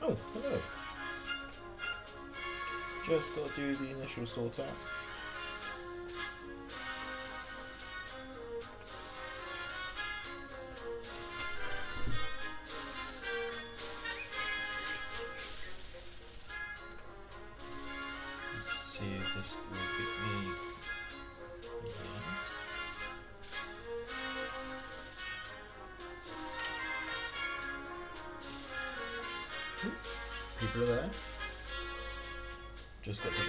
Oh, hello. Just got to do the initial sort out. Let's see if this will be me. Yeah. People are there. Just got to do it.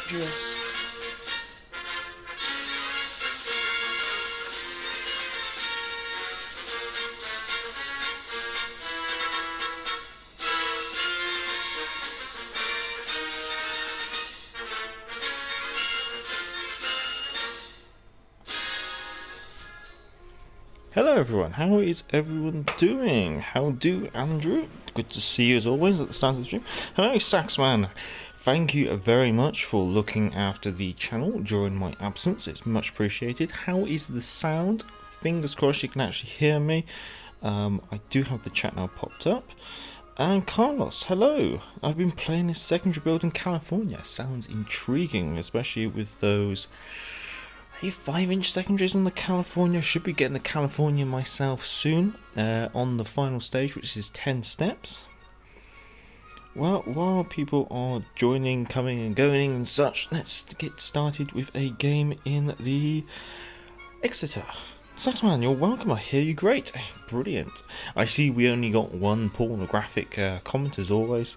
Just hello everyone, how is everyone doing? How do Andrew? Good to see you as always at the start of the stream. Hello Saxman, thank you very much for looking after the channel during my absence, it's much appreciated. How is the sound? Fingers crossed you can actually hear me. I do have the chat now popped up. And Carlos, hello! I've been playing this secondary build in California, sounds intriguing, especially with those 5-inch secondaries on the California. Should be getting the California myself soon on the final stage, which is 10 steps. Well, while people are joining, coming and going and such, let's get started with a game in the Exeter. Saxman, you're welcome, I hear you great. Brilliant. I see we only got one pornographic comment as always.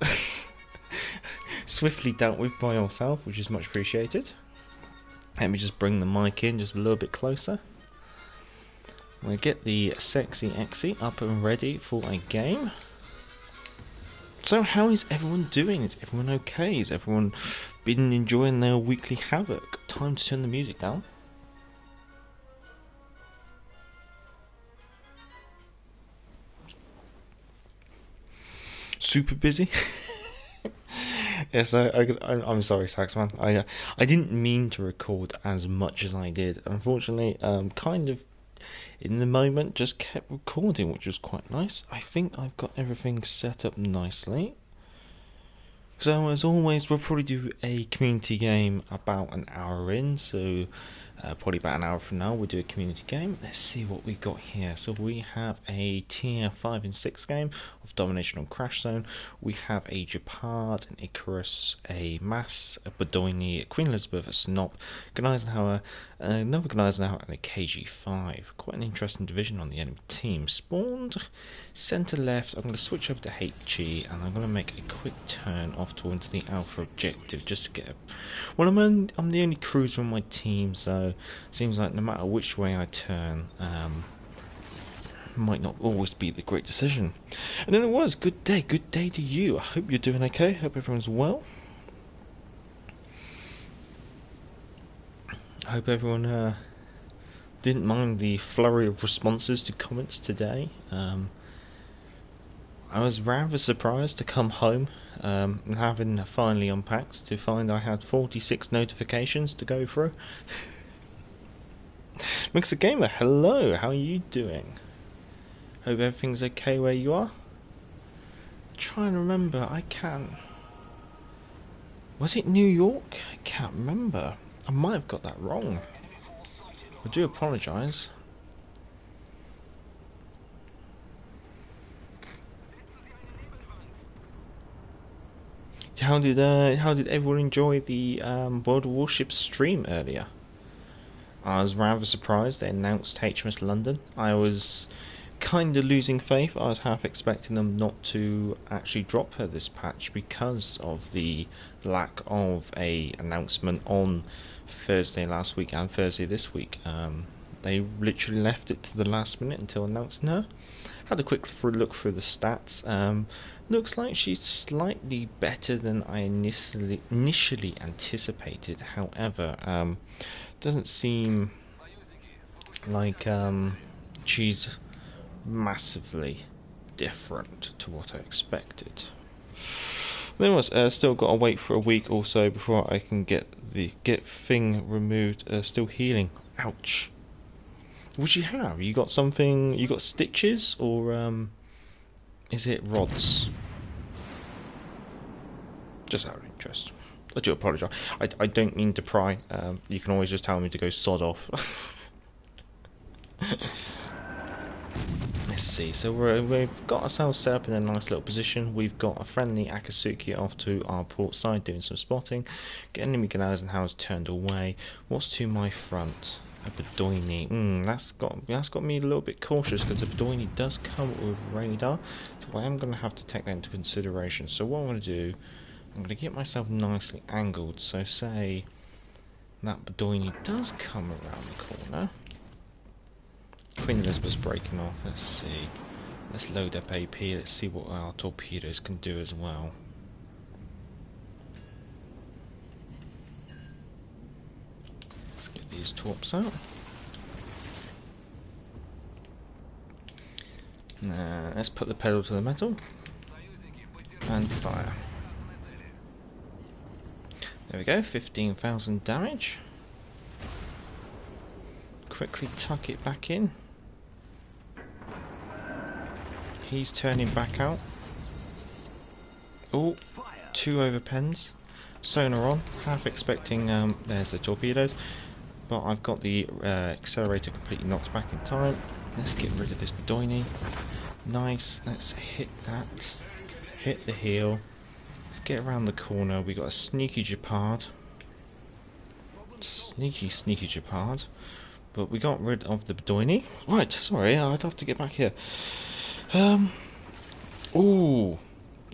Swiftly dealt with by yourself, which is much appreciated. Let me just bring the mic in just a little bit closer. We'll get the sexy Exy up and ready for a game. So how is everyone doing? Is everyone okay? Has everyone been enjoying their weekly havoc? Time to turn the music down. Super busy? Yes, I'm sorry, Saxman. I didn't mean to record as much as I did. Unfortunately, kind of in the moment just kept recording, which was quite nice. I think I've got everything set up nicely. So as always, we'll probably do a community game about an hour in. So probably about an hour from now, we'll do a community game. Let's see what we've got here. So we have a tier 5 and 6 game of Domination on Crash Zone. We have a Japard, an Icarus, a Mass, a Bodoini, a Queen Elizabeth, a Snop, Gneisenhower, another Gneisenhower, and a KG5. Quite an interesting division on the enemy team. Spawned centre left. I'm going to switch over to HE and I'm going to make a quick turn off towards the Alpha objective just to get a... Well, I'm the only cruiser on my team, so seems like no matter which way I turn, might not always be the great decision. And then it was good day to you. I hope you're doing okay. Hope everyone's well. I hope everyone didn't mind the flurry of responses to comments today. I was rather surprised to come home and having finally unpacked to find I had 46 notifications to go through. Mixer Gamer, hello, how are you doing? Hope everything's okay where you are. Trying to remember, I can't... Was it New York? I can't remember. I might have got that wrong. I do apologise. How did everyone enjoy the World of Warships stream earlier? I was rather surprised they announced HMS London. I was kind of losing faith. I was half expecting them not to actually drop her this patch because of the lack of a announcement on Thursday last week and Thursday this week. They literally left it to the last minute until announcing her. Had a quick look through the stats. Looks like she's slightly better than I initially anticipated. However, doesn't seem Like, she's massively different to what I expected. Then was still got to wait for a week or so before I can get the thing removed. Still healing. Ouch. What do you have? You got something? You got stitches or is it rods? Just out of interest. I do apologise. I don't mean to pry. You can always just tell me to go sod off. Let's see. So we've got ourselves set up in a nice little position. We've got a friendly Akatsuki off to our port side doing some spotting. Get enemy canals and howls turned away. What's to my front? A Bedoini. That's got me a little bit cautious because the Bedoini does come with radar. So I am going to have to take that into consideration. So what I'm going to do, I'm going to get myself nicely angled. So say that Bedoini does come around the corner. Queen Elizabeth's breaking off. Let's see. Let's load up AP. Let's see what our torpedoes can do as well. Let's get these torps out. Now, let's put the pedal to the metal and fire. There we go. 15,000 damage. Quickly tuck it back in. He's turning back out. Oh, 2 overpens. Sonar on. Half expecting, there's the torpedoes. But I've got the accelerator completely knocked back in time. Let's get rid of this Bedoini. Nice. Let's hit that. Hit the heel. Let's get around the corner. We got a sneaky Japard. Sneaky Japard. But we got rid of the Bedoini. Right, sorry, I'd have to get back here. Ooh.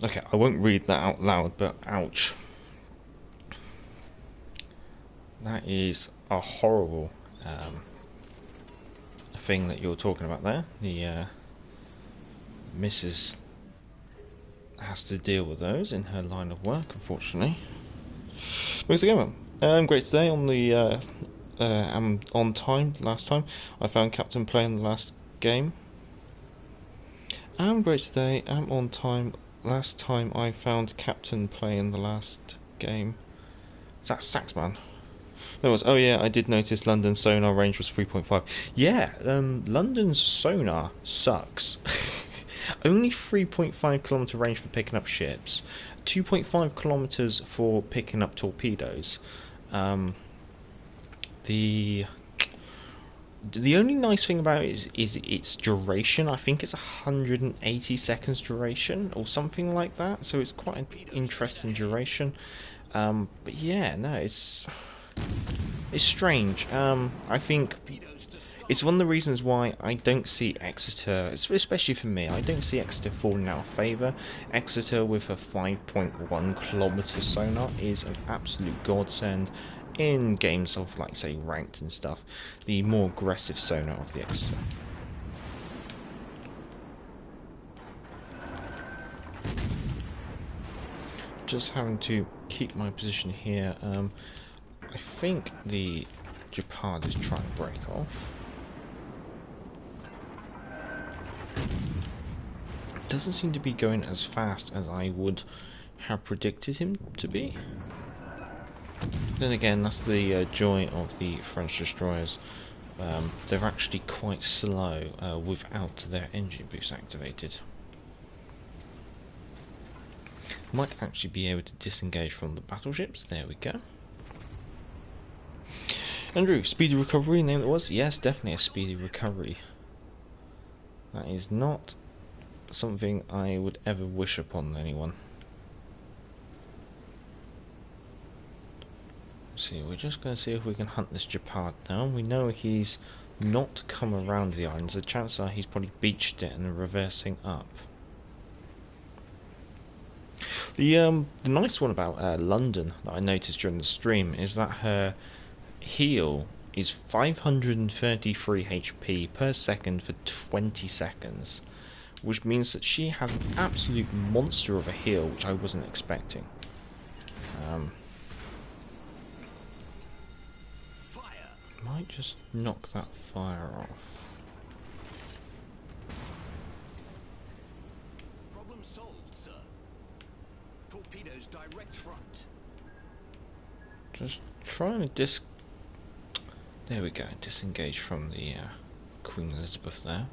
Okay, I won't read that out loud, but ouch. That is a horrible thing that you're talking about there. The Mrs. has to deal with those in her line of work, unfortunately. Where's the game? Great today on the I'm on time. Last time I found Captain playing the last game. I'm great today. I'm on time. Last time I found Captain playing the last game. Is that Saxman? There was. Oh yeah, I did notice London's sonar range was 3.5. Yeah, London's sonar sucks. Only 3.5 kilometer range for picking up ships. 2.5 kilometers for picking up torpedoes. The only nice thing about it is its duration. I think it's 180 seconds duration or something like that. So it's quite an interesting duration. But yeah, no, it's strange. I think it's one of the reasons why I don't see Exeter, especially for me, I don't see Exeter falling out of favour. Exeter with a 5.1 kilometer sonar is an absolute godsend in games of, like, say, ranked and stuff. The more aggressive sonar of the Exeter. Just having to keep my position here. I think the Japard is trying to break off. Doesn't seem to be going as fast as I would have predicted him to be. Then again, that's the joy of the French destroyers. They're actually quite slow without their engine boost activated. Might actually be able to disengage from the battleships. There we go. Andrew, speedy recovery, name it was? Yes, definitely a speedy recovery. That is not something I would ever wish upon anyone. See, we're just going to see if we can hunt this Japard down. We know he's not come around the islands. The chances are he's probably beached it and reversing up. The nice one about London that I noticed during the stream is that her heal is 533 HP per second for 20 seconds, which means that she has an absolute monster of a heal, which I wasn't expecting. Might just knock that fire off. Problem solved, sir. Torpedoes direct front. Just trying to there we go, disengage from the Queen Elizabeth there.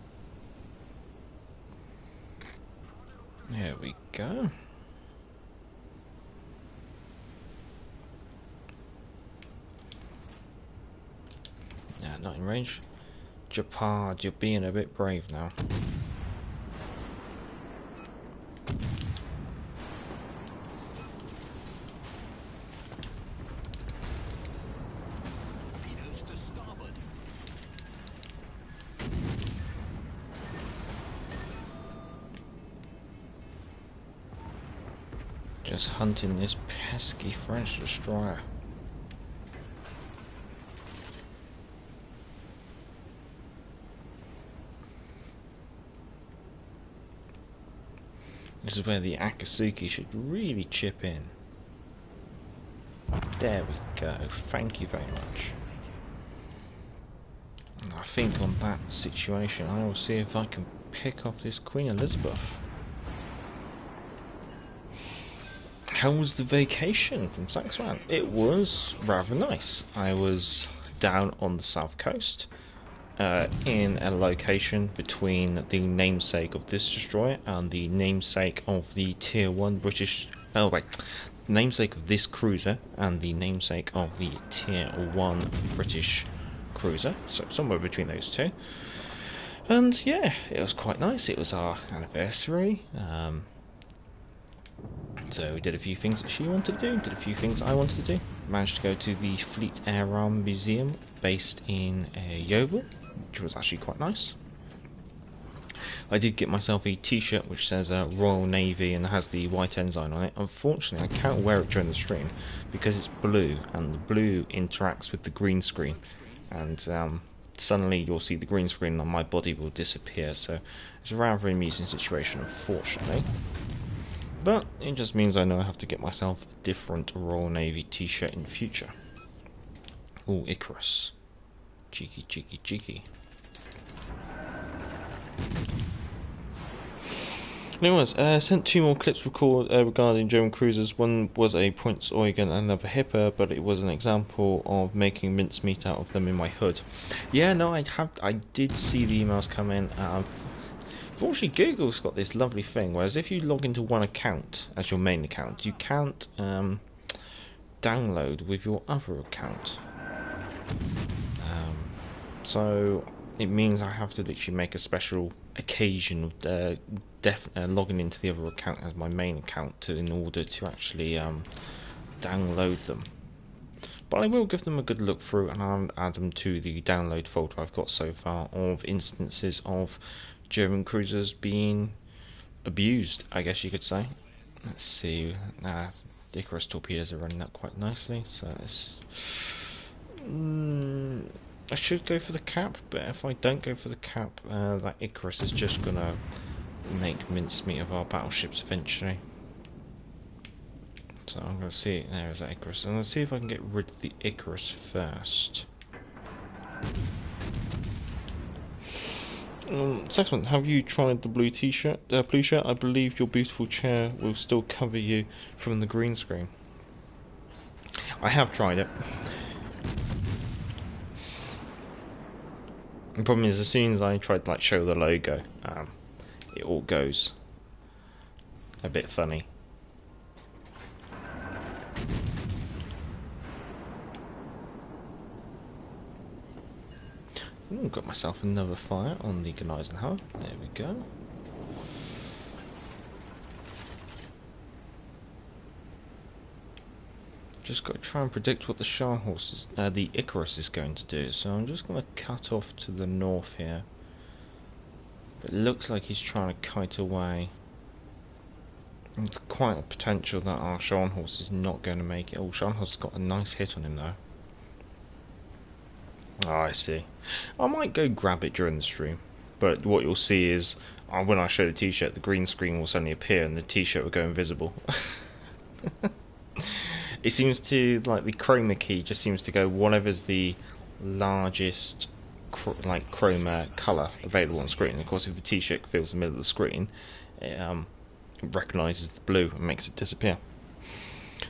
There we go. Yeah, not in range. Japard, you're being a bit brave now. Torpedoes to starboard. Just hunting this pesky French destroyer. This is where the Akatsuki should really chip in. There we go. Thank you very much. And I think on that situation I will see if I can pick off this Queen Elizabeth. How was the vacation from Saxman? It was rather nice. I was down on the south coast, in a location between the namesake of this destroyer and the namesake of the Tier 1 British... Oh wait, namesake of this cruiser and the namesake of the Tier 1 British cruiser, so somewhere between those two. And yeah, it was quite nice. It was our anniversary, so we did a few things that she wanted to do, did a few things I wanted to do. Managed to go to the Fleet Air Arm Museum based in Yeovil, which was actually quite nice. I did get myself a t-shirt which says Royal Navy and has the white ensign on it. Unfortunately I can't wear it during the stream because it's blue, and the blue interacts with the green screen, and suddenly you'll see the green screen on my body will disappear, so it's a rather amusing situation, unfortunately. But it just means I know I have to get myself a different Royal Navy t-shirt in the future. Oh, Icarus. Cheeky, cheeky, cheeky. Anyways, sent two more clips regarding German cruisers. One was a Prinz Eugen and another Hipper, but it was an example of making mincemeat out of them in my hood. Yeah, no, I did see the emails come in. Unfortunately, Google's got this lovely thing, whereas if you log into one account as your main account, you can't download with your other account. So it means I have to literally make a special occasion of logging into the other account as my main account in order to actually download them. But I will give them a good look through, and I'll add them to the download folder I've got so far of instances of German cruisers being abused, I guess you could say. Let's see, Icarus torpedoes are running up quite nicely, so let's... I should go for the cap, but if I don't go for the cap, that Icarus is just gonna make mincemeat of our battleships eventually. So I'm gonna see, there's that Icarus, and let's see if I can get rid of the Icarus first. Second, have you tried the blue t-shirt? Blue shirt? I believe your beautiful chair will still cover you from the green screen. I have tried it. The problem is, as soon as I try to like show the logo, it all goes a bit funny. Ooh, got myself another fire on the Gneisenhower. There we go. Just got to try and predict what the Scharnhorst, the Icarus is going to do. So I'm just going to cut off to the north here. It looks like he's trying to kite away. It's quite a potential that our Scharnhorst is not going to make it. Oh, Scharnhorst's got a nice hit on him though. Oh, I see. I might go grab it during the stream, but what you'll see is when I show the t-shirt, the green screen will suddenly appear and the t-shirt will go invisible. It seems to, like, the chroma key just seems to go whatever's the largest like chroma color available on screen. And of course, if the T-shirt fills the middle of the screen, it recognises the blue and makes it disappear.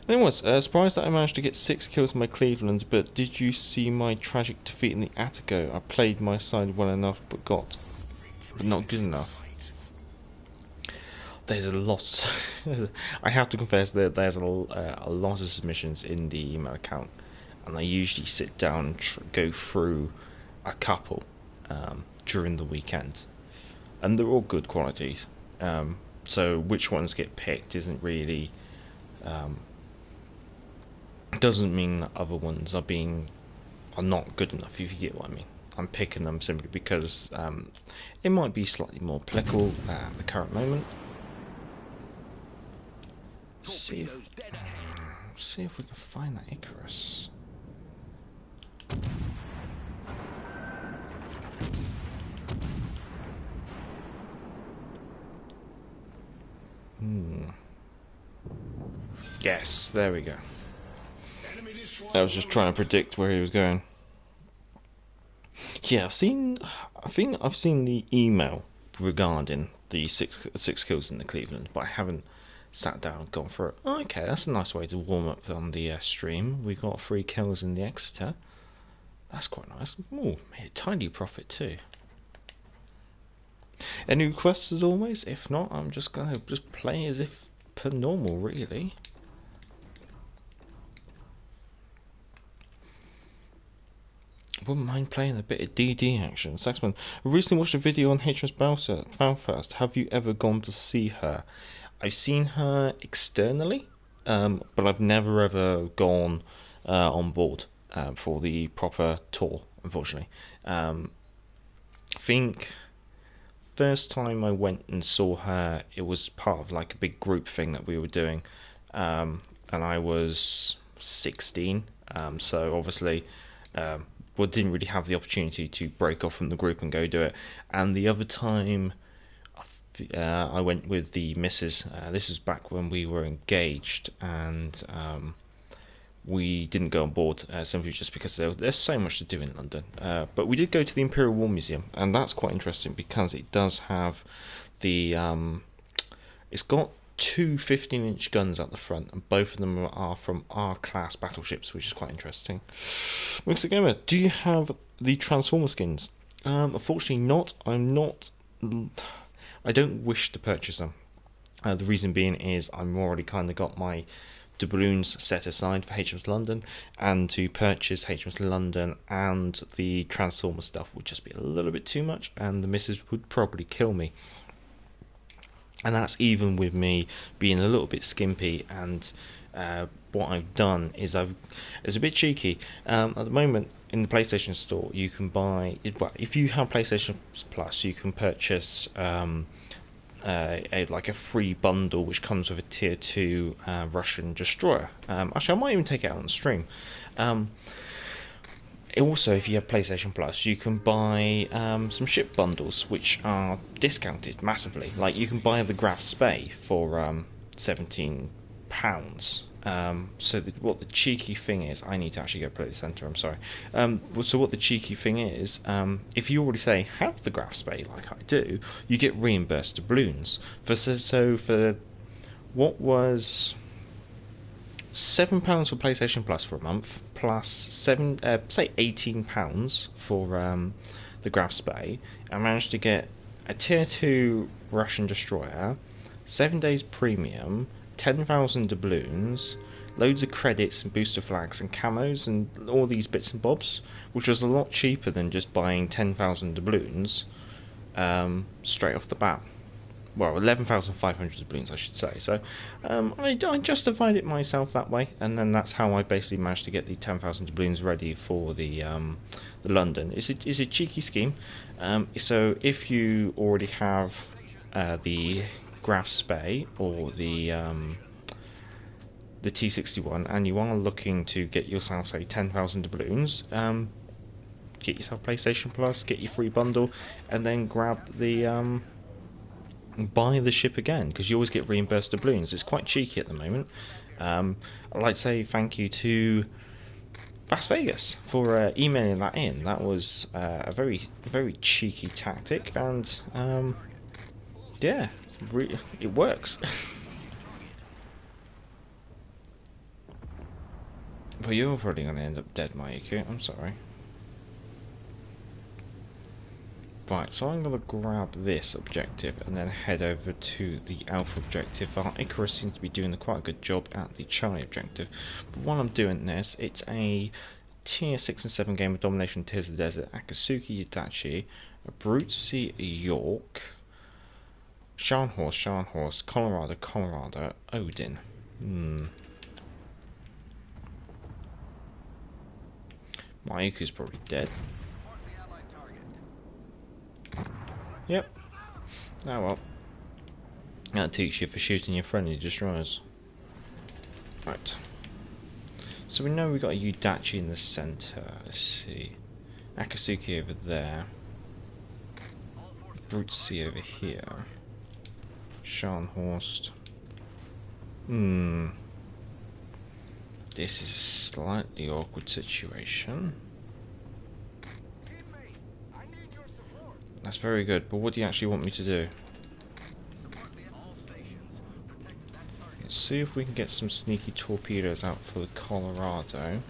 Anyways, surprised that I managed to get 6 kills in my Cleveland, but did you see my tragic defeat in the Attico? I played my side well enough, but not good enough. There's a lot. I have to confess that there's a lot of submissions in the email account, and I usually sit down and go through a couple during the weekend, and they're all good qualities. So which ones get picked isn't really doesn't mean that other ones are not good enough, if you get what I mean. I'm picking them simply because it might be slightly more applicable at the current moment. See if we can find that Icarus. Yes, there we go. I was just trying to predict where he was going. Yeah, I think I've seen the email regarding the six kills in the Cleveland, but I haven't sat down and gone through it. Oh, okay, that's a nice way to warm up on the stream. We got 3 kills in the Exeter. That's quite nice. Ooh, made a tiny profit too. Any requests as always? If not, I'm just gonna play as if per normal, really. Wouldn't mind playing a bit of DD action. Saxman, I recently watched a video on HMS Belfast. Have you ever gone to see her? I've seen her externally, but I've never ever gone on board for the proper tour, unfortunately. I think first time I went and saw her, it was part of like a big group thing that we were doing, and I was 16, so obviously didn't really have the opportunity to break off from the group and go do it. And the other time I went with the missus. This was back when we were engaged, and we didn't go on board simply just because there's so much to do in London. But we did go to the Imperial War Museum, and that's quite interesting because it does have the it's got 2 15-inch guns at the front, and both of them are from R-class battleships, which is quite interesting. Mixer Gamer, do you have the Transformer skins? Unfortunately not. I don't wish to purchase them. The reason being is I'm already kind of got my doubloons set aside for HMS London, and to purchase HMS London and the Transformer stuff would just be a little bit too much, and the missus would probably kill me. And that's even with me being a little bit skimpy. And what I've done is it's a bit cheeky. At the moment in the PlayStation Store, you can buy. If you have PlayStation Plus, you can purchase like a free bundle which comes with a Tier 2 Russian destroyer. Actually, I might even take it out on stream. Also, if you have PlayStation Plus, you can buy some ship bundles which are discounted massively. Like, you can buy the Graf Spey for £17. So what the cheeky thing is, I need to actually go play the centre, I'm sorry. So what the cheeky thing is, if you already say have the Graf Spey like I do, you get reimbursed doubloons. For what was £7 for PlayStation Plus for a month, plus say £18 for the Graf Spey, I managed to get a Tier 2 Russian destroyer, 7 days premium, 10,000 doubloons, loads of credits and booster flags and camos and all these bits and bobs, which was a lot cheaper than just buying 10,000 doubloons straight off the bat. Well, 11,500 doubloons, I should say. So I justified it myself that way, and then that's how I basically managed to get the 10,000 doubloons ready for the London. It's a cheeky scheme. So if you already have the Graf Spey or the T61, and you are looking to get yourself, say, 10,000 doubloons, get yourself PlayStation Plus, get your free bundle, and then grab the buy the ship again, because you always get reimbursed doubloons. It's quite cheeky at the moment. I'd like to say thank you to Las Vegas for emailing that in. That was a very cheeky tactic, and yeah, it works. But you're probably going to end up dead, Mayuki. I'm sorry. Right, so I'm going to grab this objective and then head over to the Alpha objective. Icarus seems to be doing quite a good job at the Charlie objective. But while I'm doing this, it's a Tier 6 and 7 game of Domination Tears of the Desert, Akatsuki Itachi, Abruzzi York, Scharnhorst, Colorado, Odin. Mayuki's probably dead. Yep. Oh well. That'll teach you for shooting your friendly destroyers. Right. So we know we've got a Udachi in the centre. Let's see. Akatsuki over there. Abruzzi over here. Scharnhorst. This is a slightly awkward situation. That's very good, but what do you actually want me to do? Let's see if we can get some sneaky torpedoes out for the Colorado.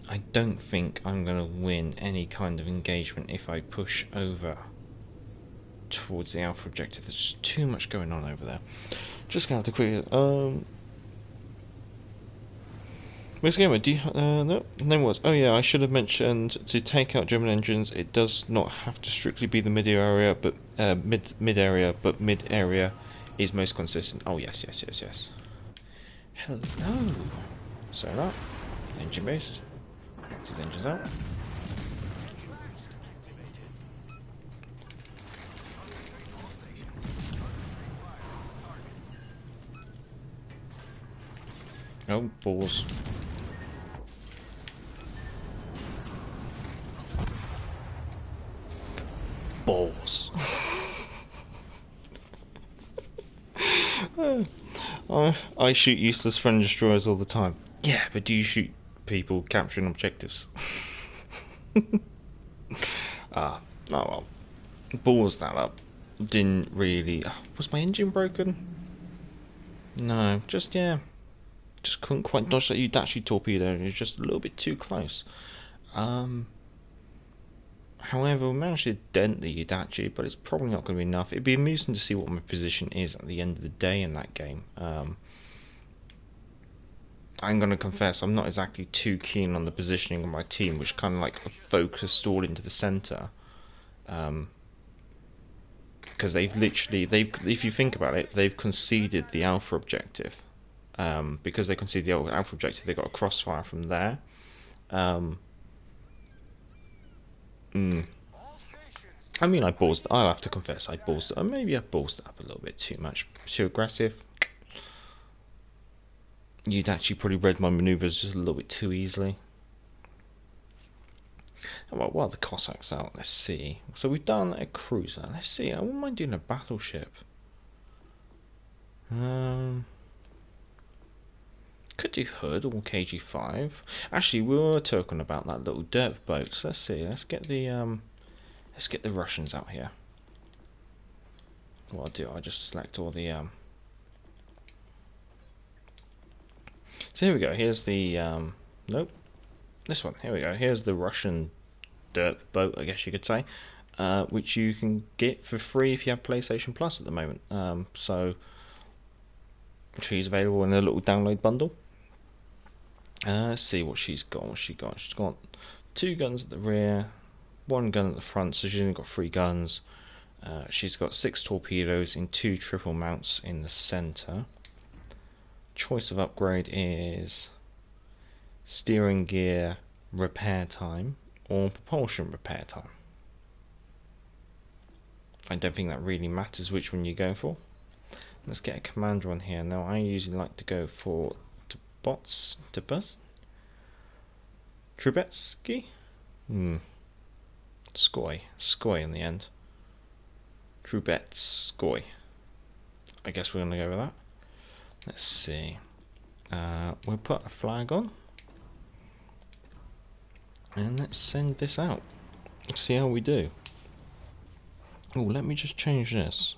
I don't think I'm going to win any kind of engagement if I push over towards the Alpha objective. There's just too much going on over there. Just going to have to quickly... Next game, do you, no, name was. Oh yeah, I should have mentioned to take out German engines. It does not have to strictly be the mid area, but mid area is most consistent. Oh yes. Hello. So that engine base. These engines out. Oh balls. Balls. I shoot useless friend destroyers all the time. Yeah, but do you shoot people capturing objectives? Oh well. Balls that up. Didn't really... Was my engine broken? No, just couldn't quite dodge that Udachi torpedo. It was just a little bit too close. However, we managed to dent the Udachi, but it's probably not going to be enough. It'd be amusing to see what my position is at the end of the day in that game. I'm going to confess, I'm not exactly too keen on the positioning of my team, which kind of like focused all into the centre. Because if you think about it, they've conceded the Alpha objective. Because they conceded the Alpha objective, they got a crossfire from there. I mean, I'll have to confess, maybe I ballsed it up a little bit too much, too aggressive. You'd actually probably read my manoeuvres just a little bit too easily. Well, while the Cossacks out, let's see. So we've done a cruiser. Let's see. I wouldn't mind doing a battleship. Could do Hood or KG5. Actually, we were talking about that little dirt boat. So let's see. Let's get the Russians out here. What I'll do, I'll just select all the So here we go. Here's the nope. This one. Here we go. Here's the Russian dirt boat, I guess you could say, which you can get for free if you have PlayStation Plus at the moment. So she's available in a little download bundle. Let's see what she's got. She's got 2 guns at the rear, 1 gun at the front, so she's only got 3 guns. She's got 6 torpedoes in 2 triple mounts in the centre. Choice of upgrade is steering gear repair time or propulsion repair time. I don't think that really matters which one you go for. Let's get a commander on here. Now I usually like to go for Trubetsky? Skoy in the end. Trubetskoy. I guess we're going to go with that. Let's see. We'll put a flag on. And let's send this out. See how we do. Oh, let me just change this.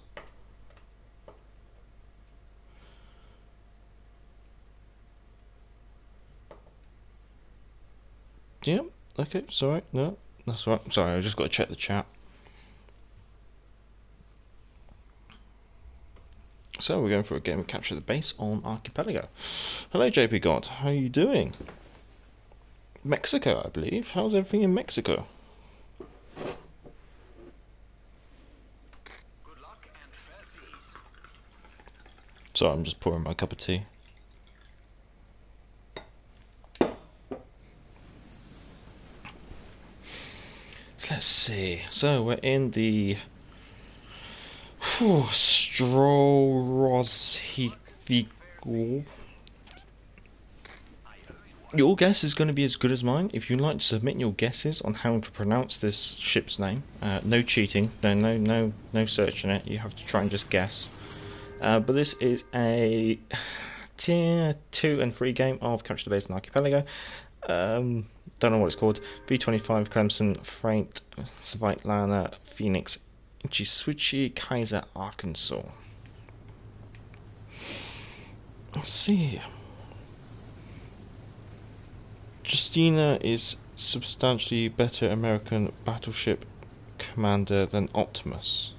Yep, okay, sorry, no, that's right. Sorry, I just got to check the chat. So we're going for a game of Capture the Base on Archipelago. Hello JP God, how are you doing? Mexico, I believe. How's everything in Mexico? Good luck and fair seas. Sorry, I'm just pouring my cup of tea. Let's see. So we're in the Strorozhivigo. Your guess is going to be as good as mine. If you'd like to submit your guesses on how to pronounce this ship's name, no cheating, no searching it. You have to try and just guess. But this is a tier 2 and 3 game of Capture the Base and Archipelago. Don't know what it's called. V25, Clemson, Freight, Svetlana, Phoenix, Chisuchi, Kaiser, Arkansas. Let's see. Justina is substantially better American battleship commander than Optimus.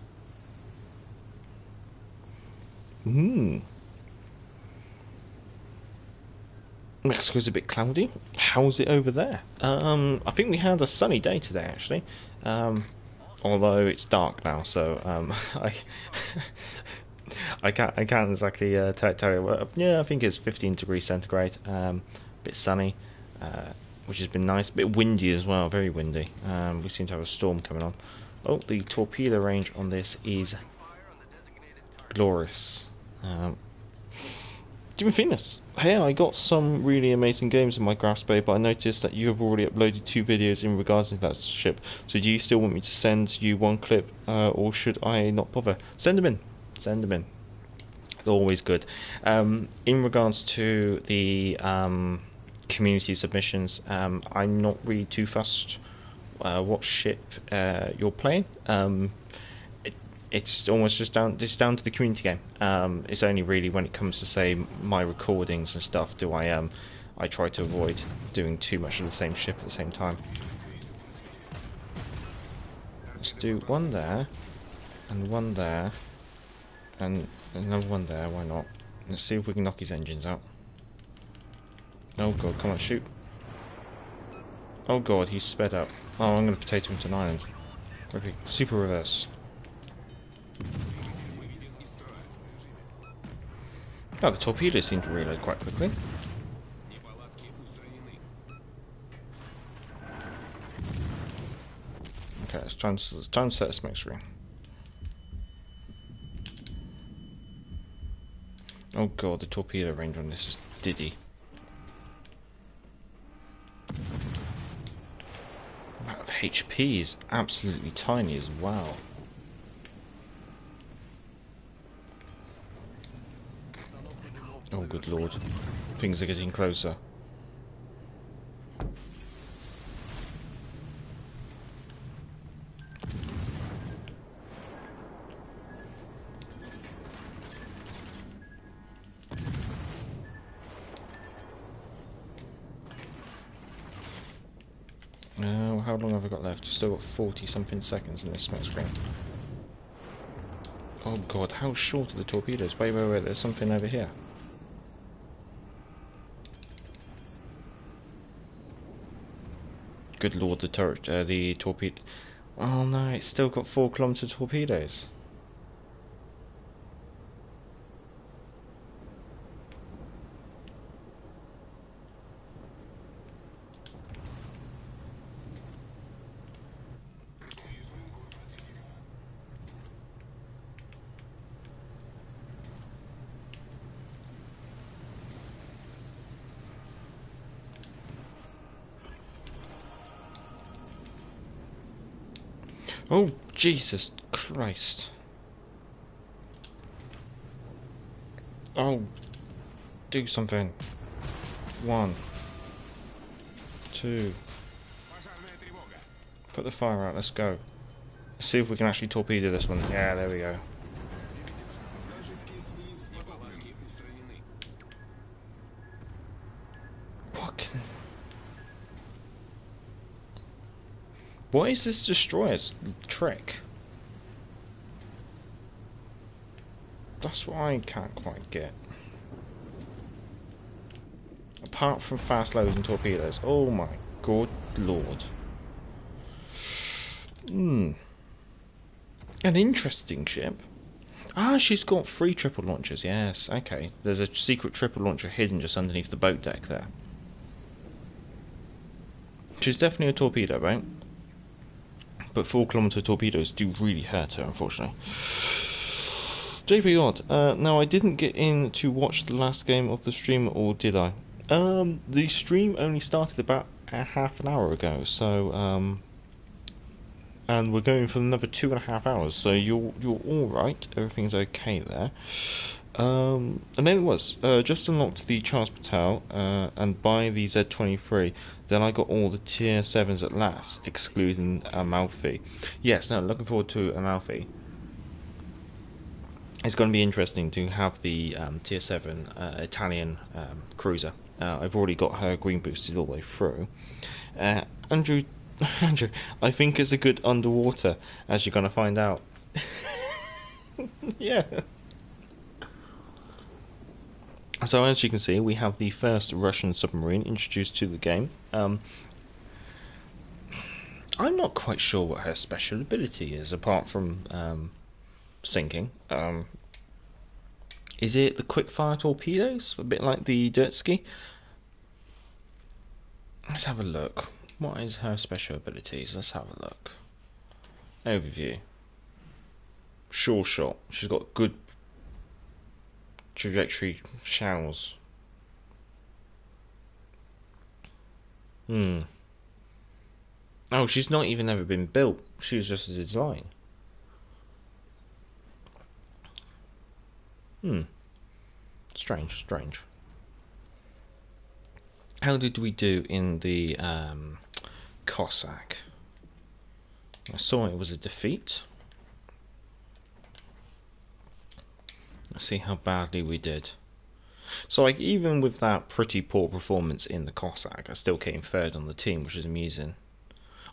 Mexico's a bit cloudy. How's it over there? I think we had a sunny day today, actually. Although it's dark now, so I can't exactly tell you. Yeah, I think it's 15 degrees centigrade. Bit sunny, which has been nice. Bit windy as well, very windy. We seem to have a storm coming on. Oh, the torpedo range on this is glorious. Venus. Hey, I got some really amazing games in my graph bay, but I noticed that you have already uploaded 2 videos in regards to that ship. So do you still want me to send you one clip, or should I not bother? Send them in. Send them in. Always good. In regards to the community submissions, I'm not really too fussed what ship you're playing. It's almost just down to the community game. It's only really when it comes to, say, my recordings and stuff do I try to avoid doing too much of the same ship at the same time. Let's do one there, and one there, and another one there. Why not? Let's see if we can knock his engines out. Oh god, come on, shoot! Oh god, he's sped up. Oh, I'm gonna potato him to an island. Okay, super reverse. Oh, the torpedoes seem to reload quite quickly. Okay, it's time to set a smoke screen. Oh god, the torpedo range on this is diddy. Amount of HP is absolutely tiny as well. Oh good lord, things are getting closer. How long have I got left? Still got 40 something seconds in this smoke screen. Oh god, how short are the torpedoes? Wait, there's something over here. Good lord, the turret, the torpedo. Oh no, it's still got 4-kilometer torpedoes. Oh, Jesus Christ. Oh, do something. 1, 2. Put the fire out, let's go. Let's see if we can actually torpedo this one. Yeah, there we go. What is this destroyer's trick? That's what I can't quite get. Apart from fast loads and torpedoes. Oh my good lord. An interesting ship. Ah, she's got 3 triple launchers, yes, okay. There's a secret triple launcher hidden just underneath the boat deck there. She's definitely a torpedo, right? But 4-kilometer torpedoes do really hurt her, unfortunately. JP Odd, now I didn't get in to watch the last game of the stream, or did I? The stream only started about a half an hour ago, so, and we're going for another 2.5 hours, so you're alright, everything's okay there. And then it was, just unlocked the Charles Patel, and buy the Z23, then I got all the tier 7s at last, excluding Amalfi. Yes, no, looking forward to Amalfi. It's going to be interesting to have the tier 7 Italian cruiser. I've already got her green boosted all the way through. Andrew, I think it's a good underwater, as you're going to find out. Yeah. So as you can see, we have the first Russian submarine introduced to the game. I'm not quite sure what her special ability is, apart from sinking. Is it the quick fire torpedoes? A bit like the dirt ski? Let's have a look. What is her special abilities? Let's have a look. Overview. Sure shot. She's got good trajectory shells. Oh, she's not even ever been built. She was just a design. Strange. How did we do in the Cossack? I saw it was a defeat. Let's see how badly we did. So, like, even with that pretty poor performance in the Cossack, I still came third on the team, which is amusing.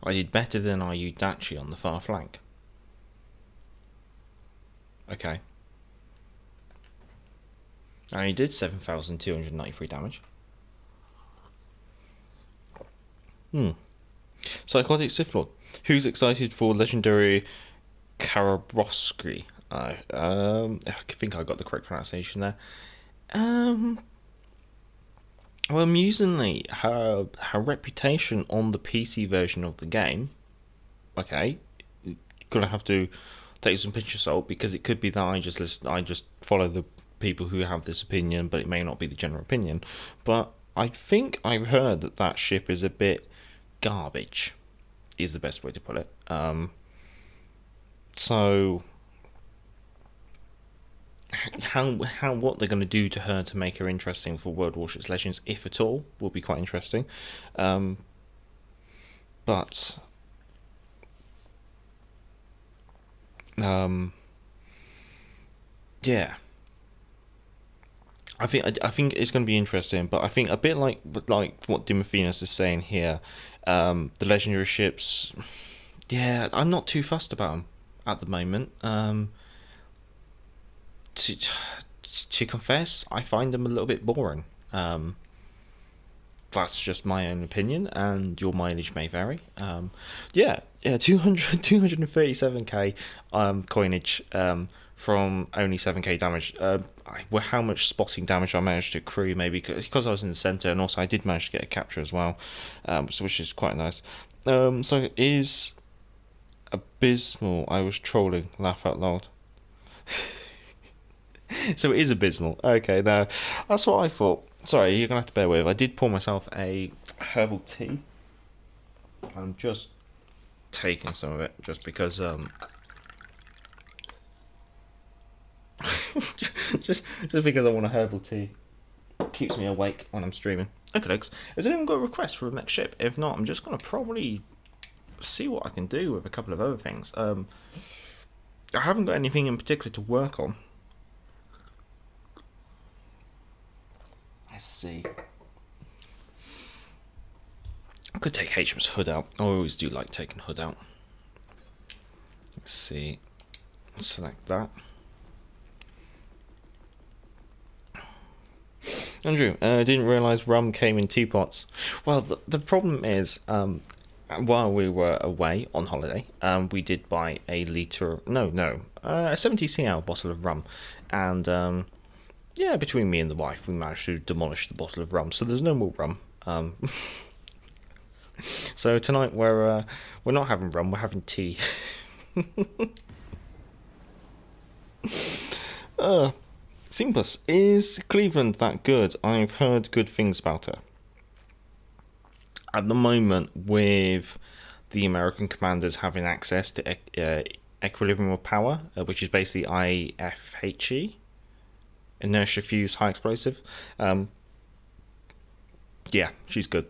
I did better than our Udachi on the far flank. Okay. And he did 7,293 damage. Psychotic Sith Lord. Who's excited for legendary Karabroski? I think I got the correct pronunciation there. Well, amusingly, her reputation on the PC version of the game, okay, gonna have to take some pinch of salt, because it could be that I just follow the people who have this opinion, but it may not be the general opinion. But I think I've heard that ship is a bit garbage, is the best way to put it. So what they're going to do to her to make her interesting for World of Warships Legends, if at all, will be quite interesting. But yeah, I think it's going to be interesting. But I think a bit like what Dimotheus is saying here, the legendary ships. Yeah, I'm not too fussed about them at the moment. To confess, I find them a little bit boring. That's just my own opinion, and your mileage may vary. 237k coinage from only 7k damage. How much spotting damage I managed to accrue, maybe because I was in the centre, and also I did manage to get a capture as well, which is quite nice. So it is abysmal. I was trolling, laugh out loud. So it is abysmal. Okay, now that's what I thought. Sorry, you're gonna have to bear with. I did pour myself a herbal tea. I'm just taking some of it, just because just because I want a herbal tea. Keeps me awake when I'm streaming. Okay, folks. Has anyone got a request for the next ship? If not, I'm just gonna probably see what I can do with a couple of other things. I haven't got anything in particular to work on. Let's see. I could take HM's hood out. I always do like taking hood out. Let's see. Select that. Andrew, I didn't realise rum came in teapots. Well, the problem is, while we were away on holiday, we did buy a 70cl bottle of rum, and yeah, between me and the wife, we managed to demolish the bottle of rum. So there's no more rum. So tonight we're not having rum, we're having tea. Simpus, is Cleveland that good? I've heard good things about her. At the moment, with the American commanders having access to equilibrium of power, which is basically IFHE, inertia fused high explosive. Yeah, she's good.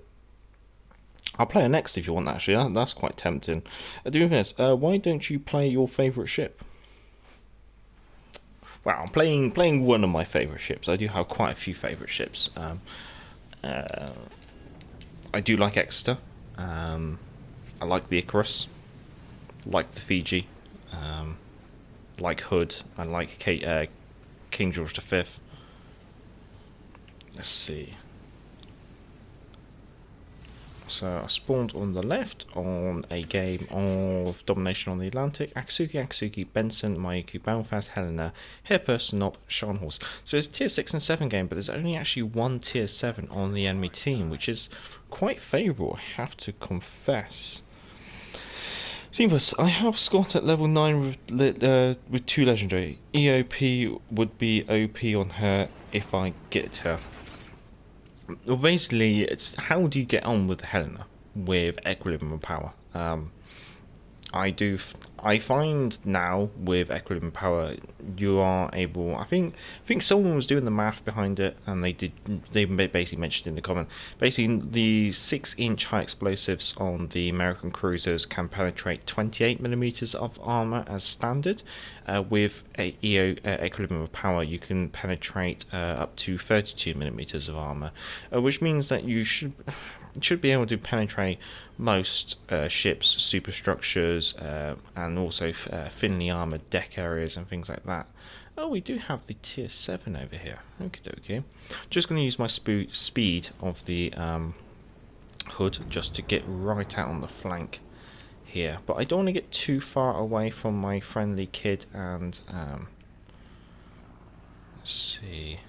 I'll play her next if you want. Actually, that's quite tempting. Doing this, why don't you play your favourite ship? Well, I'm playing one of my favourite ships. I do have quite a few favourite ships. I do like Exeter. I like the Icarus. Like the Fiji. Like Hood. I like King George V. Let's see. So I spawned on the left on a game of Domination on the Atlantic. Akatsuki, Benson, Mayuku, Belfast, Helena, Hippus, Not, Scharnhorst. So it's a tier 6 and 7 game, but there's only actually one tier 7 on the enemy team, which is quite favourable, I have to confess. Seamless, I have Scott at level 9 with 2 legendary. EOP would be OP on her if I get her. Well, basically, it's how do you get on with Helena with equilibrium of power? I find now with equilibrium power, you are able. I think someone was doing the math behind it, and they basically mentioned in the comment. Basically, the 6-inch high explosives on the American cruisers can penetrate 28mm of armor as standard. With a equilibrium of power, you can penetrate up to 32mm of armor, which means that you should be able to penetrate most ships, superstructures, and also thinly armoured deck areas and things like that. Oh, we do have the tier 7 over here. Okay. Just going to use my speed of the hood just to get right out on the flank here. But I don't want to get too far away from my friendly kid and let's see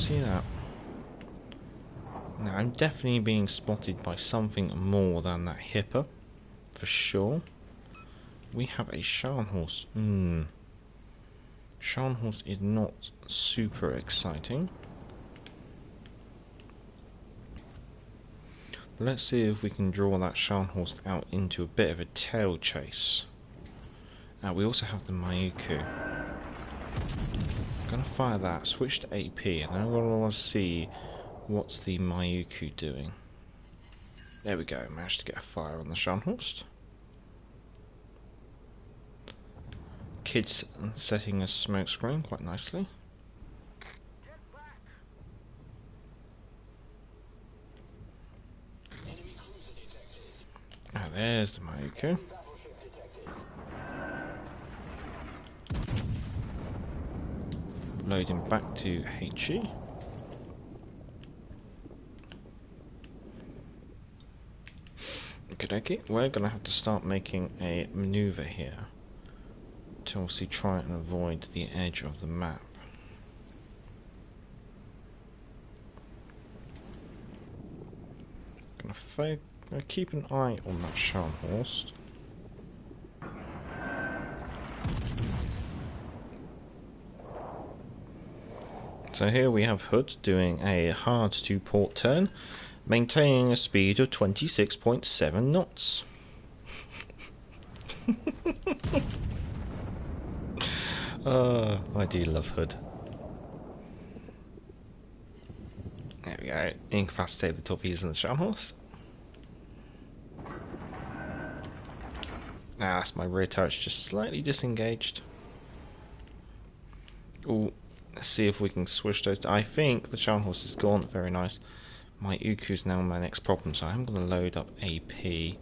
that. Now, I'm definitely being spotted by something more than that Hipper, for sure. We have a Scharnhorst. Scharnhorst is not super exciting. But let's see if we can draw that Scharnhorst out into a bit of a tail chase. We also have the Mayuku. I'm going to fire that, switch to AP, and then I'm going to want to see what's the Mayuku doing. There we go, managed to get a fire on the Scharnhorst. Kid's setting a smoke screen quite nicely. Oh, there's the Mayuku. Loading back to HE. Okay, we're going to have to start making a manoeuvre here to obviously try and avoid the edge of the map. Going to keep an eye on that Scharnhorst. So here we have Hood doing a hard to port turn, maintaining a speed of 26.7 knots. I do love Hood. we go. Incapacitate the torpedoes and the sham horse. Ah, that's my rear turret's just slightly disengaged. Oh, let's see if we can switch those. I think the sham horse is gone. Very nice. My Uku is now my next problem, so I'm going to load up AP.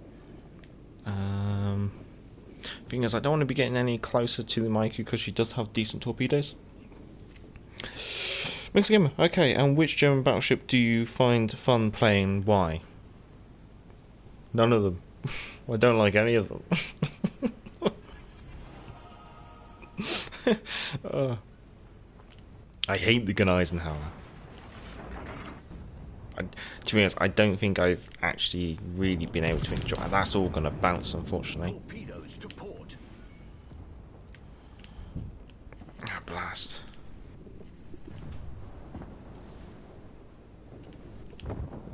Thing is, I don't want to be getting any closer to the Maiku because she does have decent torpedoes. Mixed Gamer, okay, and which German battleship do you find fun playing? Why? None of them. I don't like any of them. I hate the Gun Eisenhower. To be honest, I don't think I've actually really been able to enjoy it. That's all going to bounce, unfortunately. Torpedoes to port. Ah, blast.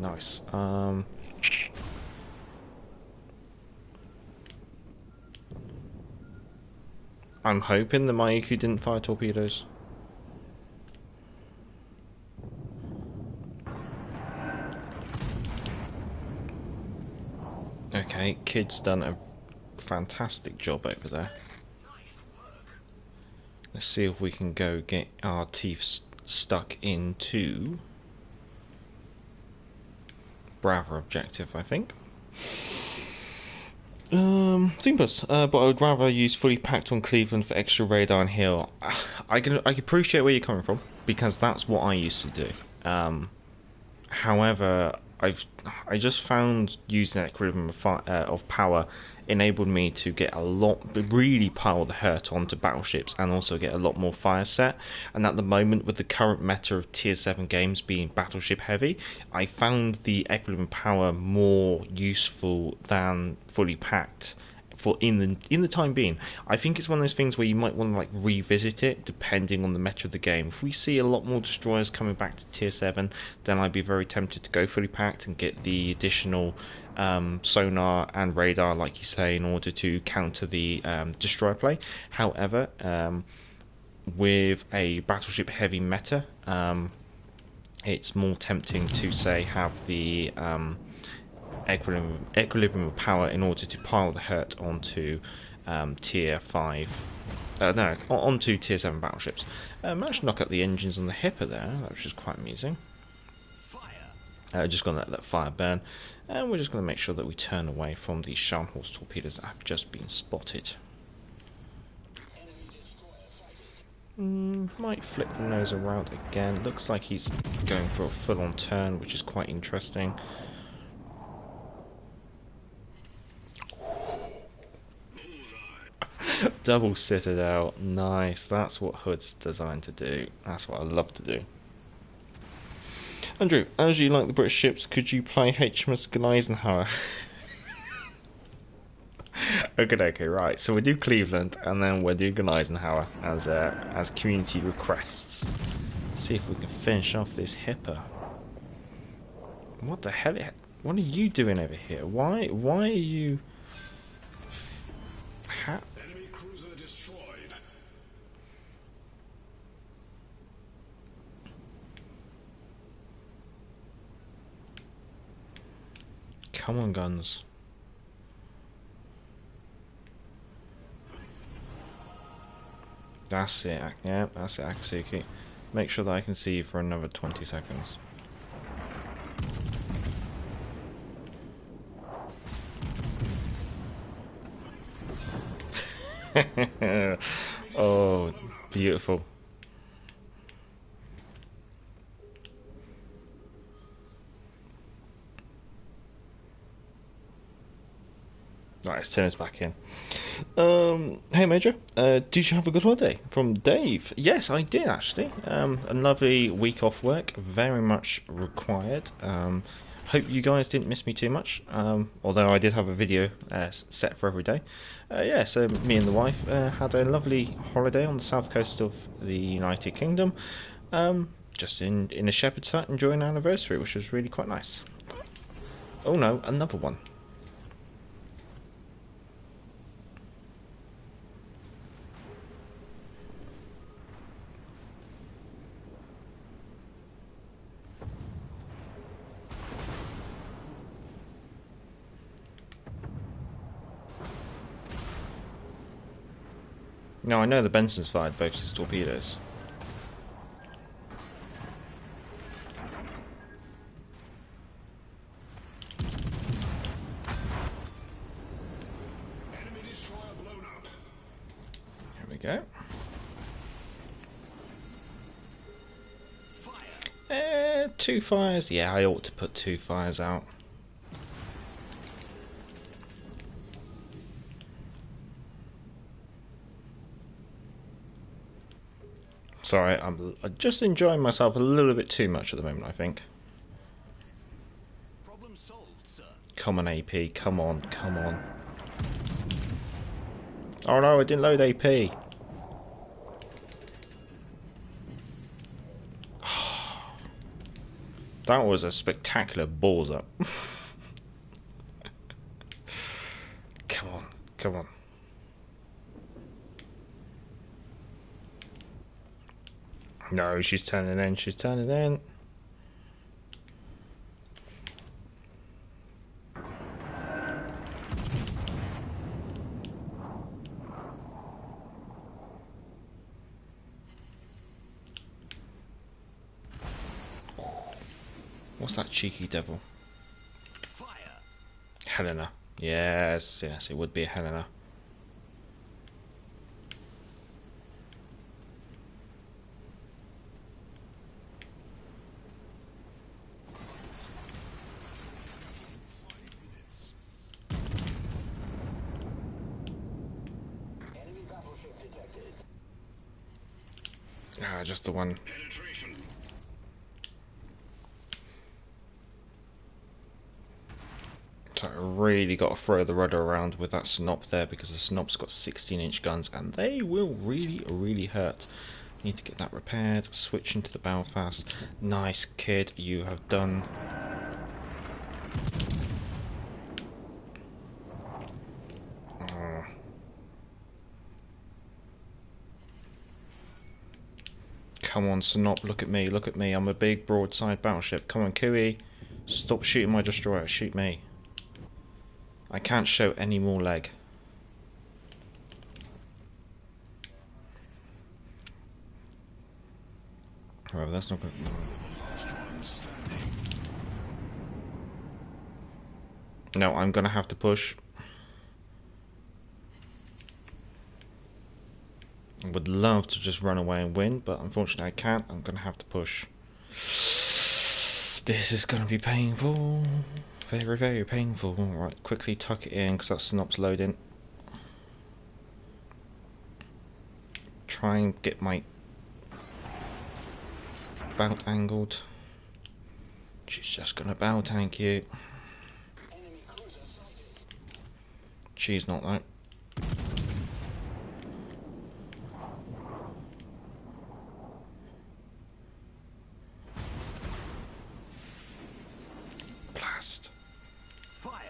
Nice. I'm hoping the Maiku didn't fire torpedoes. Okay, Kid's done a fantastic job over there. Nice work. Let's see if we can go get our teeth stuck into Bravo objective, I think. Simpus, but I would rather use fully packed on Cleveland for extra radar and hill. I can appreciate where you're coming from because that's what I used to do. However, I just found using that equilibrium of power enabled me to get a lot, really pile the hurt onto battleships and also get a lot more fire set. And at the moment, with the current meta of tier 7 games being battleship heavy, I found the equilibrium power more useful than fully packed for in the time being. I think it's one of those things where you might want to like revisit it depending on the meta of the game. If we see a lot more destroyers coming back to tier 7, then I'd be very tempted to go fully packed and get the additional sonar and radar, like you say, in order to counter the destroyer play. However, with a battleship heavy meta, it's more tempting to say have the equilibrium of power in order to pile the hurt onto tier 5. No, onto tier 7 battleships. Managed to knock out the engines on the Hipper there, which is quite amusing. Fire. Just gonna let that fire burn, and we're just gonna make sure that we turn away from the Scharnhorst torpedoes that have just been spotted. Might flick the nose around again. Looks like he's going for a full-on turn, which is quite interesting. Double citadel, nice. That's what Hood's designed to do. That's what I love to do. Andrew, as you like the British ships, could you play HMS Eisenhower? Okay, right. So we do Cleveland, and then we'll do Eisenhower as community requests. See if we can finish off this Hipper. What the hell? What are you doing over here? Why are you? Enemy cruiser destroyed. Come on, guns. That's it. Yeah, that's it, Akasuki. Make sure that I can see you for another 20 seconds. Oh, beautiful. Right, let's turn this back in. Hey Major, did you have a good holiday? From Dave. Yes, I did actually. A lovely week off work, very much required. Hope you guys didn't miss me too much, although I did have a video set for every day. Yeah, so me and the wife had a lovely holiday on the south coast of the United Kingdom, just in a shepherd's hut enjoying our anniversary, which was really quite nice. Oh no, another one. No, I know the Benson's fired both his torpedoes. Enemy destroyer blown up. Here we go. Fire. 2 fires. Yeah, I ought to put 2 fires out. Sorry, I'm just enjoying myself a little bit too much at the moment, I think. Problem solved, sir. Come on, AP. Come on, come on. Oh no, I didn't load AP. That was a spectacular balls up. Come on, come on. No, she's turning in, she's turning in. What's that cheeky devil? Fire. Helena. Yes, yes, it would be a Helena. Enemy battleship detected. Ah, just the one. Penetration. So I really got to throw the rudder around with that Snop there because the Snop's got 16-inch guns and they will really hurt. Need to get that repaired. Switch into the Belfast. Nice, kid. You have done. Oh. Come on, Snop. Look at me. Look at me. I'm a big broadside battleship. Come on, Kui. Stop shooting my destroyer. Shoot me. I can't show any more leg. However, that's not good. Last one standing. No, I'm gonna have to push. I would love to just run away and win, but unfortunately I can't. I'm gonna have to push. This is gonna be painful. Very painful. Right, quickly tuck it in because that Snop's loading. Try and get my bout angled. She's just gonna bow tank you. Enemy cruiser sighted. She's not though. Blast. Fire.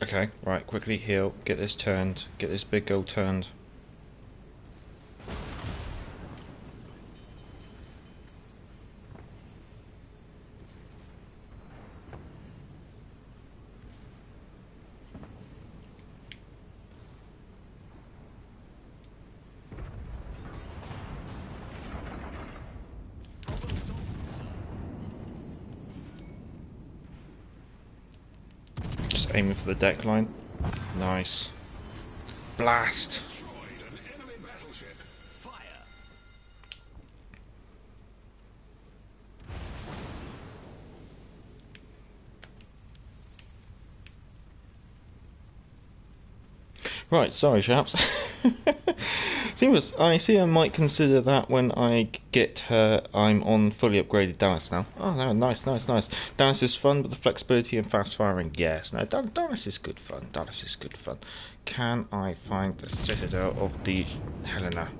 Okay, right, quickly heal, get this turned, get this big girl turned. Problem solved, sir. Just aiming for the deck line. Nice. Blast! Destroyed an enemy battleship. Fire. Right, sorry chaps. I see I might consider that when I get her. I'm on fully upgraded Dallas now. Oh no, nice. Dallas is fun, but the flexibility and fast firing, yes. No, Dallas is good fun. Dallas is good fun. Can I find the citadel of the Helena?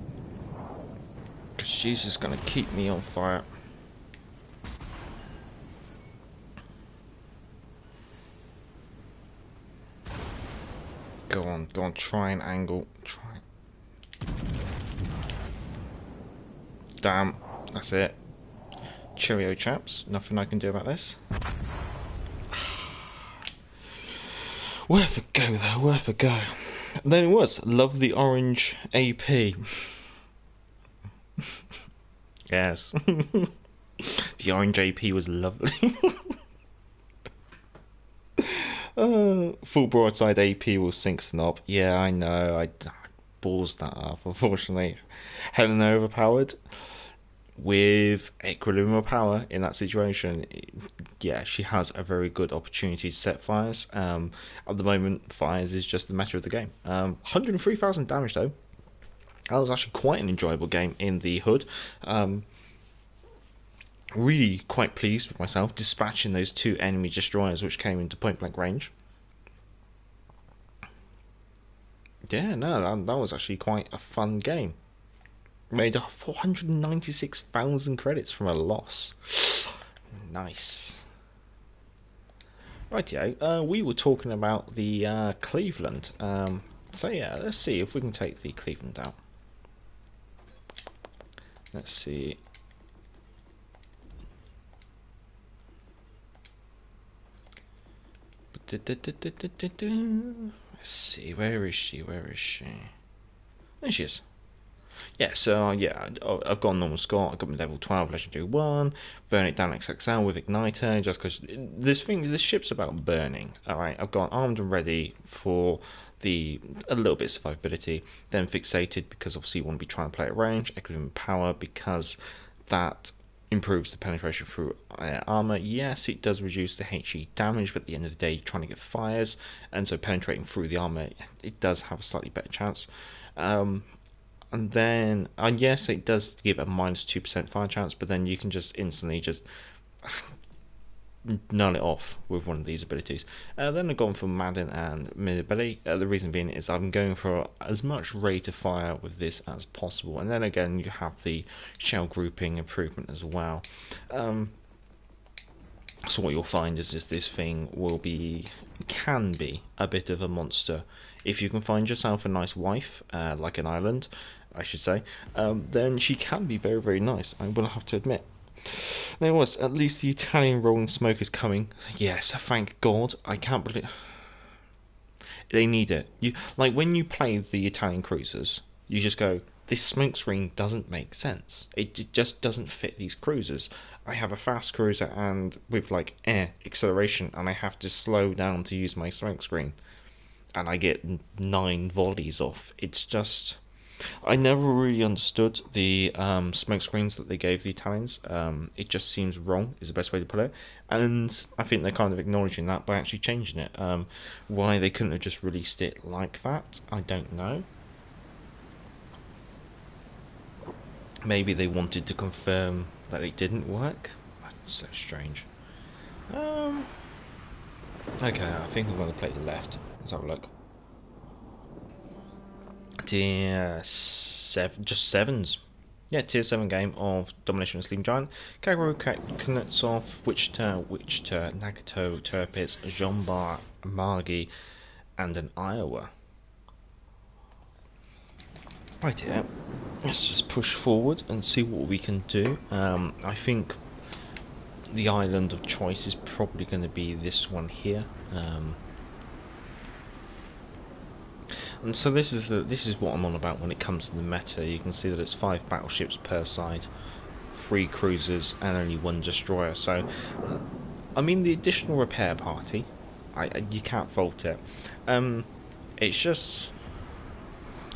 Because she's just going to keep me on fire. Go on, try and angle. Try. Damn, that's it. Cheerio, chaps. Nothing I can do about this. Worth a go, though. Worth a go. And then it was. Love the orange AP. Yes. The orange AP was lovely. Full broadside AP will sink Snob. Yeah, I know. I balls that up, unfortunately. Helena overpowered with equilibrium power in that situation. Yeah, she has a very good opportunity to set fires. At the moment, fires is just the matter of the game. 103,000 damage though. That was actually quite an enjoyable game in the hood. Really quite pleased with myself dispatching those 2 enemy destroyers which came into point blank range. Yeah, no, that was actually quite a fun game. Made 496,000 credits from a loss. Nice. Rightio, we were talking about the Cleveland. So yeah, let's see if we can take the Cleveland out. Let's see. Let's see, where is she? Where is she? There she is. Yeah, so yeah, I've got a normal score. I've got my level 12 legendary 1. Burn it down XXL with igniter, just because this ship's about burning. All right, I've got armed and ready for a little bit of survivability. Then fixated because obviously you want to be trying to play at range. Equilibrium power because that improves the penetration through armor. Yes, it does reduce the HE damage, but at the end of the day, you're trying to get fires, and so penetrating through the armor, it does have a slightly better chance. And then, yes, it does give a -2% fire chance, but then you can just instantly just null it off with one of these abilities. Then I've gone for Madden and mid-ability. The reason being is I'm going for as much rate of fire with this as possible. And then again, you have the shell grouping improvement as well. So what you'll find is just this thing can be a bit of a monster. If you can find yourself a nice wife, like an island, I should say, then she can be very, very nice, I will have to admit. There was, at least the Italian rolling smoke is coming. Yes, thank God. I can't believe they need it. Like when you play the Italian cruisers, you just go, this smoke screen doesn't make sense. It just doesn't fit these cruisers. I have a fast cruiser and with like air acceleration, and I have to slow down to use my smoke screen, and I get 9 volleys off. It's just, I never really understood the smoke screens that they gave the Italians. It just seems wrong, is the best way to put it. And I think they're kind of acknowledging that by actually changing it. Why they couldn't have just released it like that, I don't know. Maybe they wanted to confirm that it didn't work. That's so strange. Okay, I think I'm going to play the left. Let's have a look. Tier 7, just 7s. Yeah, tier 7 game of Domination of Sleeping Giant. Kagero, Kuznetsov, Wichita, Nagato, Turpitz, Jombar, Margi, and an Iowa. Right here, let's just push forward and see what we can do. I think the island of choice is probably going to be this one here. And so this is what I'm on about when it comes to the meta. You can see that it's 5 battleships per side, 3 cruisers, and only 1 destroyer. So, I mean, the additional repair party, you can't fault it. It's just,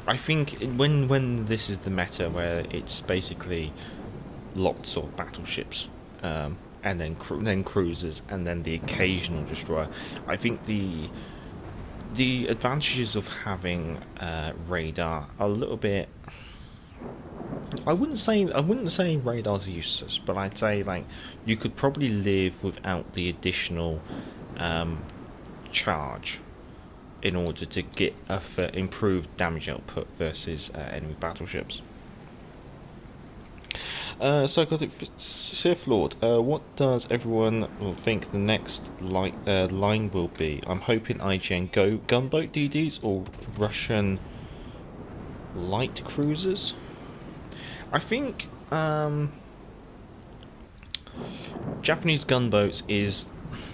I think when this is the meta where it's basically lots of battleships, and then cruisers, and then the occasional destroyer, I think the advantages of having radar are a little bit. I wouldn't say radars are useless, but I'd say like you could probably live without the additional charge in order to get improved damage output versus enemy battleships. Psychotic Sith Lord, what does everyone think the next line will be? I'm hoping IGN Go gunboat DDs or Russian light cruisers. I think Japanese gunboats is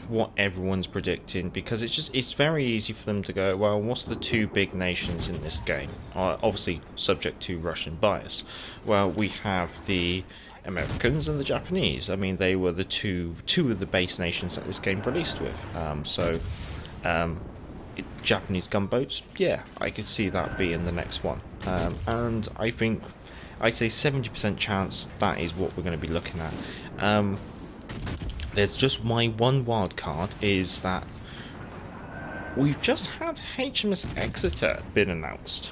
what everyone's predicting because it's very easy for them to go, well, what's the two big nations in this game? Obviously subject to Russian bias. Well, we have the Americans and the Japanese. I mean, they were the two of the base nations that this game released with. Japanese gunboats, yeah, I could see that being the next one. And I think I'd say 70% chance that is what we're going to be looking at. There's just my one wild card is that we've just had HMS Exeter been announced,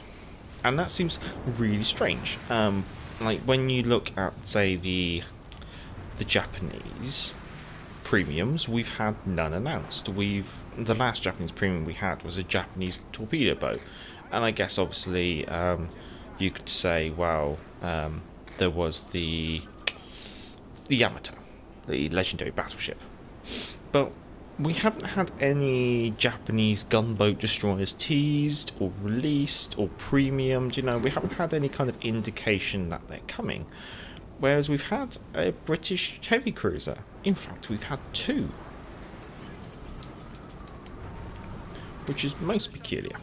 and that seems really strange. Like when you look at, say, the Japanese premiums, we've had none announced. The last Japanese premium we had was a Japanese torpedo boat, and I guess obviously you could say, well, there was the Yamato, the legendary battleship, but we haven't had any Japanese gunboat destroyers teased or released or premiumed. You know, we haven't had any kind of indication that they're coming. Whereas we've had a British heavy cruiser. In fact, we've had two, which is most peculiar.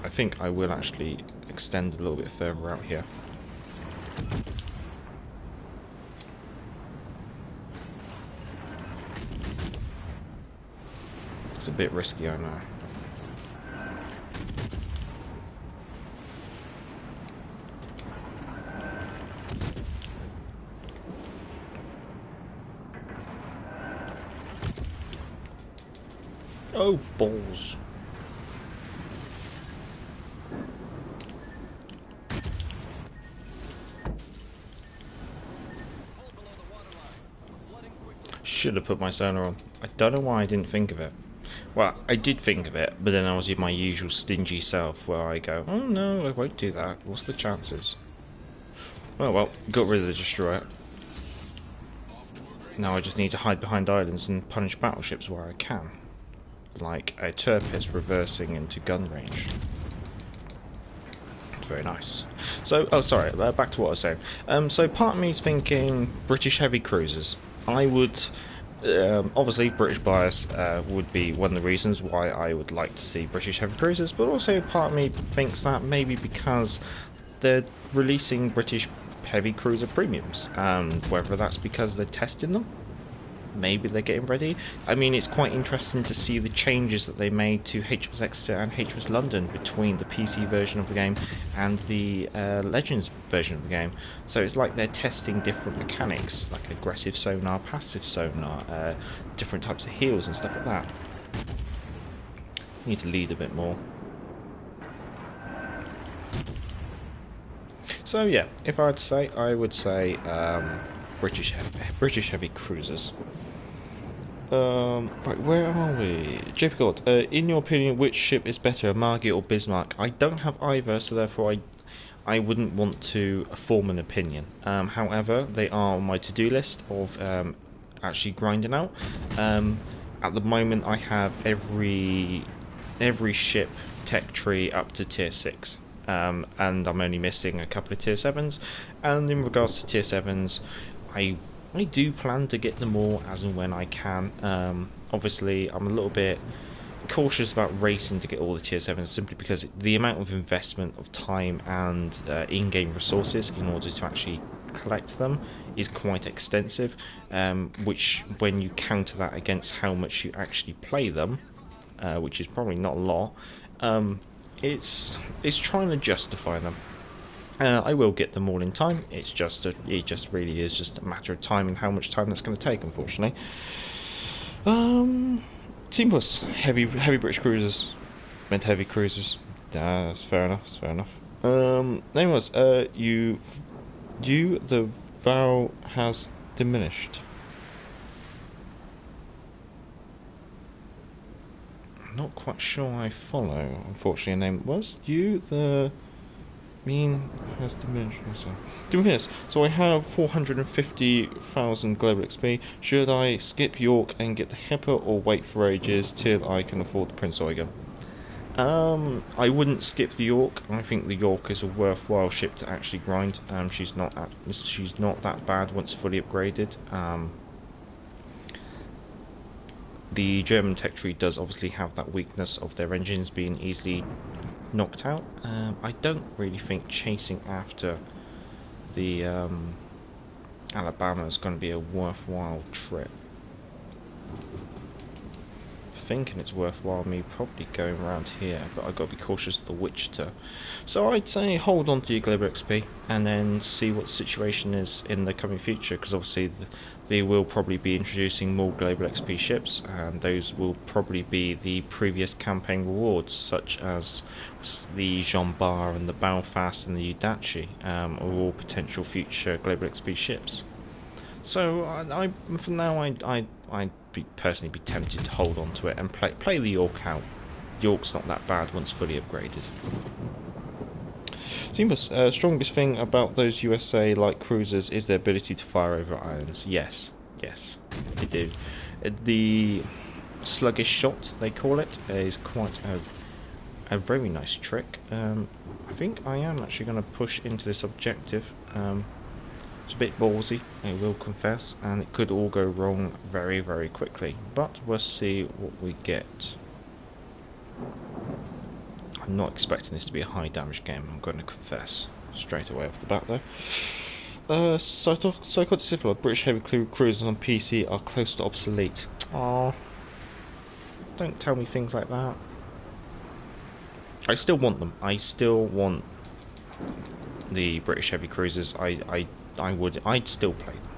I think I will actually extend a little bit further out here. It's a bit risky, I know. Oh, balls. Should have put my sonar on. I don't know why I didn't think of it. Well, I did think of it, but then I was in my usual stingy self where I go, oh no, I won't do that. What's the chances? Oh well, got rid of the destroyer. Now I just need to hide behind islands and punish battleships where I can. Like a Turpis reversing into gun range. It's very nice. So, oh sorry, back to what I was saying. So part of me is thinking British heavy cruisers. I would... obviously, British bias would be one of the reasons why I would like to see British heavy cruisers, but also part of me thinks that maybe because they're releasing British heavy cruiser premiums, and whether that's because they're testing them, maybe they're getting ready. I mean, it's quite interesting to see the changes that they made to HMS Exeter and HMS London between the PC version of the game and the Legends version of the game. So it's like they're testing different mechanics, like aggressive sonar, passive sonar, different types of heals and stuff like that. Need to lead a bit more. So yeah, if I had to say, I would say British heavy cruisers. Right, where are we? JP God, in your opinion, which ship is better, Margit or Bismarck? I don't have either, so therefore I wouldn't want to form an opinion. However, they are on my to-do list of actually grinding out. At the moment, I have every ship tech tree up to tier 6. And I'm only missing a couple of tier 7s. And in regards to tier 7s, I do plan to get them all as and when I can. Obviously, I'm a little bit cautious about racing to get all the tier 7s simply because the amount of investment of time and in-game resources in order to actually collect them is quite extensive, which when you counter that against how much you actually play them, which is probably not a lot, it's trying to justify them. I will get them all in time. It just really is just a matter of time and how much time that's going to take, unfortunately. Seamless heavy British cruisers, meant heavy cruisers. That's fair enough. That's fair enough. Anyways, the vow has diminished. I'm not quite sure I follow. Unfortunately, a name was you the Mean has diminished also. Doing this, so I have 450,000 global XP. Should I skip York and get the Hipper, or wait for ages till I can afford the Prince Eugen? I wouldn't skip the York. I think the York is a worthwhile ship to actually grind. She's not that bad once fully upgraded. The German tech tree does obviously have that weakness of their engines being easily knocked out. I don't really think chasing after the Alabama is going to be a worthwhile trip. Thinking it's worthwhile me probably going around here, but I've got to be cautious of the Wichita. So I'd say hold on to your global XP and then see what the situation is in the coming future, because obviously they will probably be introducing more global XP ships, and those will probably be the previous campaign rewards, such as the Jean Bart and the Belfast and the Udachi, are all potential future global XP ships. So for now I'd personally be tempted to hold on to it and play the York out. York's not that bad once fully upgraded. Seems strongest thing about those USA light cruisers is their ability to fire over islands. Yes, they do. The sluggish shot, they call it, is quite a very nice trick. I think I am actually going to push into this objective. It's a bit ballsy, I will confess, and it could all go wrong very, very quickly. But we'll see what we get. I'm not expecting this to be a high damage game, I'm going to confess. Straight away off the bat though. Psychotic Civil, British heavy cruisers on PC are close to obsolete. Aww. Don't tell me things like that. I still want them. I still want the British heavy cruisers. I'd still play them.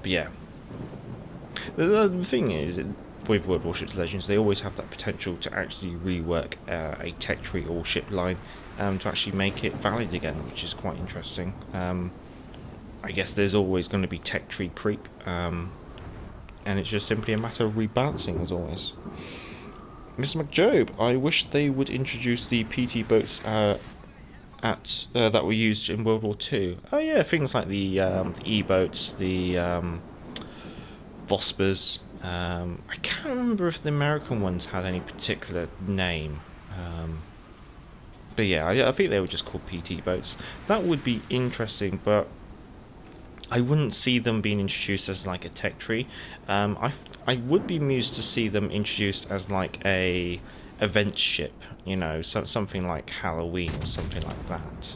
But yeah. The thing is, with World of Warships Legends, they always have that potential to actually rework a tech tree or ship line to actually make it valid again, which is quite interesting. I guess there's always going to be tech tree creep, and it's just simply a matter of rebalancing as always. Mr. McJob, I wish they would introduce the PT boats that were used in World War II. Oh yeah, things like the E-boats, the Vospers. I can't remember if the American ones had any particular name. But yeah, I think they were just called PT boats. That would be interesting, but I wouldn't see them being introduced as like a tech tree. I would be amused to see them introduced as like a event ship, you know, something like Halloween or something like that.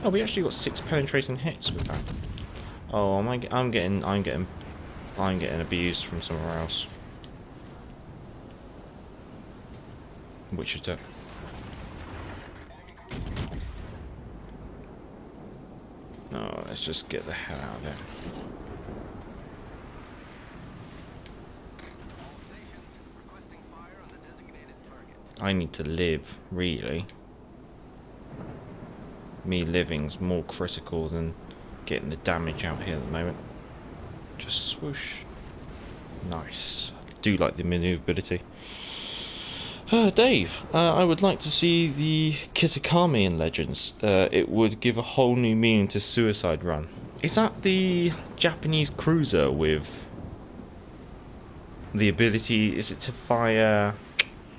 Oh, we actually got 6 penetrating hits with that. Oh, I'm getting abused from somewhere else. Wichita. No, let's just get the hell out of there. I need to live, really. Me living's more critical than getting the damage out here at the moment. Just swoosh. Nice. I do like the maneuverability. Dave, I would like to see the Kitakami in Legends. It would give a whole new meaning to Suicide Run. Is that the Japanese cruiser with the ability, is it to fire,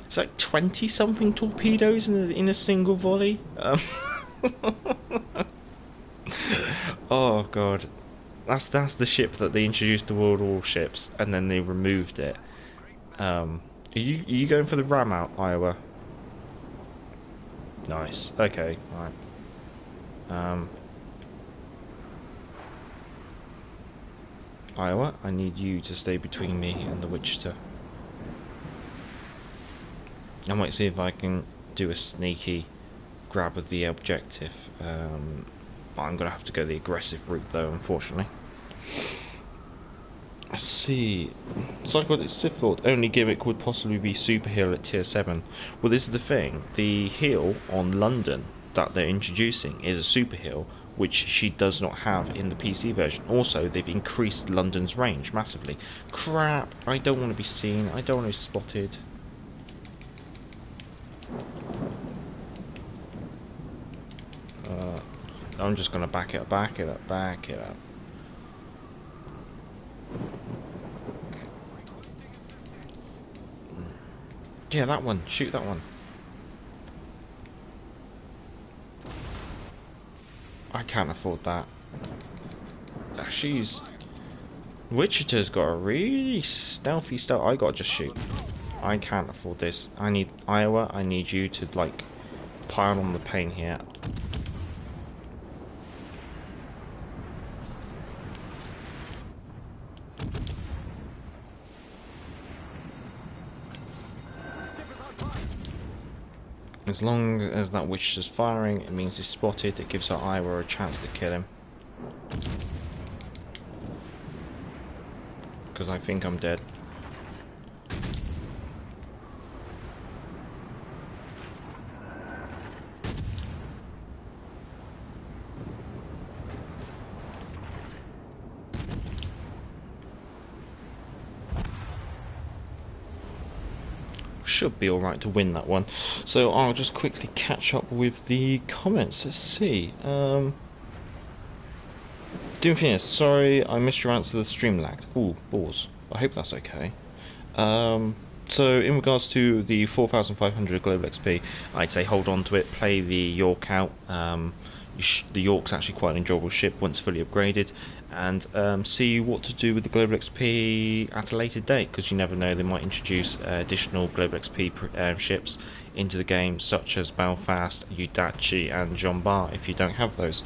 it's like 20 something torpedoes in a single volley? Oh god. That's the ship that they introduced to World Warships and then they removed it. Are you going for the ram out, Iowa? Nice. Okay, right. Iowa, I need you to stay between me and the Wichita. I might see if I can do a sneaky grab of the objective. I'm gonna have to go the aggressive route though, unfortunately. Let's see. Psychotic Siffield, only gimmick would possibly be super heal at tier 7. Well, this is the thing. The heal on London that they're introducing is a super heal, which she does not have in the PC version. Also, they've increased London's range massively. Crap, I don't want to be seen. I don't want to be spotted. I'm just gonna back it up, back it up, back it up. Yeah, that one. Shoot that one. I can't afford that. She's... Wichita's got a really stealthy stuff. I gotta just shoot. I can't afford this. I need Iowa. I need you to like pile on the pain here. As long as that witch is firing, it means he's spotted. It gives our Iowa a chance to kill him. Because I think I'm dead. Should be alright to win that one. So I'll just quickly catch up with the comments. Let's see. Doomfierce, sorry I missed your answer, the stream lagged. Ooh, balls. I hope that's okay. So in regards to the 4,500 global XP, I'd say hold on to it, play the York out. The York's actually quite an enjoyable ship once fully upgraded, and see what to do with the global XP at a later date, because you never know, they might introduce additional global XP ships into the game, such as Belfast, Udachi and Jean Bart, if you don't have those.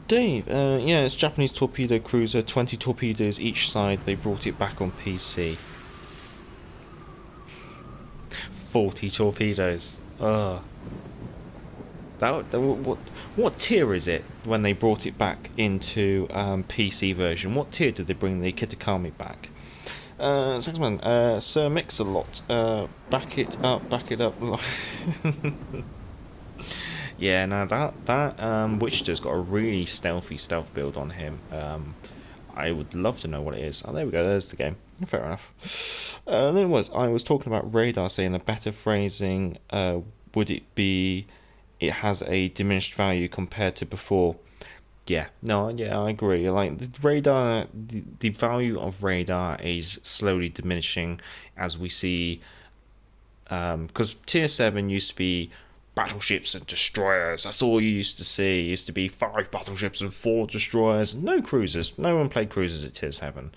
Dave, yeah, it's Japanese torpedo cruiser, 20 torpedoes each side, they brought it back on PC. 40 torpedoes. Ugh. What tier is it when they brought it back into PC version? What tier did they bring the Kitakami back? Sexman, Sir Mix-a-Lot, back it up, back it up. Yeah, now that Wichita's got a really stealthy stealth build on him. I would love to know what it is. Oh, there we go, there's the game. Fair enough. Then I was talking about radar, saying a better phrasing would it be it has a diminished value compared to before. Yeah, no, yeah, I agree. Like the radar, the value of radar is slowly diminishing as we see, because tier 7 used to be battleships and destroyers. That's all you used to see. It used to be 5 battleships and 4 destroyers. No cruisers. No one played cruisers at tier 7.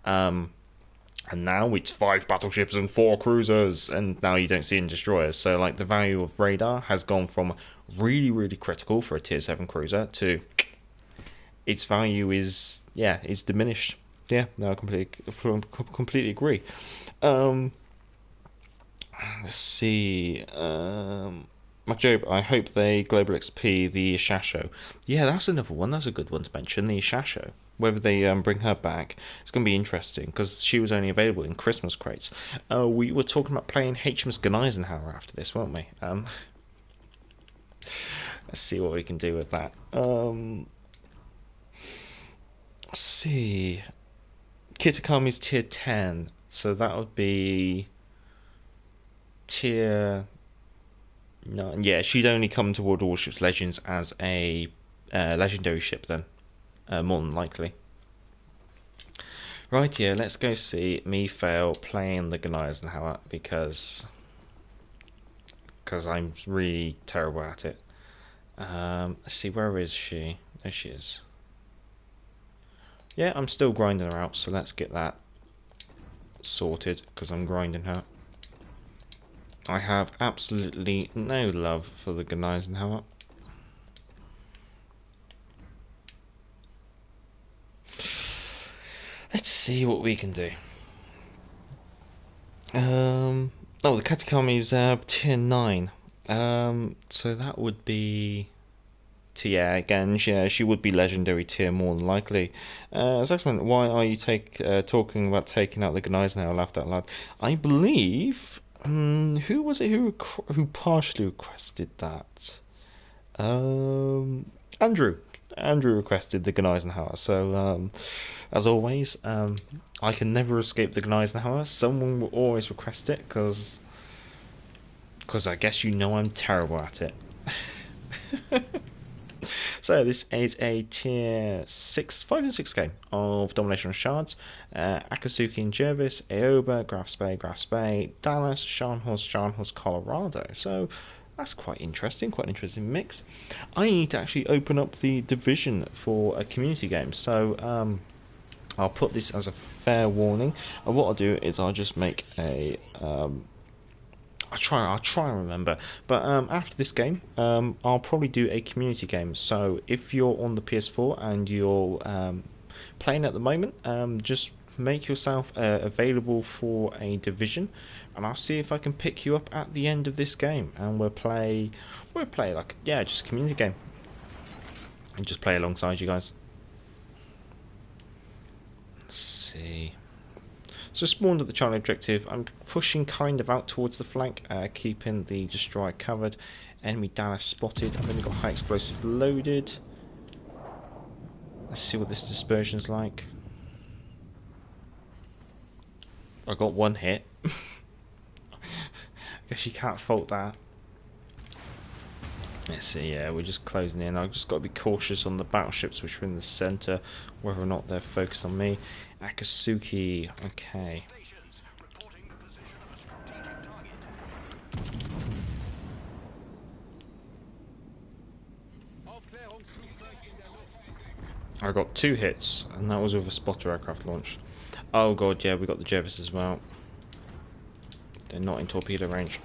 And now it's 5 battleships and 4 cruisers, and now you don't see any destroyers. So like the value of radar has gone from really, really critical for a tier 7 cruiser to its value is diminished. Yeah, no, I completely agree. Let's see. Job, I hope they global XP the Shasho. Yeah, that's another one. That's a good one to mention. The Shasho. Whether they bring her back, it's going to be interesting because she was only available in Christmas crates. We were talking about playing HMS Gneisenhower after this, weren't we? Let's see what we can do with that. Let's see. Kitakami's tier 10, so that would be tier 9. Yeah, she'd only come to World of Warships Legends as a legendary ship then. More than likely. Right, yeah, let's go see me fail playing the Gneisenhower because I'm really terrible at it. Let's see, where is she? There she is. Yeah, I'm still grinding her out, so let's get that sorted because I'm grinding her. I have absolutely no love for the Gneisenhower. Let's see what we can do. Oh, the Katakami's tier 9. So that would be... Yeah, again, yeah, she would be legendary tier more than likely. Zaxman, why are you talking about taking out the Gneisenhower? Laughed out loud. I believe... who was it who partially requested that? Andrew. Andrew requested the Gneisenhower, so as always, I can never escape the Gneisenhower. Someone will always request it because Because I guess you know I'm terrible at it. So this is a tier 6, 5 and 6 game of Domination on Shards. Akatsuki and Jervis, Aoba, Graf Spay, Dallas, Scharnhorst, Colorado. So that's quite an interesting mix. I need to actually open up the division for a community game. So I'll put this as a fair warning. And what I'll do is I'll just make a I'll try and remember. But after this game, I'll probably do a community game. So if you're on the PS4 and you're playing at the moment, just make yourself available for a division, and I'll see if I can pick you up at the end of this game, and we'll play like just a community game, and just play alongside you guys. Let's see. So spawned at the Charlie objective. I'm pushing kind of out towards the flank, keeping the destroyer covered. Enemy Dallas spotted. I've only got high explosive loaded. Let's see what this dispersion's like. I got one hit. I guess you can't fault that. Let's see, yeah, we're just closing in. I've just got to be cautious on the battleships which are in the centre, whether or not they're focused on me. Akatsuki, okay. I got 2 hits, and that was with a spotter aircraft launch. Oh god, yeah, we got the Jervis as well. They're not in torpedo range.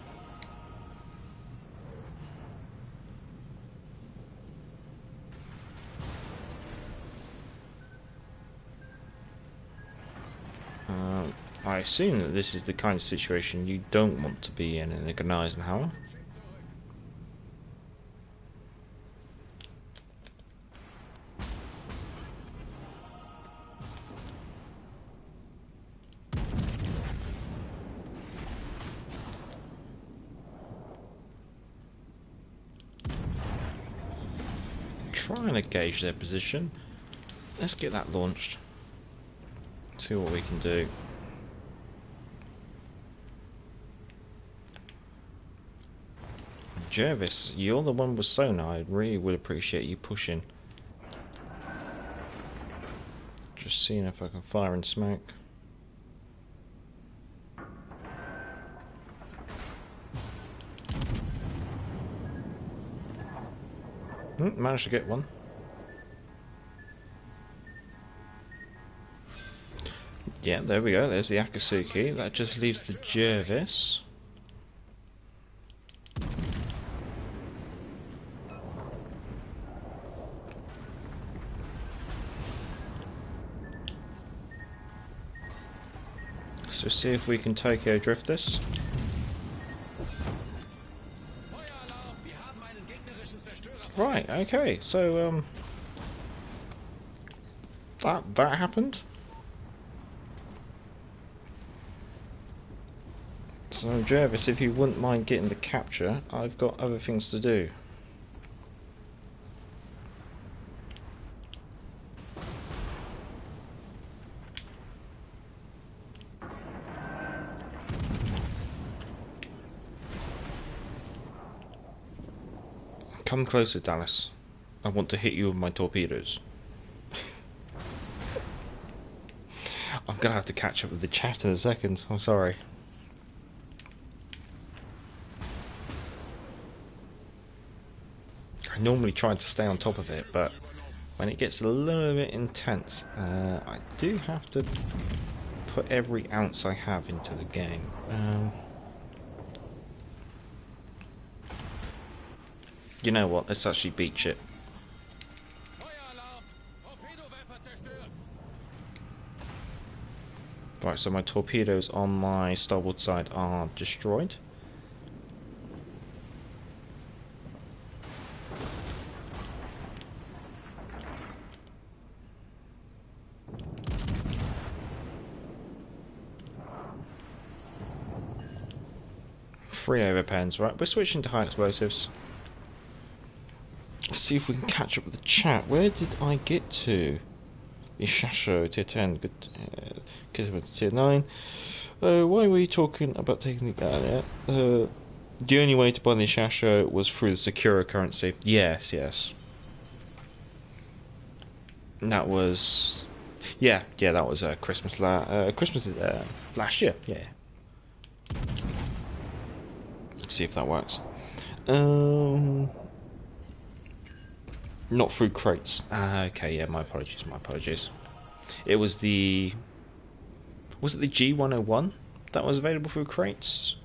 I assume that this is the kind of situation you don't want to be in a Eisenhower. Trying to gauge their position. Let's get that launched. See what we can do. Jervis, you're the one with sonar. I really would appreciate you pushing. Just seeing if I can fire and smoke. Managed to get one. Yeah, there we go. There's the Akatsuki. That just leaves the Jervis. So see if we can Tokyo drift this. Right, okay, so that happened. So Jervis, if you wouldn't mind getting the capture, I've got other things to do. Come closer, Dallas. I want to hit you with my torpedoes. I'm gonna have to catch up with the chat in a second. I'm sorry. I normally try to stay on top of it, but when it gets a little bit intense, I do have to put every ounce I have into the game. You know what, let's actually beach it. Right, so my torpedoes on my starboard side are destroyed. Three overpens, right, we're switching to high explosives. Let's see if we can catch up with the chat. Where did I get to? Ishasho, tier 10, good. Tier 9. Why were you talking about taking the... The only way to buy the Shasho was through the Secura currency. Yes, yes. And that was, yeah, that was Christmas last year. Yeah. Let's see if that works. Um, Not through crates. Okay, yeah, my apologies, my apologies. It was it the G101 that was available through crates?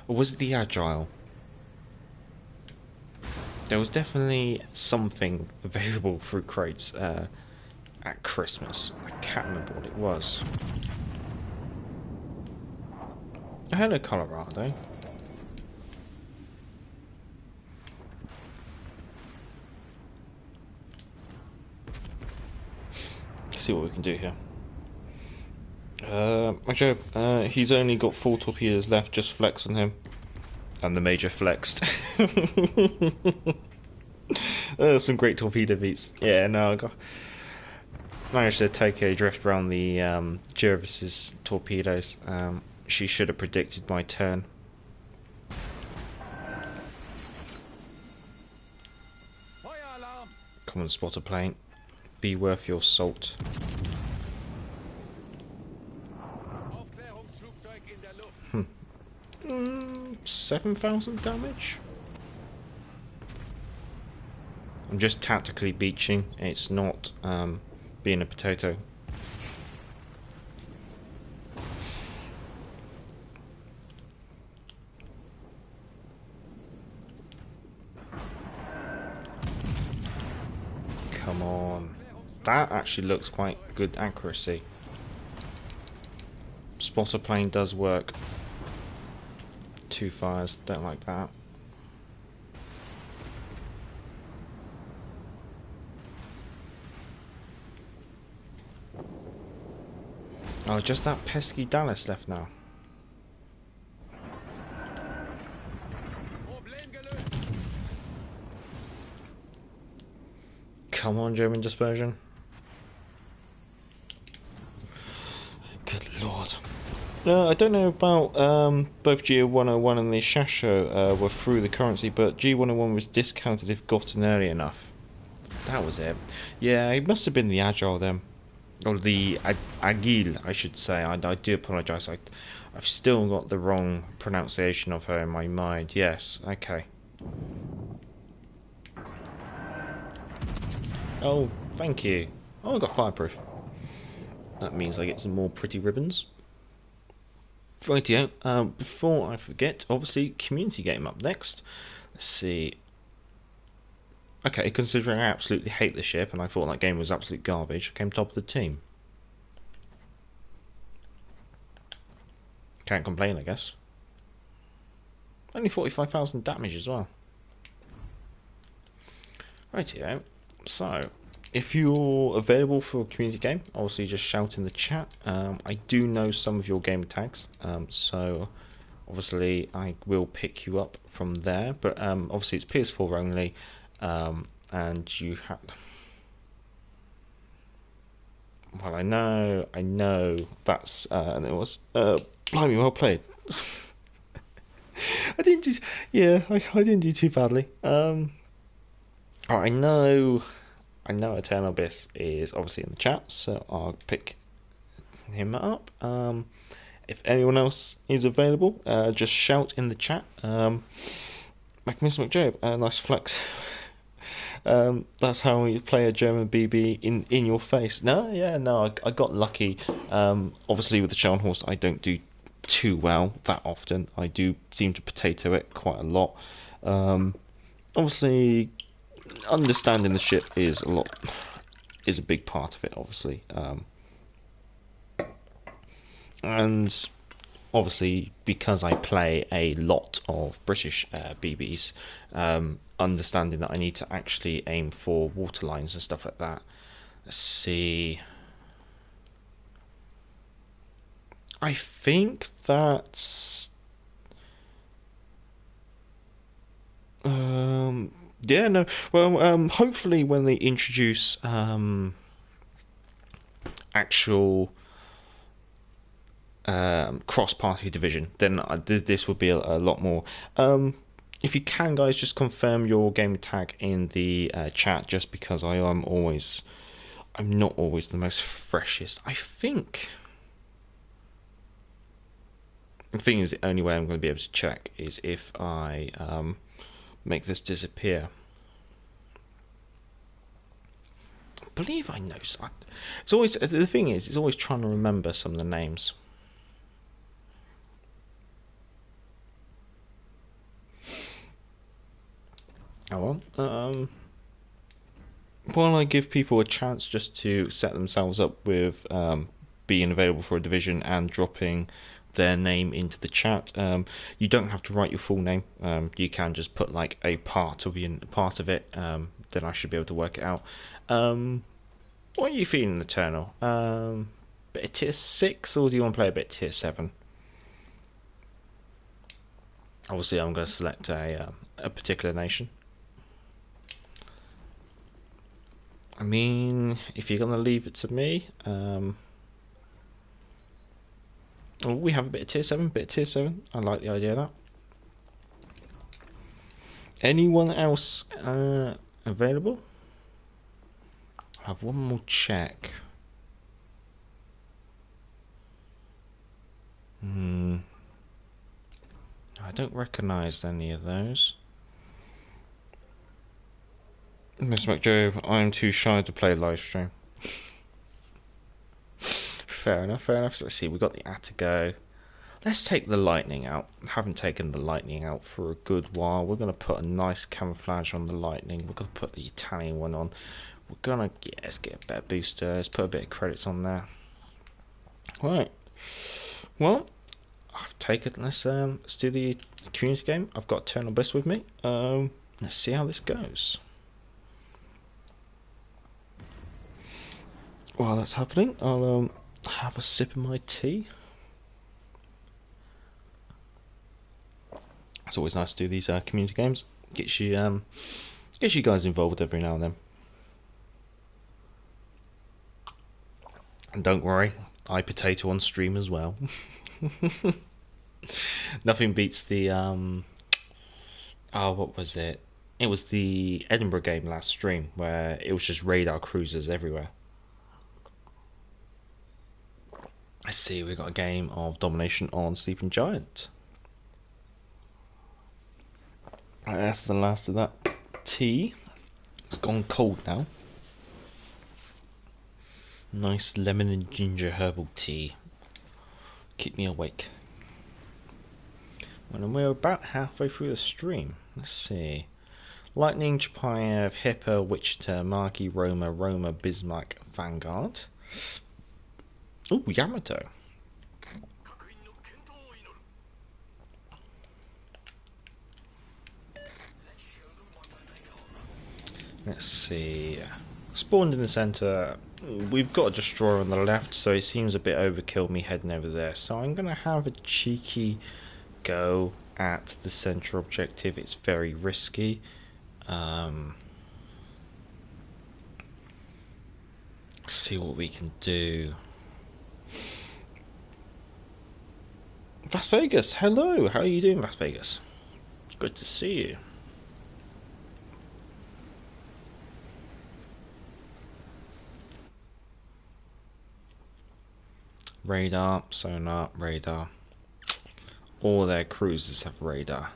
Or was it the Agile? There was definitely something available through crates at Christmas. I can't remember what it was. Hello, Colorado. Let's see what we can do here. Actually, he's only got 4 torpedoes left. Just flex on him. And the Major flexed. Some great torpedo beats. Yeah, no, I managed to take a drift around the Jervis's torpedoes. She should have predicted my turn. Fire alarm! Come on, spot a plane. Be worth your salt. Aufklärungsflugzeug in der Luft. 7,000 damage? I'm just tactically beaching. It's not being a potato. Come on. That actually looks quite good accuracy. Spotter plane does work. 2 fires, don't like that. Oh, just that pesky Dallas left now. Problem gelöst. Come on, German dispersion. Good lord. I don't know about both G101 and the Shasho were through the currency, but G101 was discounted if gotten early enough. That was it. Yeah, it must have been the Agile then. Or the Agile, I should say. I do apologise. I've still got the wrong pronunciation of her in my mind. Yes, okay. Oh, thank you. Oh, I got fireproof. That means I get some more pretty ribbons. Rightio, before I forget, obviously, community game up next. Let's see. Okay, considering I absolutely hate the ship and I thought that game was absolute garbage, I came top of the team. Can't complain, I guess. Only 45,000 damage as well. Rightio, so if you're available for a community game, obviously just shout in the chat. I do know some of your gamer tags, so obviously I will pick you up from there. But obviously it's PS4 only, and you have. Well, I know that's and it was blimey, well played. I didn't do, yeah, I didn't do too badly. I know Eternal Abyss is obviously in the chat, so I'll pick him up. If anyone else is available, just shout in the chat. Mr. McJob, nice flex. That's how you play a German BB in your face. No, yeah, no, I got lucky. Obviously with the Scharnhorst, I don't do too well that often. I do seem to potato it quite a lot. Obviously, understanding the ship is a big part of it, obviously, and obviously because I play a lot of British BBs, understanding that I need to actually aim for waterlines and stuff like that. Let's see. I think that's yeah, no. Well, hopefully when they introduce actual cross-party division, then this would be a lot more. If you can, guys, just confirm your game tag in the chat, just because I'm not always the most freshest. I think the thing is, the only way I'm going to be able to check is if I make this disappear. I believe I know. It's always, the thing is, it's always trying to remember some of the names. Oh well. While I give people a chance just to set themselves up with being available for a division and dropping their name into the chat, you don't have to write your full name. You can just put like a part of it. Then I should be able to work it out. What are you feeling, Eternal? Bit of tier 6, or do you want to play a bit of tier 7? Obviously, I'm going to select a particular nation. I mean, if you're going to leave it to me, we have a bit of tier 7, I like the idea of that. Anyone else available? I'll have one more check. I don't recognise any of those. Miss McJoe, I'm too shy to play Livestream. Fair enough. Let's see, we've got the Attigo. Let's take the Lightning out. I haven't taken the Lightning out for a good while. We're going to put a nice camouflage on the Lightning. We're going to put the Italian one on. We're going to, let's get a better booster. Let's put a bit of credits on there. Right. Well, I've taken, let's do the community game. I've got Eternal Bliss with me. Let's see how this goes. While that's happening, I'll have a sip of my tea. It's always nice to do these community games. Gets you guys involved every now and then. And don't worry, I potato on stream as well. Nothing beats the what was it? It was the Edinburgh game last stream where it was just radar cruisers everywhere. I see we've got a game of domination on Sleeping Giant. Right, that's the last of that tea. It's gone cold now. Nice lemon and ginger herbal tea. Keep me awake. Well, we're about halfway through the stream. Let's see. Lightning, Chapayev, Hipper, Wichita, Marky, Roma, Bismarck, Vanguard. Oh, Yamato. Let's see. Spawned in the centre. We've got a destroyer on the left, so it seems a bit overkill me heading over there. So I'm going to have a cheeky go at the centre objective. It's very risky. See what we can do. Las Vegas, hello. How are you doing, Las Vegas? Good to see you. Radar, sonar, radar. All their cruisers have radar.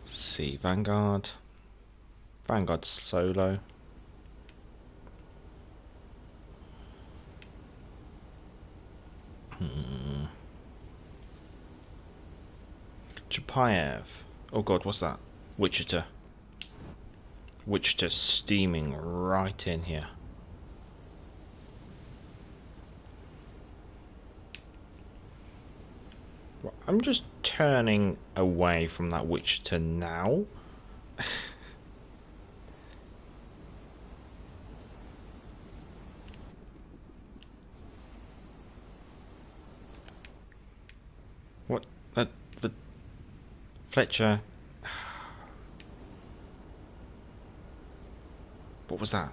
Let's see, Vanguard. Vanguard solo. Chapayev. Oh god, what's that? Wichita. Wichita steaming right in here. I'm just turning away from that Wichita now. What? But Fletcher. What was that?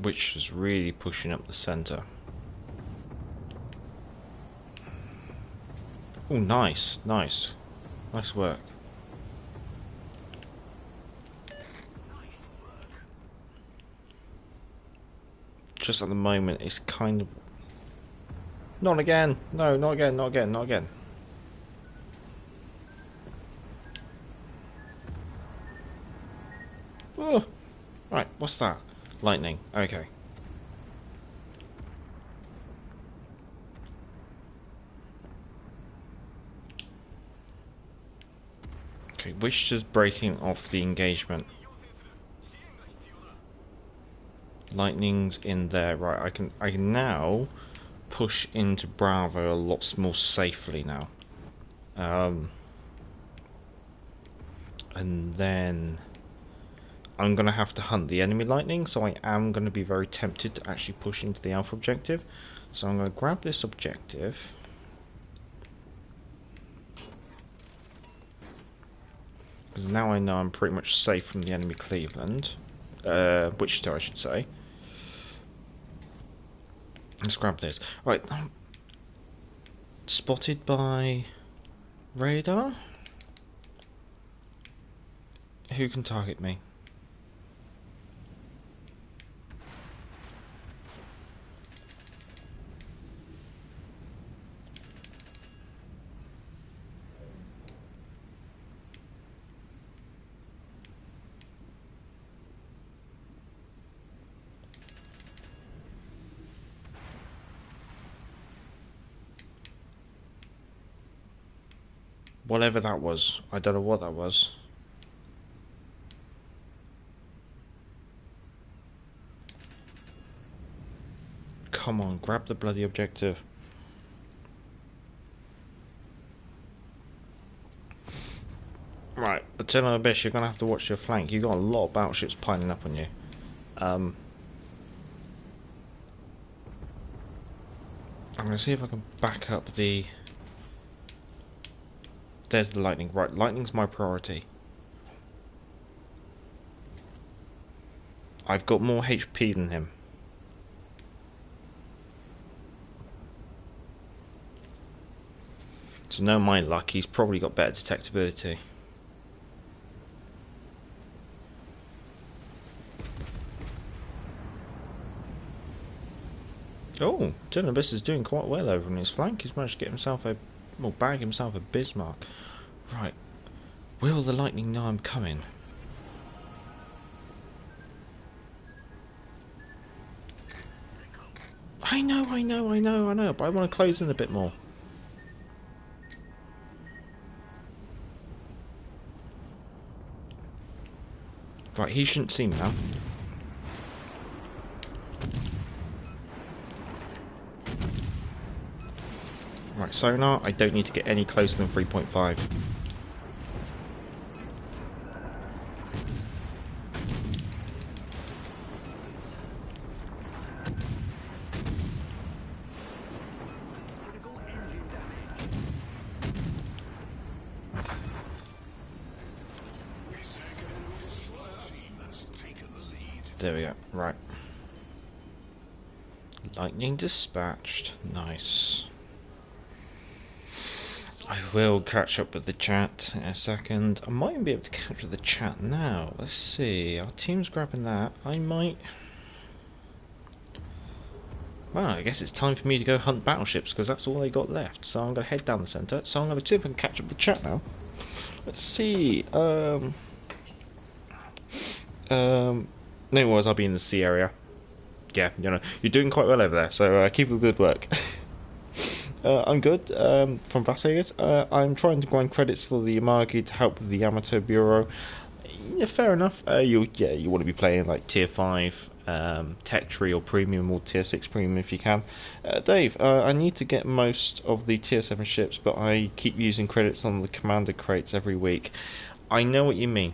which is really pushing up the centre. Oh, nice, nice. Nice work. Just at the moment, it's kind of... Not again! No, not again, not again, not again. Oh! Right, what's that? Lightning, okay. Okay, which is breaking off the engagement. Lightning's in there, right? I can now push into Bravo a lot more safely now. And then I'm gonna have to hunt the enemy lightning, so I am gonna be very tempted to actually push into the Alpha objective. So I'm gonna grab this objective. Because now I know I'm pretty much safe from the enemy Cleveland. Wichita, I should say. Let's grab this. Right. Spotted by radar? Who can target me? Whatever that was. I don't know what that was. Come on, grab the bloody objective. Right, but tell my best, you're gonna have to watch your flank. You got a lot of battleships piling up on you. I'm gonna see if I can back up the... There's the lightning. Right, lightning's my priority. I've got more HP than him. So no my luck, he's probably got better detectability. Oh, Dylan is doing quite well over on his flank. He's managed to get himself a... well, bag himself a Bismarck. Right. Will the lightning know I'm coming? I know, but I want to close in a bit more. Right, he shouldn't see me now. Right, sonar, I don't need to get any closer than 3.5. There we go, right. Lightning dispatched, nice. I will catch up with the chat in a second. I might even be able to catch up with the chat now. Let's see, our team's grabbing that. I might... Well, I guess it's time for me to go hunt battleships, because that's all they got left. So I'm going to head down the centre. So I'm going to see if I can catch up with the chat now. Let's see, no worries, I'll be in the sea area. Yeah, you know, you're doing quite well over there, so keep up the good work. I'm good, from Vegas. I'm trying to grind credits for the Amagi to help with the Amateur Bureau. Yeah, fair enough. You want to be playing like Tier 5, Tech Tree or Premium, or Tier 6 Premium if you can. Dave, I need to get most of the Tier 7 ships, but I keep using credits on the Commander crates every week. I know what you mean.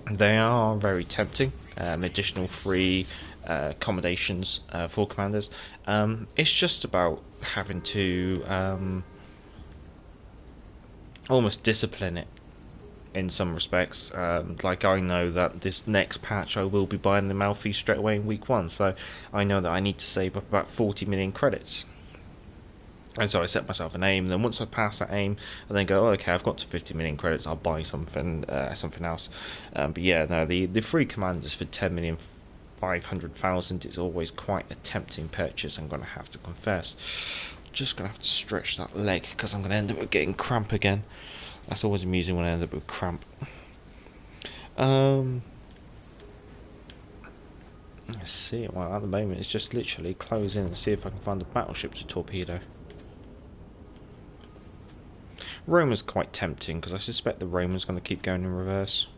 They are very tempting, additional free accommodations for commanders. It's just about having to almost discipline it in some respects. Like I know that this next patch I will be buying the Malfi straight away in week 1, so I know that I need to save up about 40 million credits. And so I set myself an aim, and then once I pass that aim, I then go, oh, okay, I've got to 50 million credits, I'll buy something else. But yeah, no, the free commanders for 10,500,000 is always quite a tempting purchase, I'm going to have to confess. Just going to have to stretch that leg, because I'm going to end up with getting cramp again. That's always amusing when I end up with cramp. Let's see, well, at the moment it's just literally close in and see if I can find a battleship to torpedo. Roma's quite tempting, because I suspect the Roma's going to keep going in reverse.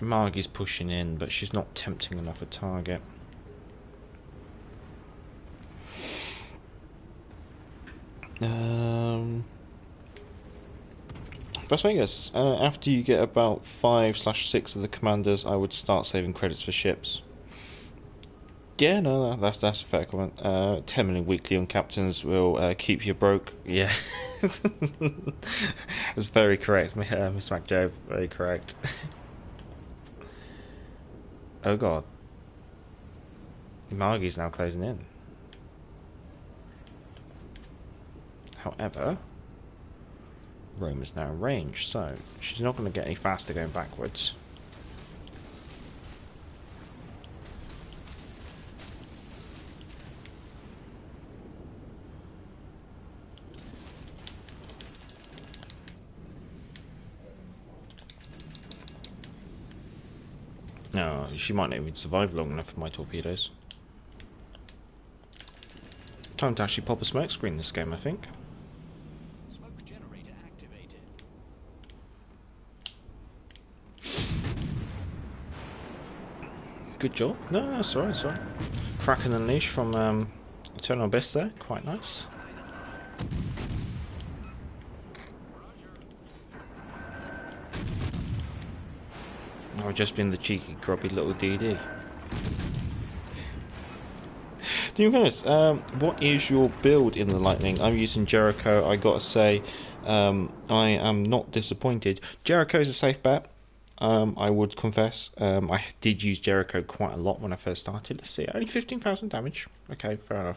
Margie's pushing in, but she's not tempting enough a target. Best way, I guess. After you get about 5/6 of the commanders, I would start saving credits for ships. Yeah, no, that's a fair comment. 10 million weekly on captains will keep you broke. Yeah, that's very correct, Miss MacJoe. Very correct. Oh god, Margie's now closing in. However, Rome is now in range, so she's not going to get any faster going backwards. No, she might not even survive long enough for my torpedoes. Time to actually pop a smoke screen this game, I think. Smoke generator activated. Good job. No, that's alright, sorry. Cracking the niche from Eternal Abyss there, quite nice. I've just been the cheeky, grubby little DD. To be honest, what is your build in the Lightning? I'm using Jericho. I gotta say, I am not disappointed. Jericho is a safe bet. I would confess. I did use Jericho quite a lot when I first started. Let's see, only 15,000 damage. Okay, fair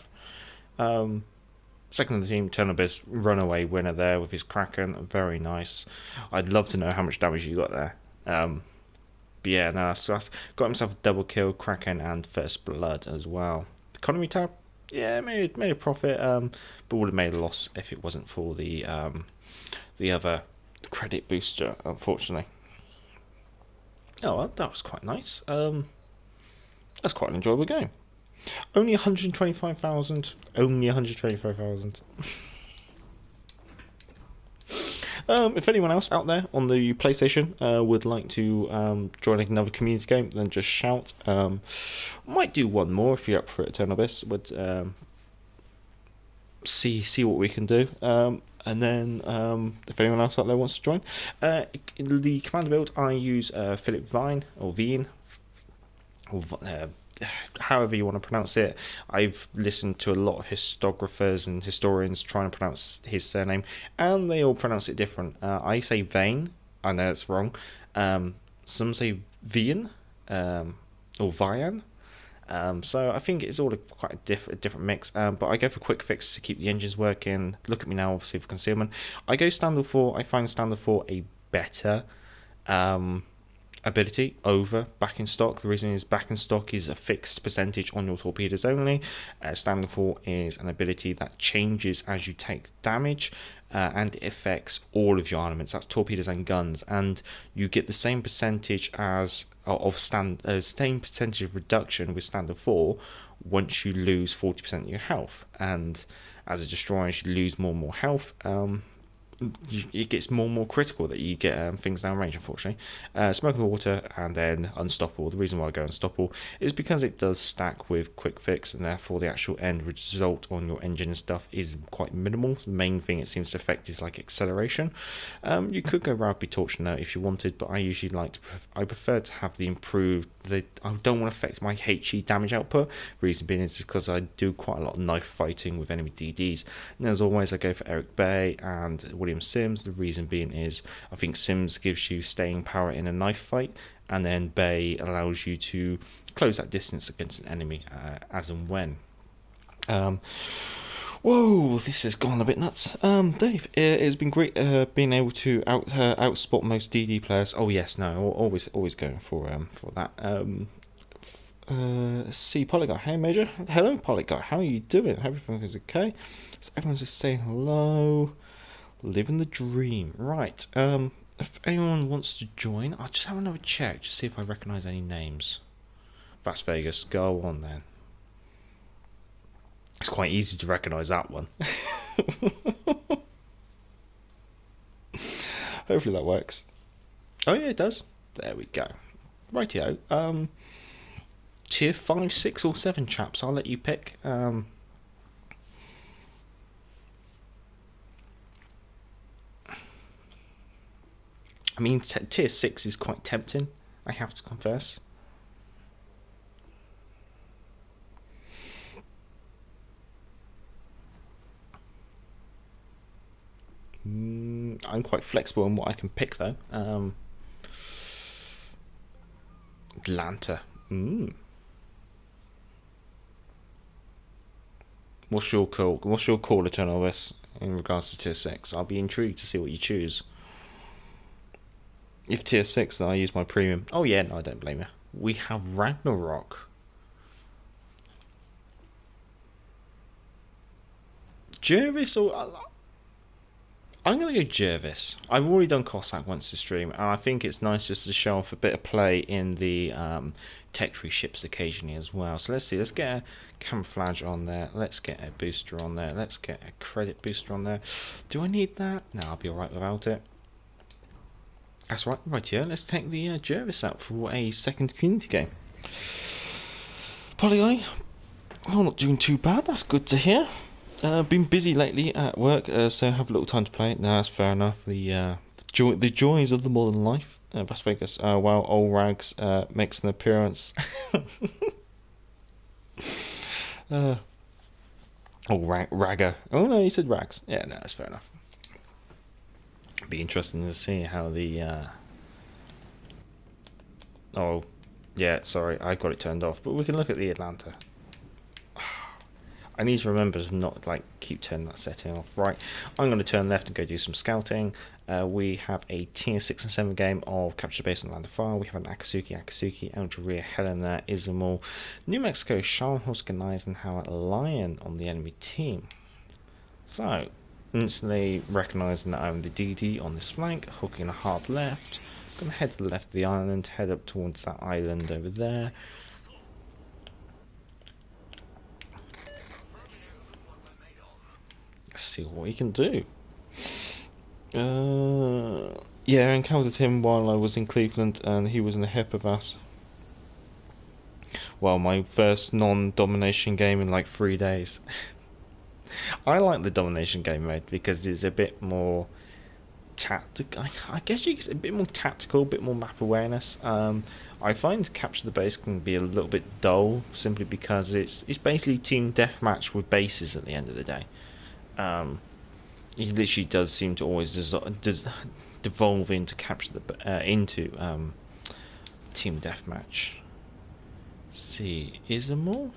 enough. Second in the team, Eternal Abyss, runaway winner there with his Kraken. Very nice. I'd love to know how much damage you got there. But yeah, no, that's got himself a double kill, Kraken, and First Blood as well. Economy tab, yeah, made a profit, but would have made a loss if it wasn't for the other credit booster, unfortunately. Oh, well, that was quite nice. That's quite an enjoyable game. Only 125,000. Only 125,000. If anyone else out there on the PlayStation would like to join another community game, then just shout. Might do one more if you're up for it, Eternal Abyss. Would see what we can do. And then if anyone else out there wants to join, in the commander build I use Philip Vine or Veen, or however you want to pronounce it. I've listened to a lot of historiographers and historians trying to pronounce his surname, and they all pronounce it different. I say Vane, I know it's wrong. Some say Vian, or Vian. So I think it's all quite a different mix. But I go for quick fixes to keep the engines working. Look at me now, obviously, for concealment. I go standard 4. I find standard 4 a better ability over back in stock. The reason is back in stock is a fixed percentage on your torpedoes only. Standard 4 is an ability that changes as you take damage, and it affects all of your armaments. That's torpedoes and guns, and you get the same percentage as same percentage of reduction with standard 4 once you lose 40% of your health. And as a destroyer, as you lose more and more health, it gets more and more critical that you get things down range, unfortunately. Smoke and water, and then unstoppable. The reason why I go unstoppable is because it does stack with quick fix, and therefore the actual end result on your engine and stuff is quite minimal. The main thing it seems to affect is like acceleration. You could go Rugby Torch note if you wanted, but I usually I prefer to have the improved I don't want to affect my HE damage output. Reason being is because I do quite a lot of knife fighting with enemy DDs. And as always, I go for Eric Bay and William Sims. The reason being is I think Sims gives you staying power in a knife fight, and then Bay allows you to close that distance against an enemy as and when. Whoa, this has gone a bit nuts. Dave, it's been great being able to outspot most DD players. Oh yes, no, always going for that. See, Polyguy. Hey, Major. Hello, Polyguy. How are you doing? Everything is okay. So everyone's just saying hello, living the dream. Right. If anyone wants to join, I'll just have another check to see if I recognise any names. Las Vegas. Go on then. It's quite easy to recognise that one. Hopefully that works. Oh yeah, it does. There we go. Rightio. Tier 5, 6 or 7 chaps, I'll let you pick. I mean, tier 6 is quite tempting, I have to confess. I'm quite flexible on what I can pick though. Atlanta. What's your call? What's your call, Eternalvis, in regards to tier 6? I'll be intrigued to see what you choose. If tier 6, then I use my premium. Oh yeah, no, I don't blame you. We have Ragnarok. Jervis or... I'm going to go Jervis. I've already done Cossack once to stream, and I think it's nice just to show off a bit of play in the tech tree ships occasionally as well. So let's see, let's get a camouflage on there, let's get a booster on there, let's get a credit booster on there. Do I need that? No, I'll be alright without it. That's right here, let's take the Jervis out for a second community game. Polyguy, you're not doing too bad, that's good to hear. Been busy lately at work, so have a little time to play. No, that's fair enough. The joys of the modern life. Las Vegas, while old Rags makes an appearance. Ragger. Oh no, he said Rags. Yeah, no, that's fair enough. Be interesting to see how the. Oh, yeah. Sorry, I got it turned off. But we can look at the Atlanta. I need to remember to not keep turning that setting off. Right, I'm going to turn left and go do some scouting. We have a tier 6 and 7 game of Capture the Base and Land of Fire. We have an Akatsuki, Algeria, Helena, Izumul, New Mexico, Scharnhorst, Eisenhower, Lion on the enemy team. So, instantly recognising that I'm the DD on this flank, hooking a hard left. I'm going to head to the left of the island, head up towards that island over there. See what he can do. Yeah, I encountered him while I was in Cleveland, and he was in the hip of us. Well, my first non-domination game in 3 days. I like the domination game mode because it's a bit more tactical. I guess it's a bit more tactical, a bit more map awareness. I find Capture the Base can be a little bit dull simply because it's basically team deathmatch with bases at the end of the day. He literally does seem to always devolve into team deathmatch. See, is there more?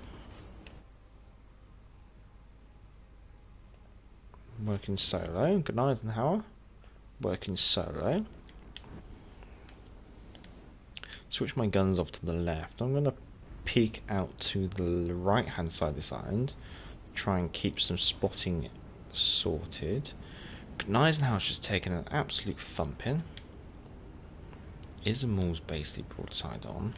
Working solo. Good night, Eisenhower. Working solo. Switch my guns off to the left. I'm gonna peek out to the right hand side of this island. Try and keep some spotting sorted. Eisenhower's just taken an absolute thumping. Izumul's basically broadside on.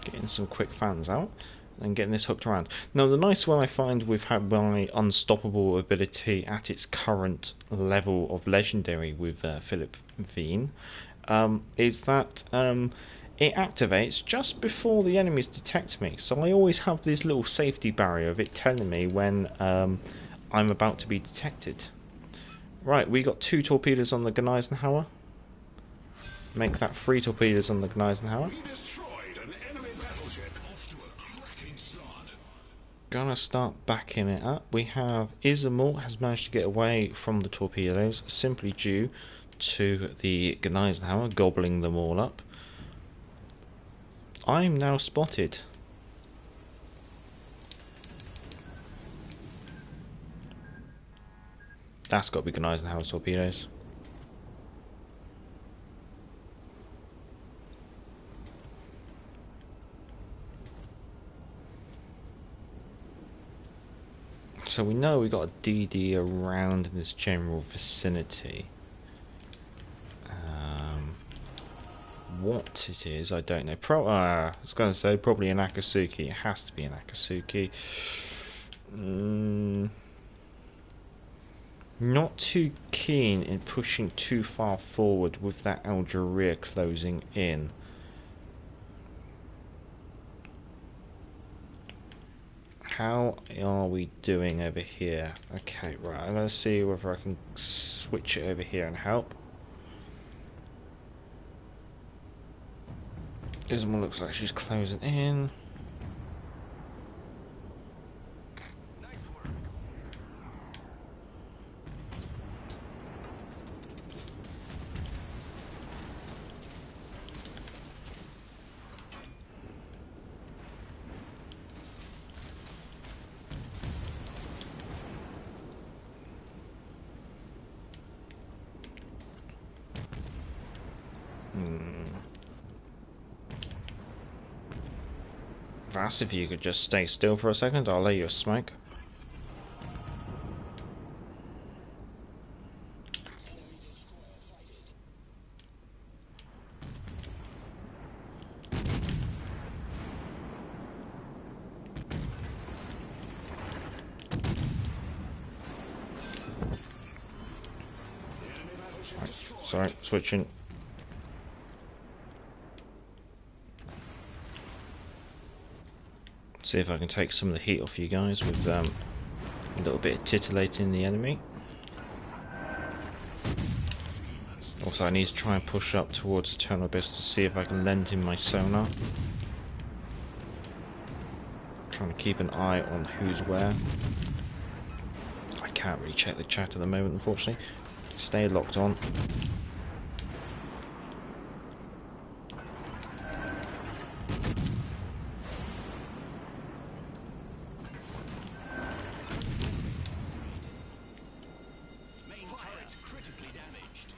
Getting some quick fans out and getting this hooked around. Now the nice one I find we've had my unstoppable ability at its current level of legendary with Philip Veen is that it activates just before the enemies detect me. So I always have this little safety barrier of it telling me when I'm about to be detected. Right, we got 2 torpedoes on the Gneisenhower. Make that 3 torpedoes on the Gneisenhower. We destroyed an enemy battleship. Off to a cracking start. Gonna start backing it up. We have Izamort has managed to get away from the torpedoes simply due to the Gneisenhower gobbling them all up. I'm now spotted. That's got to be Gneisenhower's torpedoes. So we know we've got a DD around in this general vicinity. What it is, I don't know. I was going to say probably an Akatsuki. It has to be an Akatsuki. Not too keen in pushing too far forward with that Algeria closing in. How are we doing over here? Okay, right, I'm going to see whether I can switch it over here and help. Isma looks like she's closing in. Nice work. Vass, if you could just stay still for a second, I'll lay you a smoke. Right, sorry, switching. See if I can take some of the heat off you guys with a little bit of titillating the enemy. Also, I need to try and push up towards Eternal Abyss to see if I can lend him my sonar. Trying to keep an eye on who's where. I can't really check the chat at the moment, unfortunately. Stay locked on. Main turret critically damaged.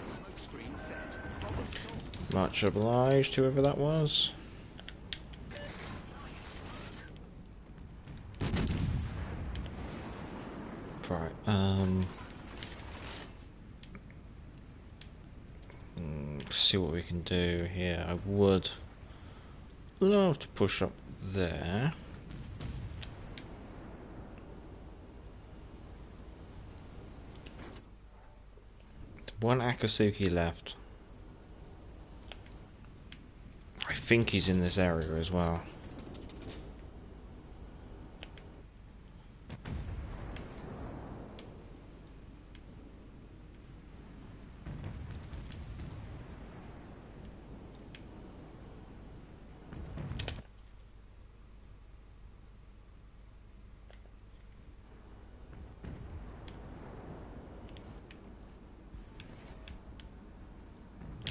Smoke screen set. Problem solved. Much obliged, whoever that was. Right, see what we can do here. I would love to push up there. One Akatsuki left. I think he's in this area as well.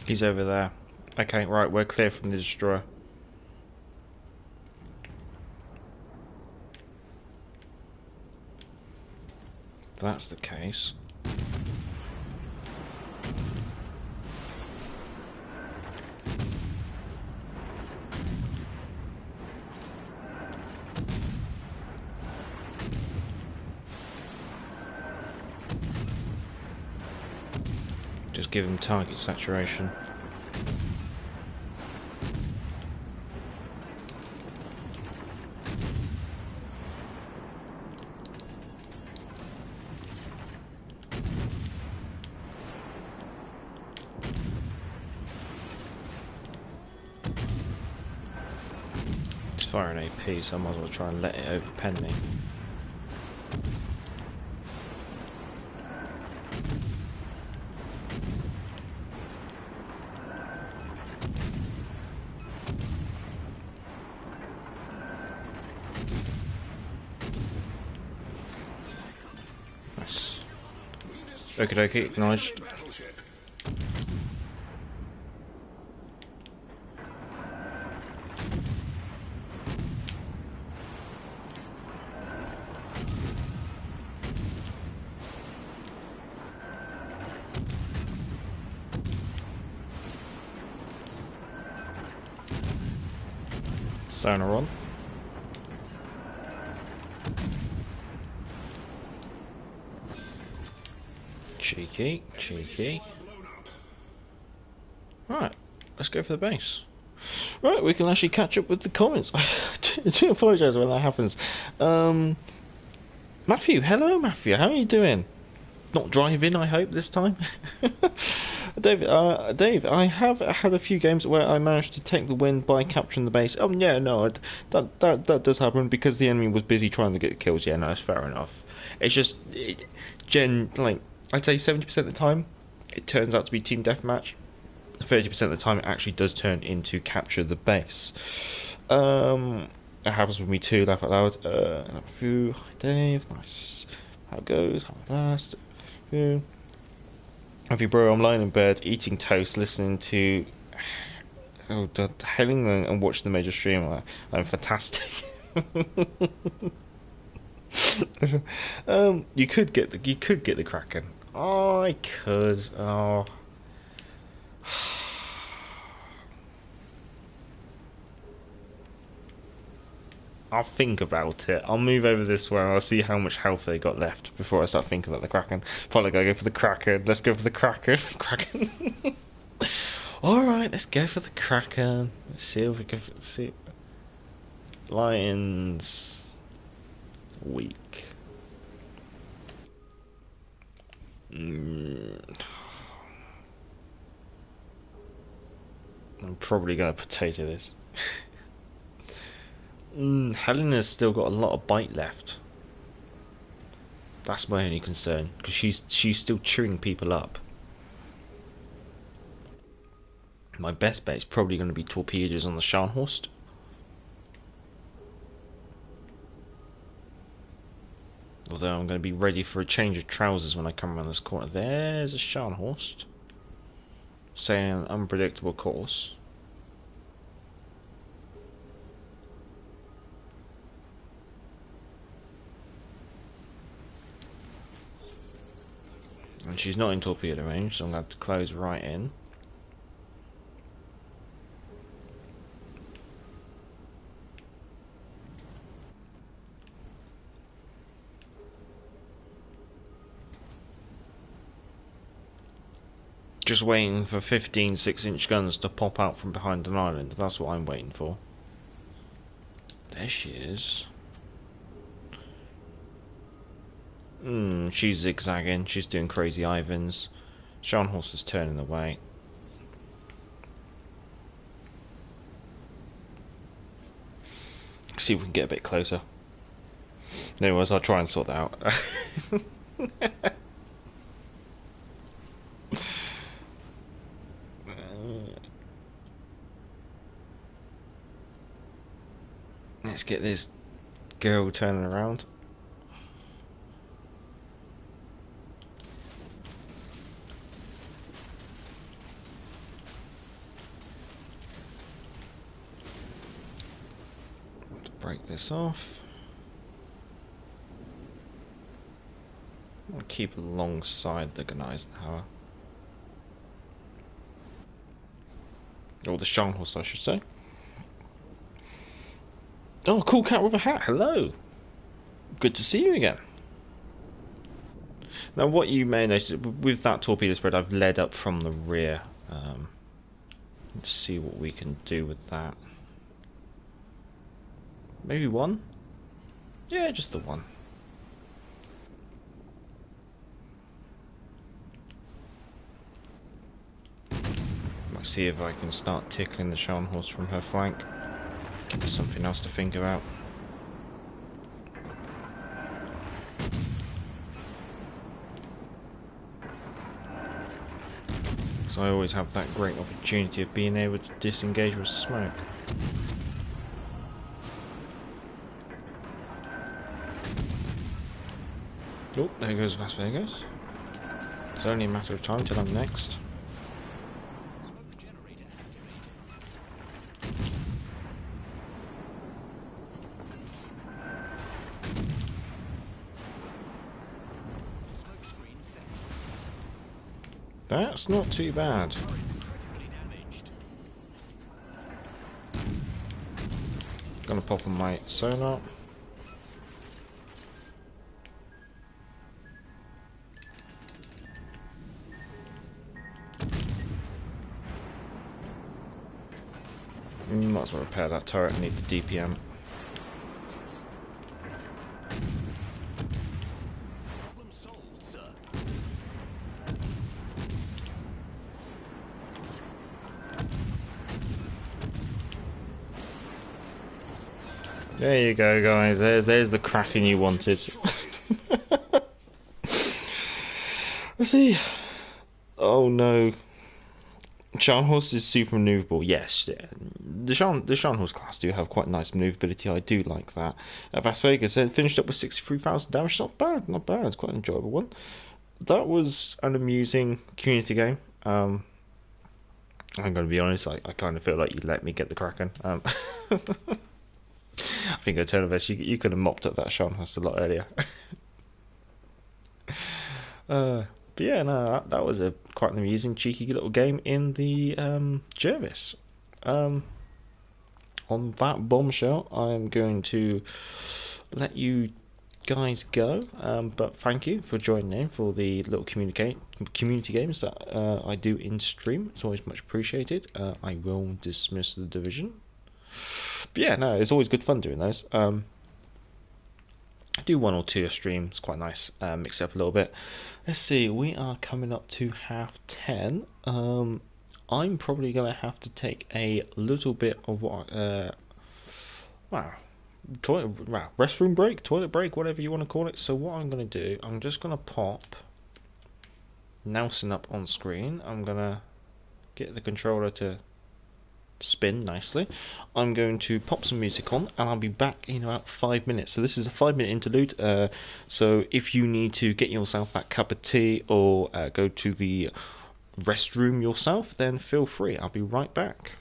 He's over there. Okay, right, we're clear from the destroyer. If that's the case. Just give him target saturation. firing AP, so I might as well try and let it overpen me. Nice. Okie dokie, acknowledged. Battleship. Sonar on. Cheeky, cheeky. Right, let's go for the base. Right, we can actually catch up with the comments. I do apologise when that happens. Matthew, hello Matthew, how are you doing? Not driving, I hope, this time. Dave, I have had a few games where I managed to take the win by capturing the base. Yeah, no, that does happen because the enemy was busy trying to get kills. Yeah, no, that's fair enough. It's just, like, I'd say 70% of the time, it turns out to be team deathmatch. 30% of the time, it actually does turn into capture the base. It happens with me too, laugh out loud. Hi Dave, nice. How it goes, how it lasts. Happy bro, I'm lying in bed, eating toast, listening to hailing and watching the major stream. I'm fantastic. You could get the Kraken. Oh, I could. Oh. I'll think about it. I'll move over this way and I'll see how much health they got left before I start thinking about the Kraken. Probably gotta go for the Kraken. Let's go for the Kraken. Kraken. Alright, let's go for the Kraken. Let's see if we can see. Lions. Weak. I'm probably gonna potato this. Helena's still got a lot of bite left. That's my only concern, because she's still chewing people up. My best bet is probably going to be torpedoes on the Scharnhorst. Although I'm going to be ready for a change of trousers when I come around this corner. There's a Scharnhorst. Saying an unpredictable course. And she's not in torpedo range, so I'm going to have to close right in. Just waiting for 15 6-inch guns to pop out from behind an island. That's what I'm waiting for. There she is. She's zigzagging. She's doing crazy Ivans. Scharnhorst is turning away. See if we can get a bit closer. Anyways, I'll try and sort that out. Let's get this girl turning around. Break this off. I'll keep alongside the Gneisenhauer. Tower. Or the Scharnhorst, I should say. Oh, cool cat with a hat. Hello. Good to see you again. Now, what you may notice with that torpedo spread, I've led up from the rear. Let's see what we can do with that. Maybe one? Yeah, just the one. Might see if I can start tickling the Scharnhorst from her flank. Give me something else to think about. So I always have that great opportunity of being able to disengage with smoke. Oh, there goes Las Vegas. It's only a matter of time till I'm next. Smoke generator activated. Smoke screen set. That's not too bad. Turret critically damaged. Gonna pop on my sonar. Might as well repair that turret, I need the DPM. Problem solved, sir. There you go, guys. There's the Kraken you wanted. Let's see. Oh no. Scharnhorst is super maneuverable. Yes, yeah. The Scharnhorst class do have quite nice maneuverability. I do like that. Las Vegas finished up with 63,000 damage. Not bad, not bad. It's quite an enjoyable one. That was an amusing community game. I'm going to be honest. I kind of feel like you let me get the Kraken. I think Eternivus, you could have mopped up that Scharnhorst a lot earlier. But yeah, no, that was a quite an amusing, cheeky little game in the Jervis. On that bombshell, I'm going to let you guys go. But thank you for joining in for the little community games that I do in stream. It's always much appreciated. I will dismiss the division. But yeah, no, it's always good fun doing those. I do one or two a stream. It's quite nice. Mix it up a little bit. Let's see. We are coming up to 10:30. I'm probably gonna have to take a little bit of restroom break, toilet break, whatever you want to call it. So what I'm gonna do, I'm just gonna pop Nelson up on screen. I'm gonna get the controller to spin nicely. I'm going to pop some music on and I'll be back in about 5 minutes. So this is a 5-minute interlude, so if you need to get yourself that cup of tea or go to the restroom yourself, then feel free. I'll be right back.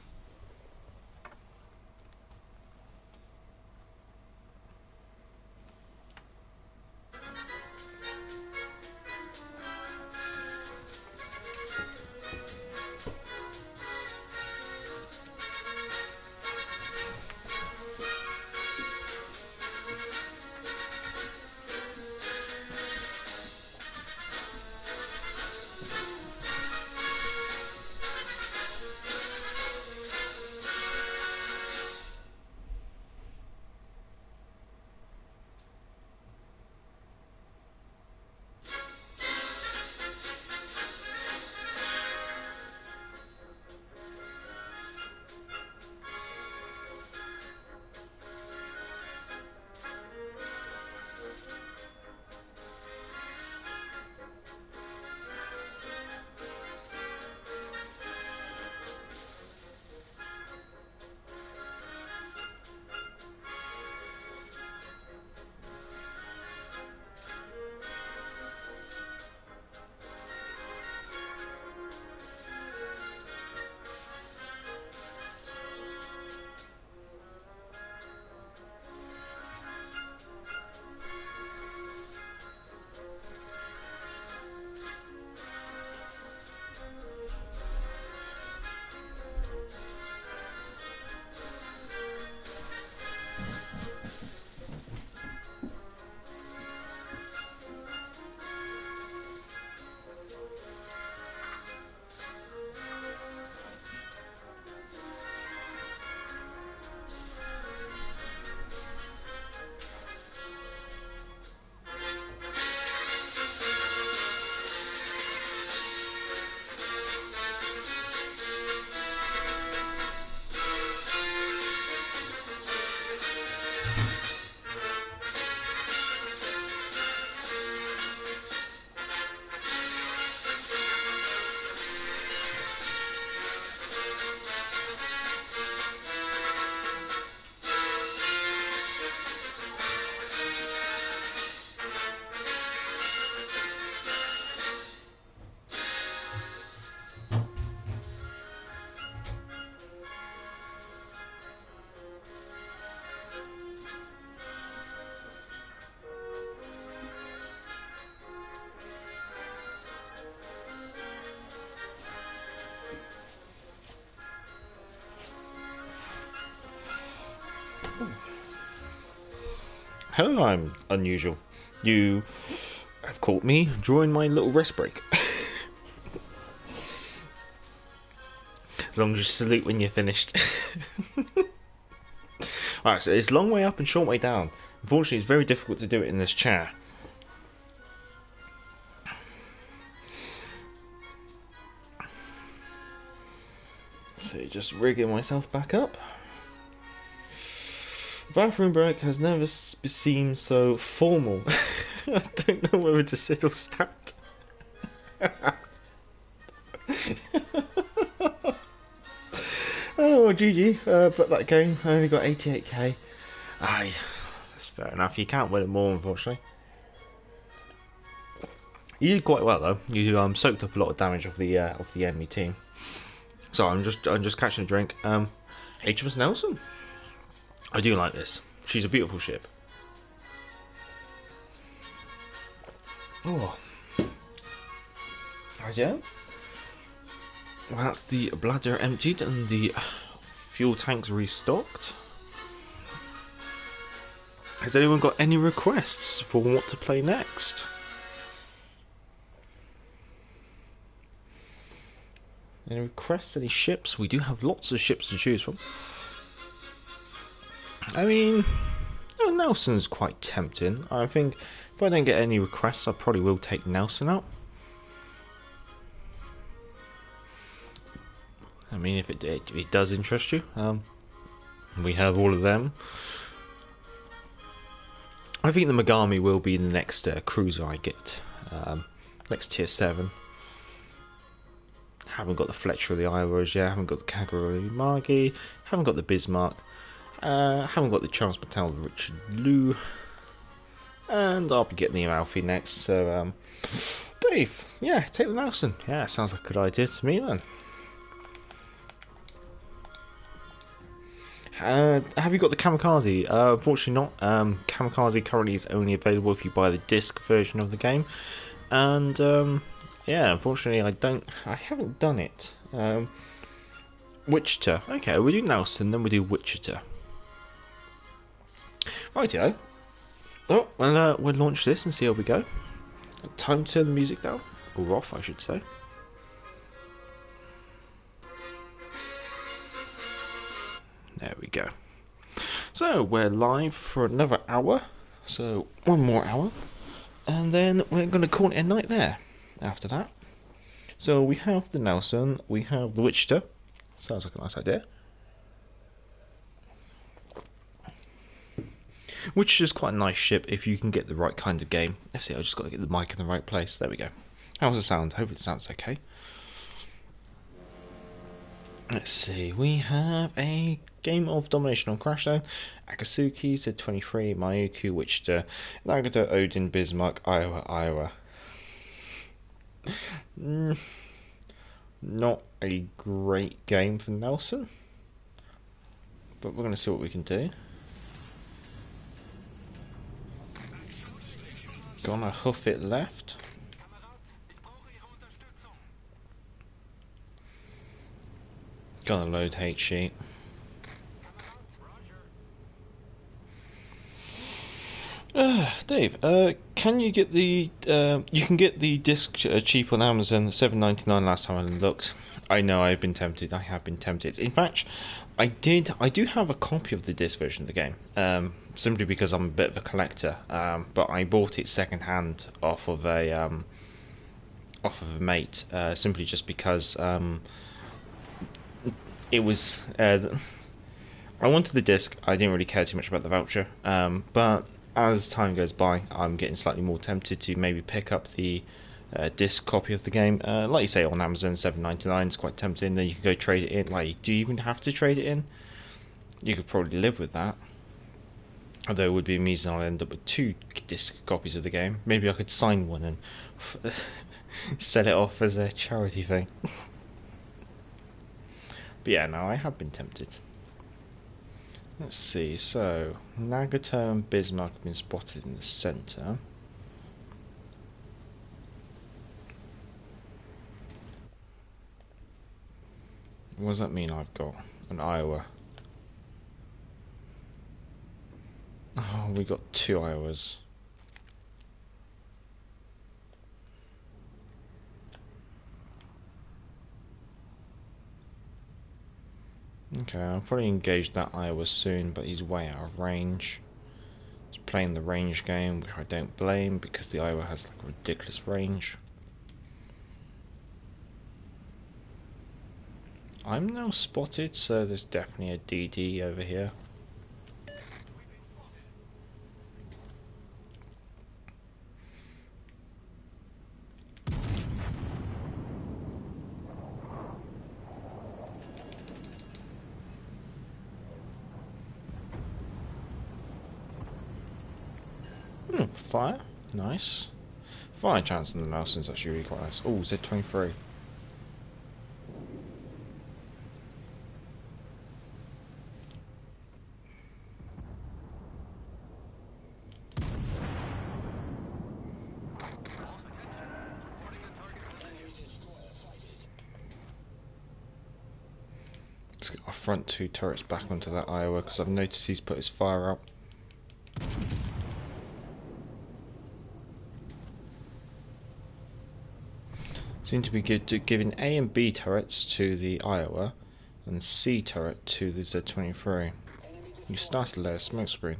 Hello, I'm unusual. You have caught me during my little rest break. As long as you salute when you're finished. Alright, so it's long way up and short way down. Unfortunately, it's very difficult to do it in this chair. So just rigging myself back up. The bathroom break has never seemed so formal. I don't know whether to sit or stand. Oh, well, GG. But that game, I only got 88k. Aye, that's fair enough. You can't win them all, unfortunately. You did quite well though. You soaked up a lot of damage of the enemy team. So I'm just catching a drink. HMS Nelson. I do like this. She's a beautiful ship. Oh. Right, yeah. Well, that's the bladder emptied and the fuel tanks restocked. Has anyone got any requests for what to play next? Any requests? Any ships? We do have lots of ships to choose from. I mean, Nelson's quite tempting. I think if I don't get any requests, I probably will take Nelson out. I mean, if it does interest you, we have all of them. I think the Megami will be the next cruiser I get, next tier 7. Haven't got the Fletcher or the Iowas yet, haven't got the Kagura or the Margi, haven't got the Bismarck, haven't got the Charles Patel, the Richard Lou, and I'll be getting the Amalfi next, so, Dave, yeah, take the Nelson. Yeah, sounds like a good idea to me then. Have you got the Kamikaze? Unfortunately not. Kamikaze currently is only available if you buy the disc version of the game, and yeah, unfortunately I haven't done it. Wichita. Okay, we do Nelson, then we do Wichita. Rightio. Oh, well, we'll launch this and see how we go. Time to turn the music down, or off, I should say. There we go. So we're live for another hour. So one more hour. And then we're going to call it a night there after that. So we have the Nelson. We have the Wichita. Sounds like a nice idea. Wichita's quite a nice ship if you can get the right kind of game. Let's see, I just got to get the mic in the right place. There we go. How's the sound? Hope it sounds okay. Let's see, we have a game of domination on Crashdown. Akatsuki, Z23, Mayuku, Wichita, Nagata, Odin, Bismarck, Iowa. Not a great game for Nelson, but we're going to see what we can do. Gonna hoof it left. Gonna load H sheet. Dave, can you get the you can get the disc cheap on Amazon, $7.99 last time I looked. I know I've been tempted. I have been tempted. In fact, I do have a copy of the disc version of the game. Simply because I'm a bit of a collector. But I bought it second hand off of a mate. Simply just because it was I wanted the disc. I didn't really care too much about the voucher, but as time goes by I'm getting slightly more tempted to maybe pick up the disc copy of the game. Like you say, on Amazon, $7.99 is quite tempting. Then you can go trade it in. Like, do you even have to trade it in? You could probably live with that, although it would be amusing. I'll end up with 2 disc copies of the game. Maybe I could sign one and sell it off as a charity thing. But yeah, no, I have been tempted. Let's see, so Nagata and Bismarck have been spotted in the centre. What does that mean I've got? An Iowa. Oh, we got 2 Iowas. Okay, I'll probably engage that Iowa soon, but he's way out of range. He's playing the range game, which I don't blame because the Iowa has like a ridiculous range. I'm now spotted, so there's definitely a DD over here. Fire, nice. Fire chance in the Nelson's actually really quite nice. Oh, Z23. Let's get our front 2 turrets back onto that Iowa because I've noticed he's put his fire out. Seem to be good to giving A and B turrets to the Iowa and C turret to the Z23. You started to let a smoke screen,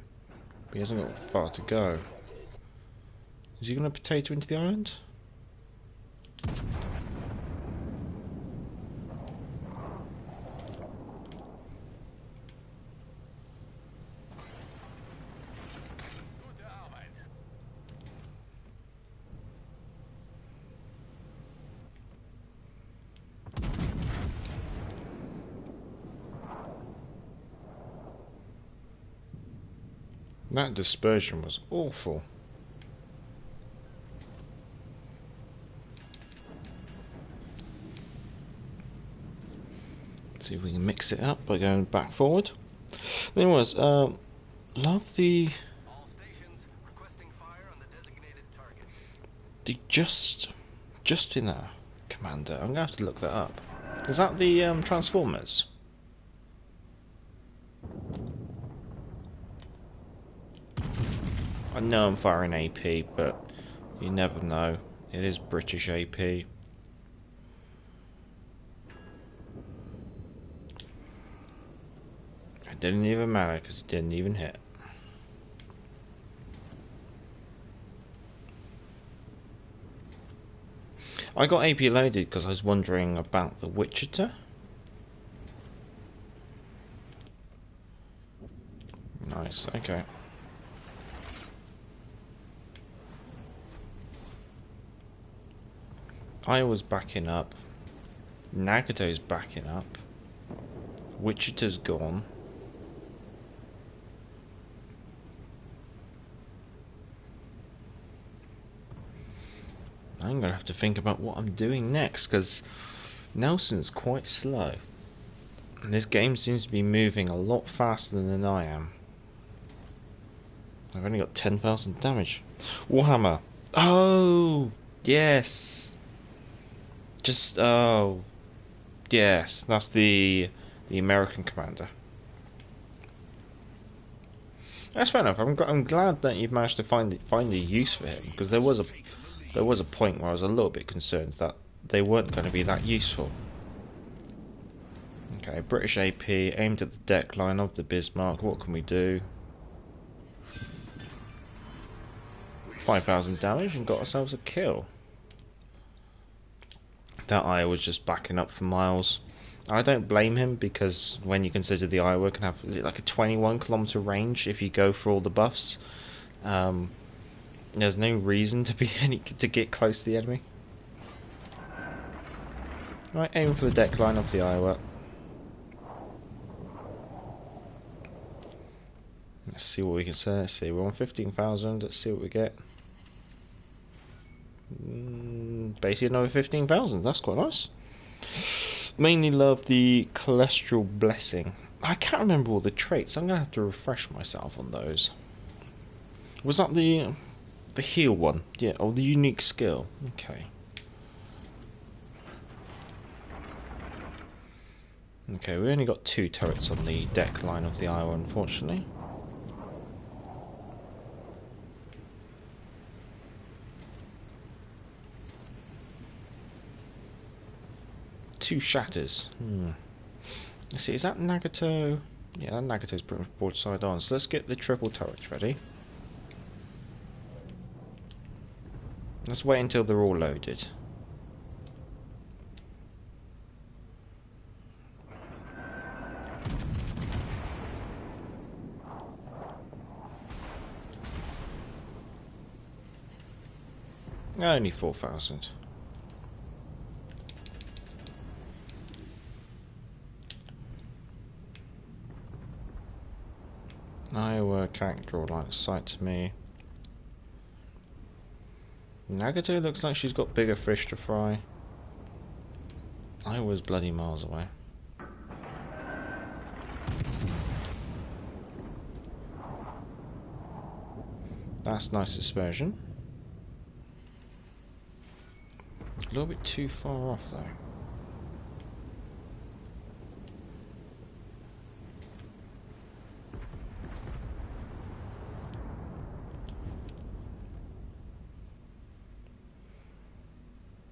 but he hasn't got far to go. Is he going to potato into the island? That dispersion was awful. See if we can mix it up by going back forward. Anyways, love the Justina commander. I'm gonna have to look that up. Is that the Transformers? I know I'm firing AP, but you never know. It is British AP. It didn't even matter because it didn't even hit. I got AP loaded because I was wondering about the Wichita. Nice, okay. Iowa's backing up. Nagato's backing up. Wichita's gone. I'm gonna have to think about what I'm doing next because Nelson's quite slow. And this game seems to be moving a lot faster than I am. I've only got 10,000 damage. Warhammer. Oh, yes. Just oh, yes. That's the American commander. That's fair enough. I'm glad that you've managed to find a use for him because there was a point where I was a little bit concerned that they weren't going to be that useful. Okay, British AP aimed at the deck line of the Bismarck. What can we do? 5,000 damage and got ourselves a kill. That Iowa was just backing up for miles. I don't blame him because when you consider the Iowa can have, is it like a 21-kilometer range if you go for all the buffs? There's no reason to get close to the enemy. Right, aim for the deck line of the Iowa. Let's see what we can say. Let's see, we're on 15,000. Let's see what we get. Basically another 15,000. That's quite nice. Mainly love the cholesterol blessing. I can't remember all the traits. I'm gonna have to refresh myself on those. Was that the heal one? Yeah, or the unique skill. Okay. Okay, we only got 2 turrets on the deck line of the Iowa, unfortunately. 2 shatters. Let's see, is that Nagato? Yeah, that Nagato's pretty much broadside on. So let's get the triple turrets ready. Let's wait until they're all loaded. Only 4,000. I can't draw line of sight to me. Nagato looks like she's got bigger fish to fry. I was bloody miles away. That's nice dispersion. A little bit too far off though.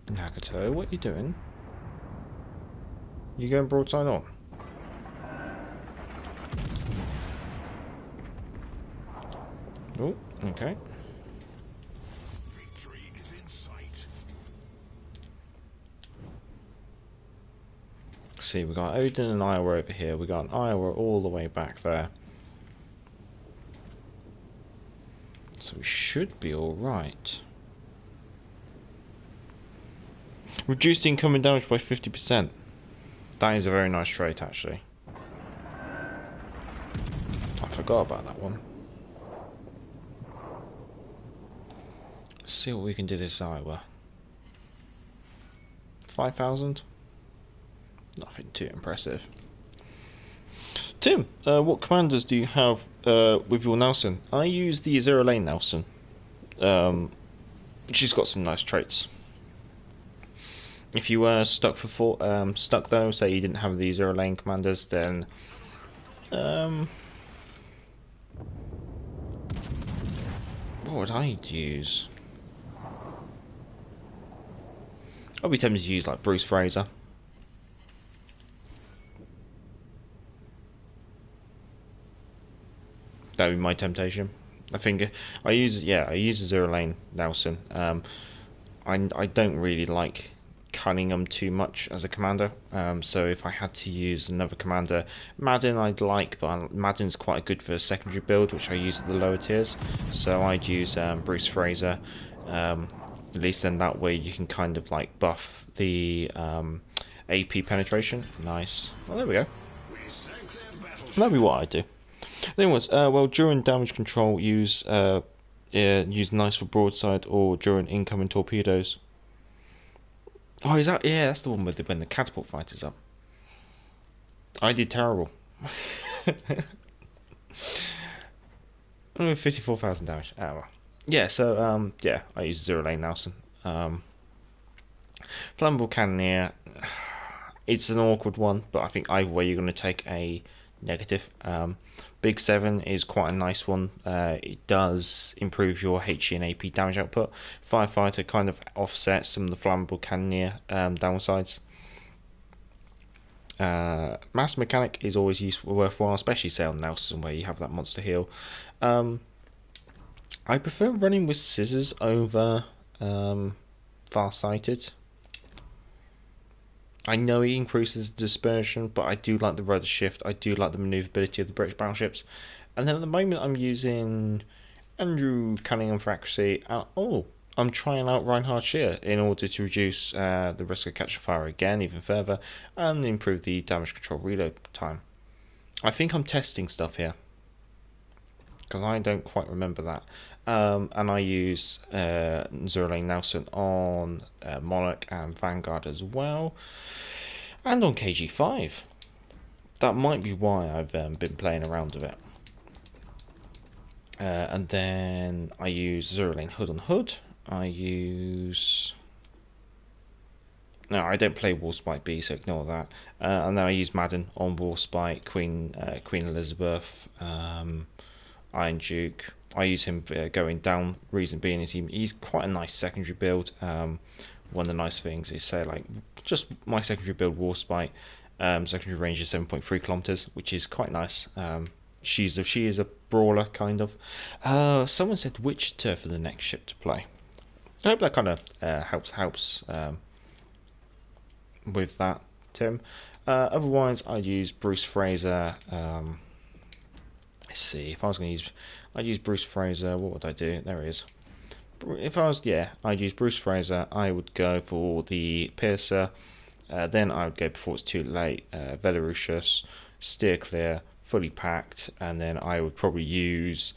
Nagato, what are you doing? You going broadside on? Oh, okay. Victory is in sight. See, we got Odin and Iowa over here. We got Iowa all the way back there. So we should be alright. Reduced incoming damage by 50%. That is a very nice trait, actually. I forgot about that one. Let's see what we can do this Iowa. 5,000? Nothing too impressive. Tim, what commanders do you have with your Nelson? I use the Zero Lane Nelson. She's got some nice traits. If you were stuck stuck though, say you didn't have the Zero Lane commanders, then what would I use? I'd be tempted to use like Bruce Fraser. That would be my temptation. I think I use a Zero Lane Nelson. I don't really like Cunningham too much as a commander, so if I had to use another commander, Madden I'd like, but Madden's quite good for a secondary build, which I use at the lower tiers, so I'd use Bruce Fraser. At least then that way you can kind of like buff the AP penetration. Nice. Well, there we go. That'd be what I do. Anyways, well, during damage control, use nice for broadside or during incoming torpedoes. Oh, is that? Yeah, that's the one with when the catapult fighter's up. I did terrible. Only 54,000 damage. Oh, well. Yeah, so yeah, I use Zero Lane Nelson. Flammable Cannoneer. It's an awkward one, but I think either way you're going to take a negative. Big 7 is quite a nice one. It does improve your HE and AP damage output. Firefighter kind of offsets some of the flammable cannoneer downsides. Master Mechanic is always useful, worthwhile, especially say on Nelson where you have that monster heal. I prefer running with scissors over Farsighted. I know it increases dispersion, but I do like the rudder shift. I do like the manoeuvrability of the British battleships. And then at the moment I'm using Andrew Cunningham for accuracy. I'm trying out Reinhard Scheer in order to reduce the risk of catching fire again even further and improve the damage control reload time. I think I'm testing stuff here because I don't quite remember that. And I use Zero Lane Nelson on Monarch and Vanguard as well, and on KG5. That might be why I've been playing around with it. And then I use Zero Lane Hood on Hood. No, I don't play Warspite B, so ignore that. And then I use Madden on Warspite, Queen Elizabeth, Iron Duke. I use him going down. Reason being is he's quite a nice secondary build. one of the nice things is, say, like, just my secondary build Warspite, secondary range is 7.3 kilometers, which is quite nice. She is a brawler, kind of. Someone said Wichita for the next ship to play. I hope that kind of helps with that, Tim. Otherwise, I'd use Bruce Fraser. Let's see, if I was going to use, I'd use Bruce Fraser. What would I do? There he is. If I was, yeah, I'd use Bruce Fraser. I would go for the Piercer. Then I would go before it's too late. Velarutius, steer clear, fully packed, and then I would probably use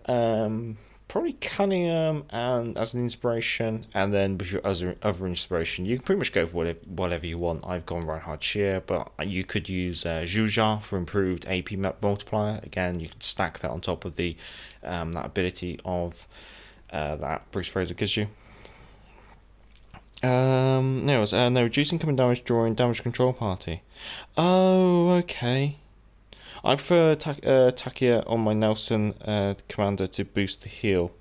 probably Cunningham and as an inspiration, and then with your other inspiration, you can pretty much go for whatever you want. I've gone Reinhard Scheer, but you could use Zhuja for improved AP multiplier. Again, you can stack that on top of the that ability of that Bruce Fraser gives you. No, reducing incoming damage during damage control party. Oh, okay. I prefer Takia on my Nelson commander to boost the heal.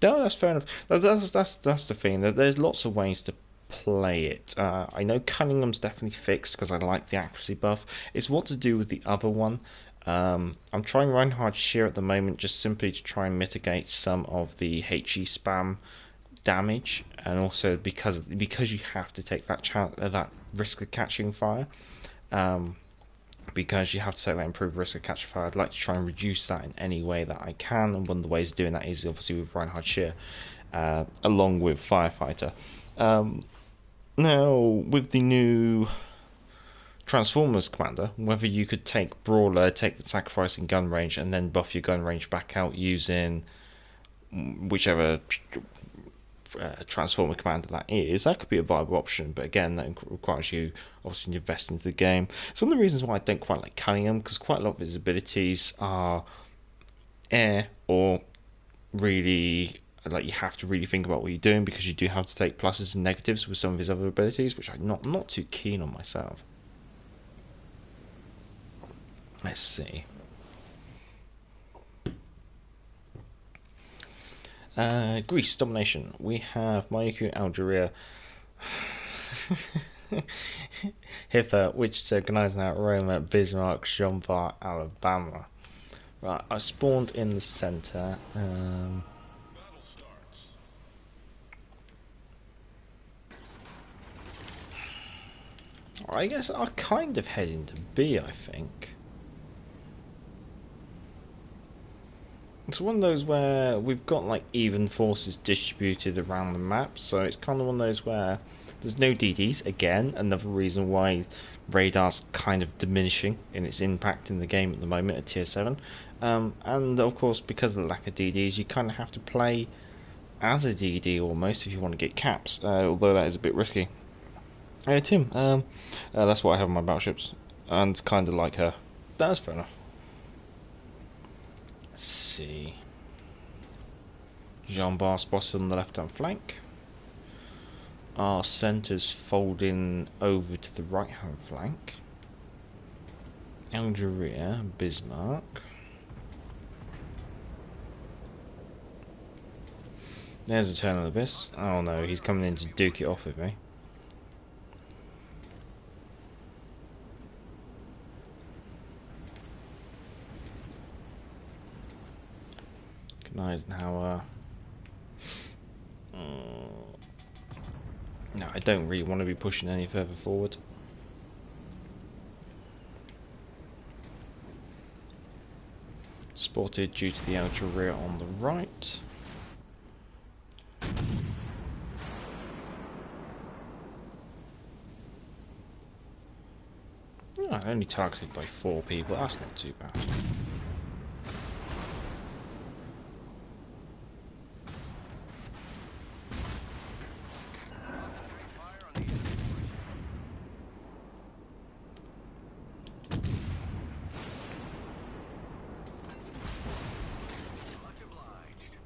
No, that's fair enough. That's the thing. There's lots of ways to play it. I know Cunningham's definitely fixed because I like the accuracy buff. It's what to do with the other one. I'm trying Reinhard Scheer at the moment just simply to try and mitigate some of the HE spam damage, and also because you have to take that risk of catching fire. Because you have to take that improved risk of catching fire, I'd like to try and reduce that in any way that I can, and one of the ways of doing that is obviously with Reinhard Scheer, along with Firefighter. Now, with the new Transformers commander, whether you could take Brawler, take the sacrificing gun range, and then buff your gun range back out using whichever Transformer commander that is, that could be a viable option, but again, that requires you obviously to invest into the game. It's one of the reasons why I don't quite like Cunningham, because quite a lot of his abilities are air, or really, like, you have to really think about what you're doing, because you do have to take pluses and negatives with some of his other abilities, which I'm not too keen on myself. Let's see. Greece domination. We have Mayuku, Algeria, Hipper, Wichita, Gneisenau, Roma, Bismarck, Jean-Bar, Alabama. Right, I spawned in the centre. Battle starts. I guess I'll kind of head into B, I think. It's one of those where we've got like even forces distributed around the map, so it's kind of one of those where there's no DDs. Again, another reason why radar's kind of diminishing in its impact in the game at the moment at tier 7. And of course, because of the lack of DDs, you kind of have to play as a DD almost if you want to get caps, although that is a bit risky. Tim, that's what I have on my battleships, and kind of like her. That's fair enough. Let's see. Jean-Bar spotted on the left-hand flank. Our centre's folding over to the right-hand flank. Algeria, Bismarck. There's Eternal Abyss. Oh no, he's coming in to duke it off with me. Eisenhower. No, I don't really want to be pushing any further forward. Spotted due to the outer rear on the right. Oh, only targeted by 4 people, that's not too bad.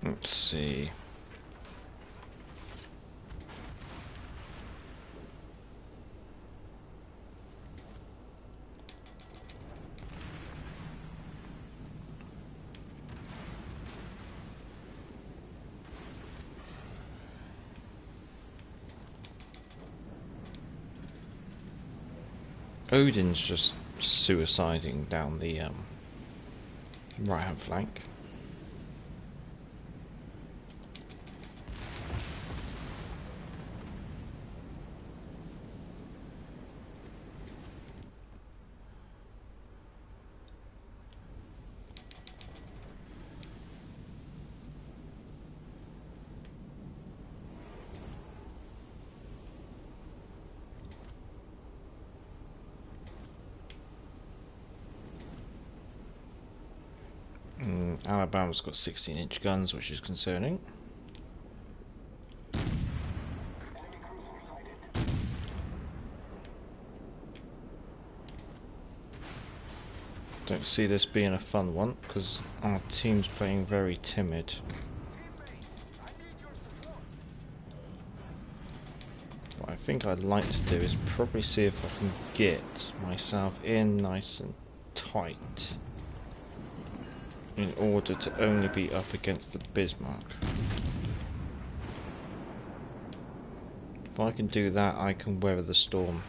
Let's see. Odin's just suiciding down the right hand flank. Alabama's got 16-inch guns, which is concerning. Don't see this being a fun one, because our team's playing very timid. What I think I'd like to do is probably see if I can get myself in nice and tight, in order to only be up against the Bismarck. If I can do that, I can weather the storm.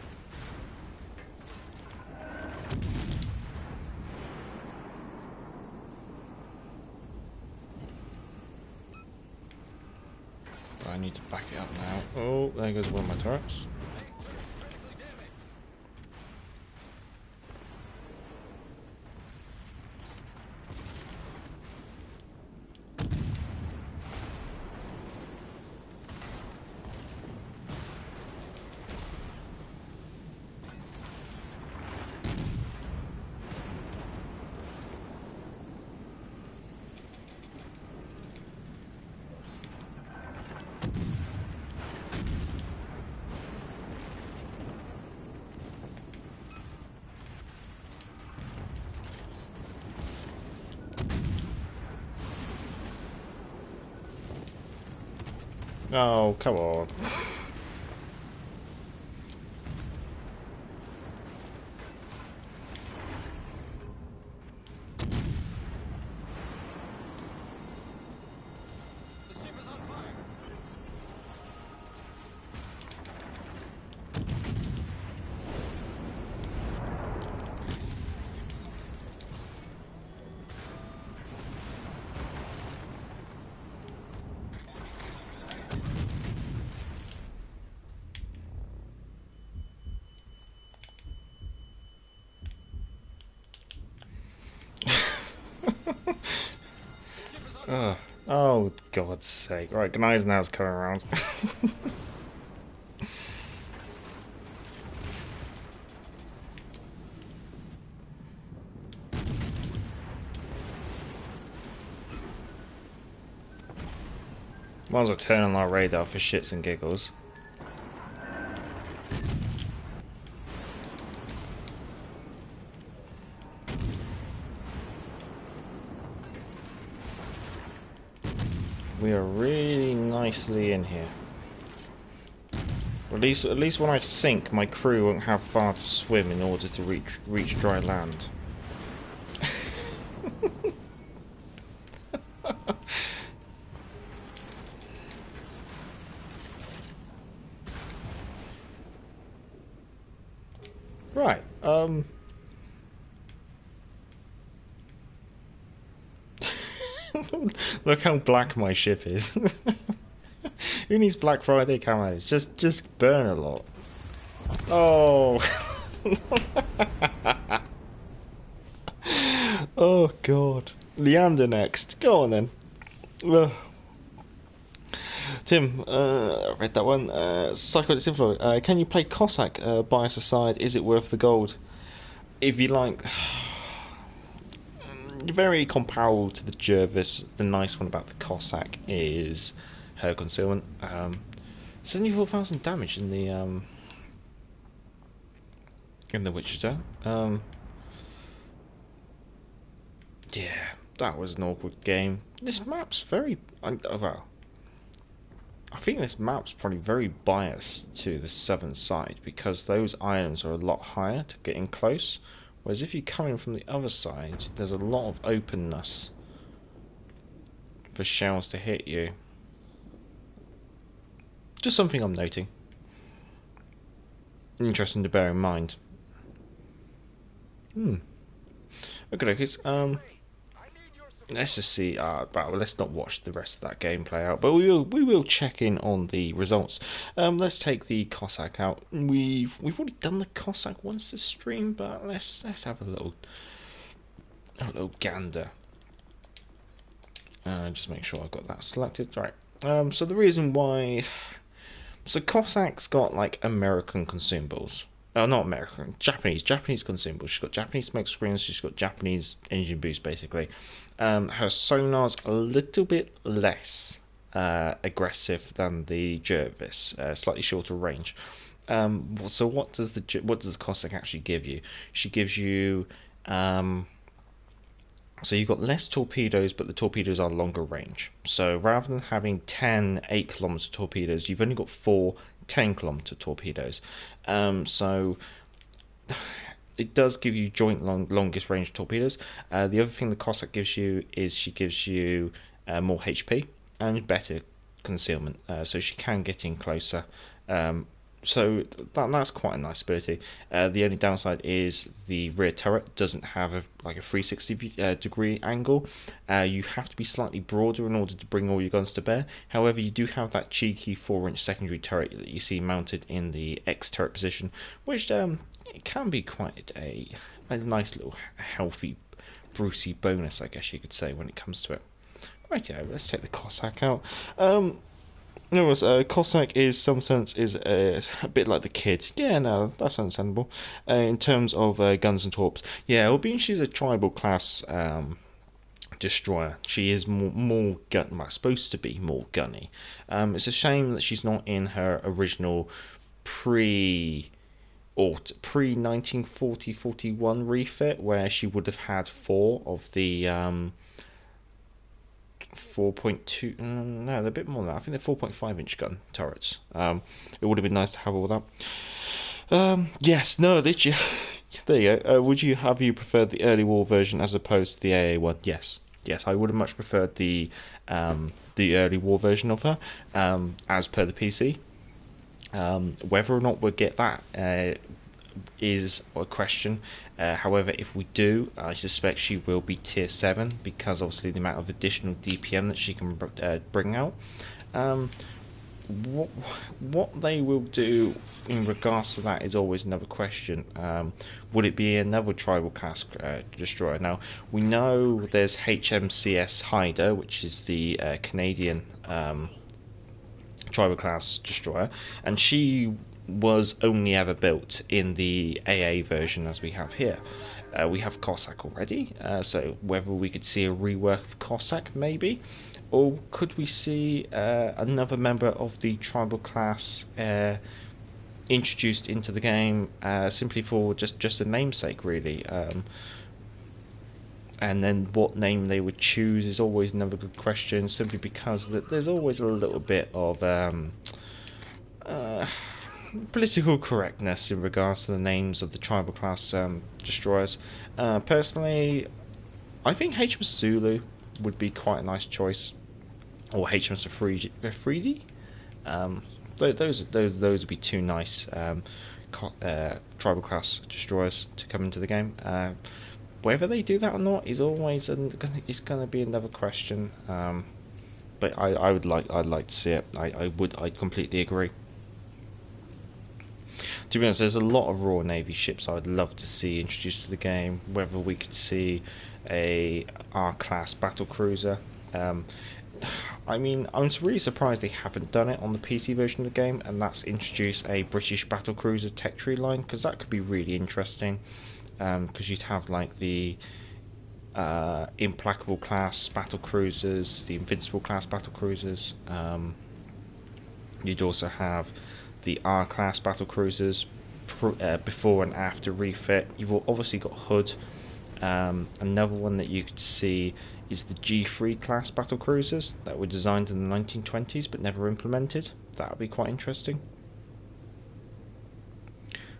But I need to back it up now. Oh, there goes one of my turrets. Oh, come on. The ship is on fire. Oh, God's sake. Right, Gneisenau's coming around. Might as well turn on our radar for shits and giggles. We are really nicely in here. At least when I sink, my crew won't have far to swim in order to reach dry land. Right. Look how black my ship is. Who needs Black Friday camos? Just burn a lot. Oh. Oh God. Leander next. Go on then. Ugh. Tim, read that one. Psychotic Info. Can you play Cossack? Bias aside, is it worth the gold? If you like. Very comparable to the Jervis. The nice one about the Cossack is her concealment. 74,000 damage in the Wichita. Yeah, that was an awkward game. This map's very well. I think this map's probably very biased to the southern side because those islands are a lot higher to get in close. Whereas if you come in from the other side, there's a lot of openness for shells to hit you. Just something I'm noting. Interesting to bear in mind. Okay, okay. Let's just see. Well, let's not watch the rest of that game play out, but we will check in on the results. Let's take the Cossack out. We've already done the Cossack once this stream, but let's have a little gander. Just make sure I've got that selected. Right. So the reason why, so Cossack's got like American consumables. Not American, Japanese consumables. She's got Japanese smoke screens. She's got Japanese engine boost, basically. Her sonar's a little bit less aggressive than the Jervis, slightly shorter range. So what does the Cossack actually give you? She gives you so you've got less torpedoes, but the torpedoes are longer range. So rather than having 10 8-kilometer torpedoes, you've only got 4 10-kilometer torpedoes. So it does give you joint longest range torpedoes. The other thing the Cossack gives you is she gives you more HP and better concealment, so she can get in closer. So that's quite a nice ability. The only downside is the rear turret doesn't have a 360 degree angle. You have to be slightly broader in order to bring all your guns to bear. However, you do have that cheeky 4-inch secondary turret that you see mounted in the X turret position, which it can be quite a nice little healthy Brucey bonus, I guess you could say, when it comes to it. Right, yeah, let's take the Cossack out. Cossack is, some sense, is a bit like the Kid. Yeah, no, that's understandable. In terms of guns and torps, yeah, well, being she's a tribal class destroyer, she is more gun. Well, supposed to be more gunny. It's a shame that she's not in her original pre 1940-41 refit, where she would have had 4 of the 4.2. No, they're a bit more than that. I think they're 4.5-inch gun turrets. It would have been nice to have all that. Yes, no, did you? There you go. Would you preferred the early war version as opposed to the AA one? Yes, I would have much preferred the early war version of her, as per the PC. Whether or not we'll get that is a question. However, if we do, I suspect she will be tier 7, because obviously the amount of additional DPM that she can bring out. What they will do in regards to that is always another question. Would it be another tribal class destroyer? Now, we know there's HMCS Hyder, which is the Canadian tribal class destroyer, and she was only ever built in the AA version as we have here. We have Cossack already, so whether we could see a rework of Cossack maybe, or could we see another member of the tribal class introduced into the game simply for just a namesake, really. And then what name they would choose is always another good question, simply because there's always a little bit of political correctness in regards to the names of the tribal class destroyers. Personally, I think HMS Zulu would be quite a nice choice, or HMS Afridi. Those would be 2 nice tribal class destroyers to come into the game. Whether they do that or not is always is going to be another question. But I'd like to see it. I'd completely agree. To be honest, there's a lot of Royal Navy ships I'd love to see introduced to the game. Whether we could see a R-class battle cruiser. I mean, I'm really surprised they haven't done it on the PC version of the game, and that's introduce a British battle cruiser tech tree line, because that could be really interesting. Because you'd have like the Implacable class battle cruisers, the Invincible class battle cruisers. You'd also have the R class battle cruisers before and after refit. You've obviously got Hood. Another one that you could see is the G3 class battle cruisers that were designed in the 1920s but never implemented. That would be quite interesting.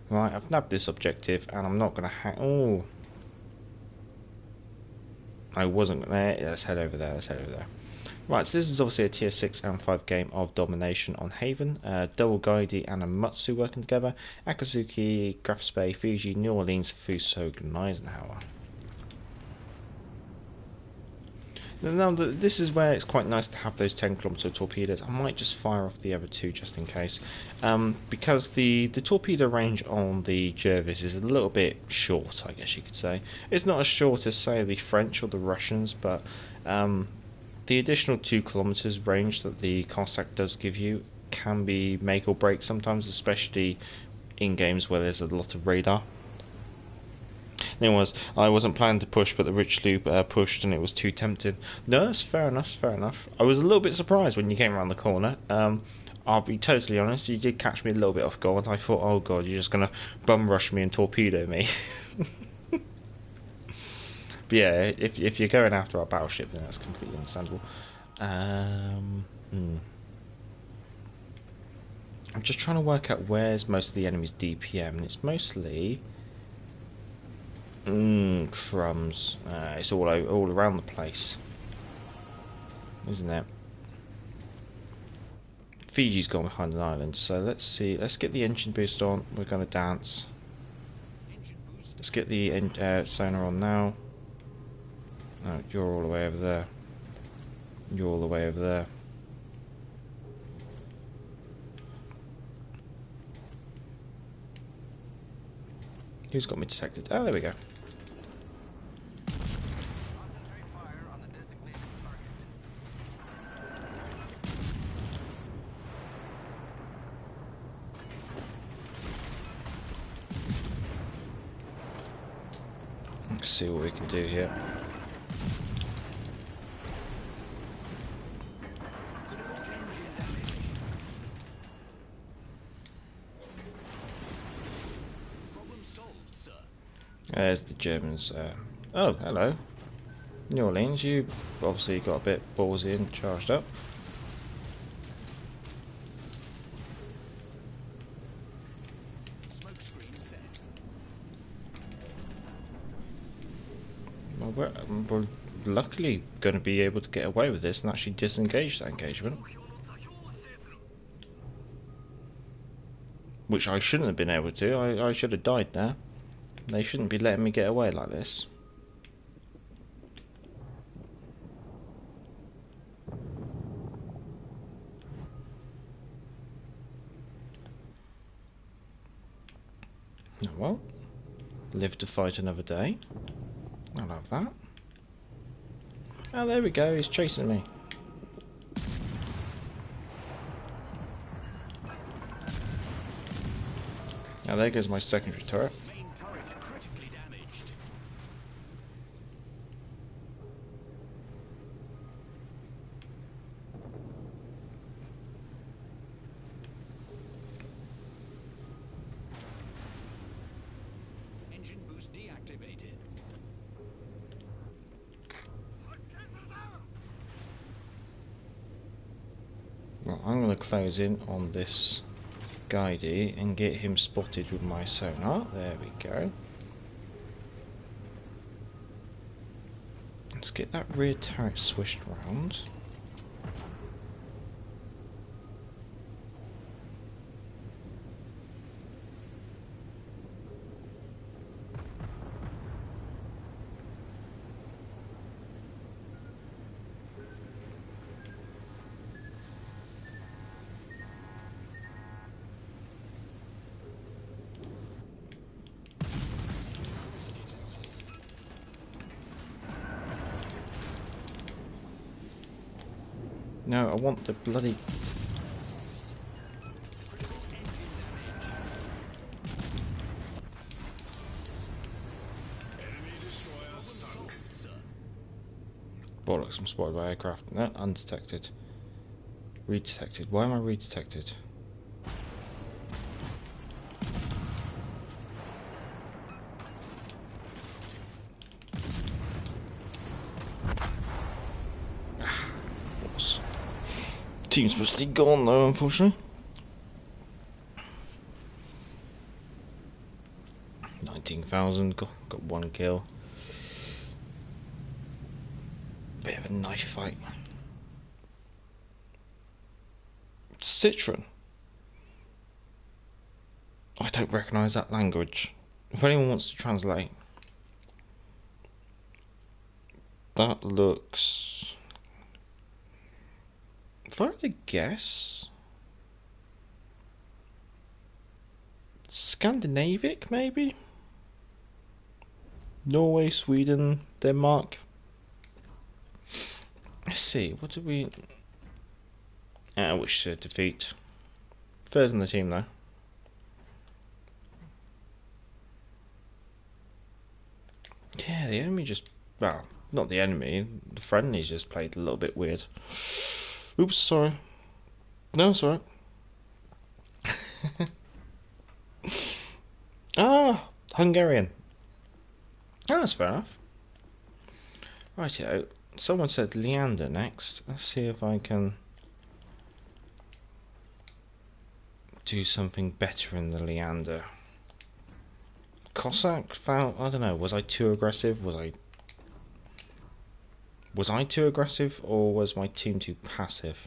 Right, I've nabbed this objective and I'm not going to oh, I wasn't there. Let's head over there. Right, so this is obviously a tier 6 and 5 game of domination on Haven. Double Gaidi and Amatsu working together. Akatsuki, Grafs Bay, Fiji, New Orleans, Fuso, Eisenhower. Now, this is where it's quite nice to have those 10km torpedoes. I might just fire off the other two just in case. Because the torpedo range on the Jervis is a little bit short, I guess you could say. It's not as short as, say, the French or the Russians, but the additional 2 km range that the Cossack does give you can be make or break sometimes, especially in games where there's a lot of radar. I wasn't planning to push, but the Rich Loop pushed and it was too tempting. No, that's fair enough, fair enough. I was a little bit surprised when you came around the corner. I'll be totally honest, you did catch me a little bit off guard. I thought, oh god, you're just going to bum rush me and torpedo me. But yeah, if you're going after our battleship, then that's completely understandable. I'm just trying to work out where's most of the enemy's DPM, and it's mostly crumbs. It's all around the place, isn't it? Fiji's gone behind an island, so let's see. Let's get the engine boost on. We're going to dance. Let's get the sonar on now. No, you're all the way over there. You're all the way over there. Who's got me detected? Oh, there we go. Concentrate fire on the designated target. Let's see what we can do here. Problem solved, sir. There's the Germans. Oh, hello. New Orleans, you obviously got a bit ballsy and charged up. Smoke screen set. Well, we're luckily going to be able to get away with this and actually disengage that engagement. Which I shouldn't have been able to. I should have died there. They shouldn't be letting me get away like this. Oh well, live to fight another day. I'll have that. Oh, there we go, he's chasing me. Now there goes my secondary turret. Main turret critically damaged. Engine boost deactivated. Well, I'm going to close in on this Guidey and get him spotted with my sonar. There we go. Let's get that rear turret swished round. No, I want the bloody... Enemy destroyer sunk. Bollocks, I'm spotted by aircraft. No, undetected. Redetected. Why am I redetected? Team's supposed to be gone though, unfortunately. 19,000, got one kill. Bit of a knife fight. Citron. I don't recognise that language. If anyone wants to translate, that looks. If I had to guess, Scandinavic maybe? Norway, Sweden, Denmark. Let's see, what did we. I wish to defeat. Third in the team though. Yeah, the enemy just. Well, not the enemy, the friendlies just played a little bit weird. Oops, sorry. No, it's alright. Ah, Hungarian. Oh, that's fair enough. Rightio. Someone said Leander next. Let's see if I can do something better in the Leander. Cossack foul. I don't know. Was I too aggressive? Was I too aggressive, or was my team too passive?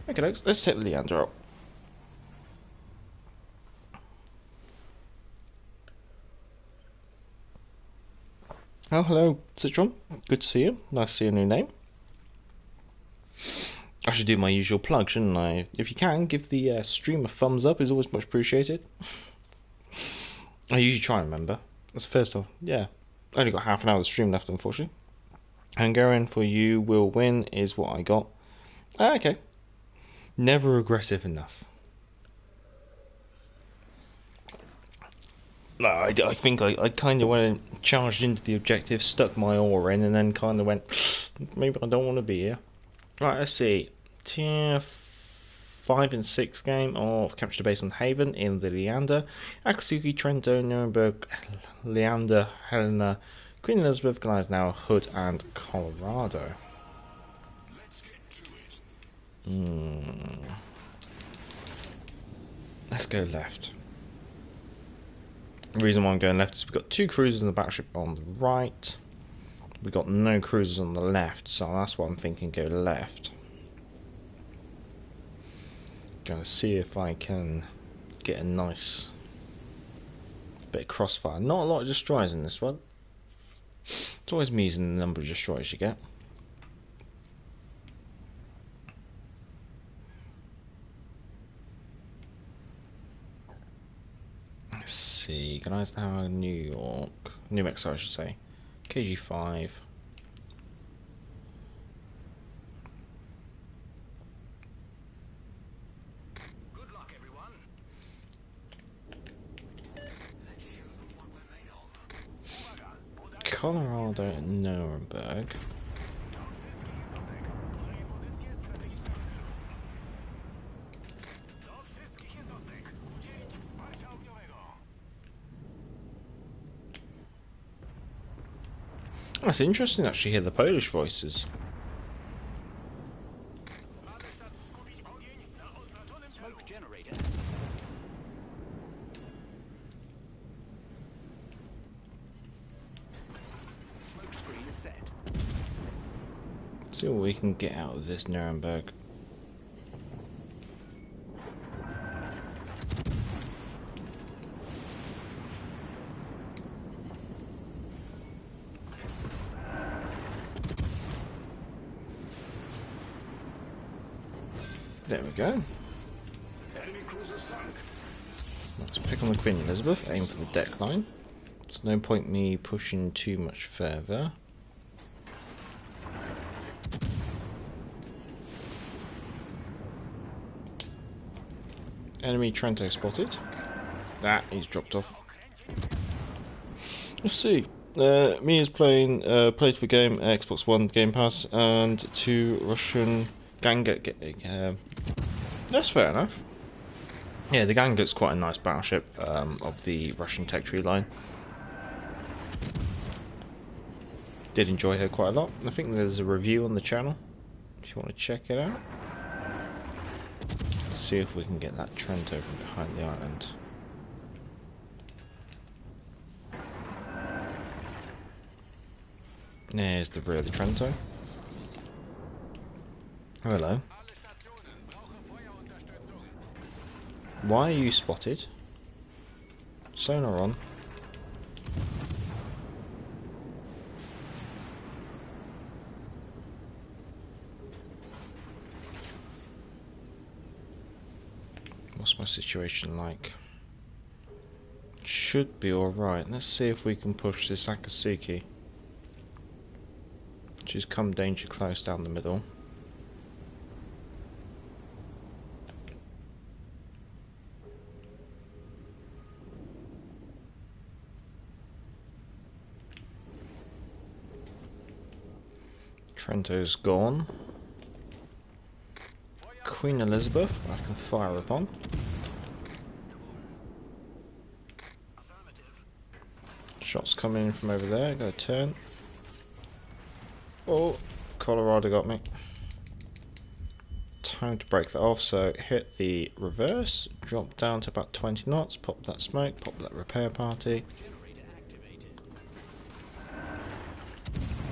Okay, let's set Leander up. Oh, hello, Citron. Good to see you. Nice to see a new name. I should do my usual plug, shouldn't I? If you can, give the stream a thumbs up. Is always much appreciated. I usually try and remember. That's the first one. Yeah. Only got half an hour of the stream left, unfortunately. Hungarian for you will win is what I got. Okay. Never aggressive enough. No, I think I kind of went and charged into the objective, stuck my oar in, and then kind of went, maybe I don't want to be here. Right, let's see. Tier 5 and 6 game of Capture the Base on Haven in the Leander. Akatsuki, Trento, Nuremberg, Leander, Helena, Queen Elizabeth, Gleisnau, Hood, and Colorado. Let's get to it. Let's go left. The reason why I'm going left is we've got 2 cruisers in the battleship on the right. We've got no cruisers on the left, so that's why I'm thinking go left. Gonna see if I can get a nice bit of crossfire. Not a lot of destroyers in this one. It's always amusing the number of destroyers you get. Let's see, Gleisnau, New Mexico I should say. KG5. Good luck, everyone. Let's show them what we're made of. Colorado and Nuremberg. That's interesting actually hear the Polish voices. Smoke generator. Smoke screen is set. See what we can get out of this Nuremberg. There we go. Enemy cruiser sunk. Let's pick on the Queen Elizabeth, aim for the deck line. There's no point me pushing too much further. Enemy Trento spotted. He's dropped off. Let's see. Me is playing played for game Xbox One Game Pass and 2 Russian Gangut. That's fair enough. Yeah, the Gangut's quite a nice battleship of the Russian tech tree line. Did enjoy her quite a lot. I think there's a review on the channel if you want to check it out. See if we can get that Trento from behind the island. There's the rear of the Trento. Hello. Why are you spotted? Sonar on. What's my situation like? Should be alright. Let's see if we can push this Akatsuki. She's come danger close down the middle. Trento's gone. Queen Elizabeth, I can fire upon. Shots coming in from over there, go turn. Oh, Colorado got me. Time to break that off, so hit the reverse, drop down to about 20 knots, pop that smoke, pop that repair party.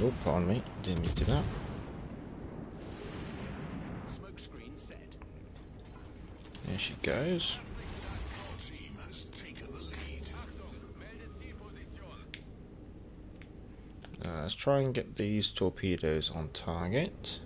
Oh, pardon me, didn't mean to do that. Smoke screen set. There she goes. Our team has taken the lead. Let's try and get these torpedoes on target.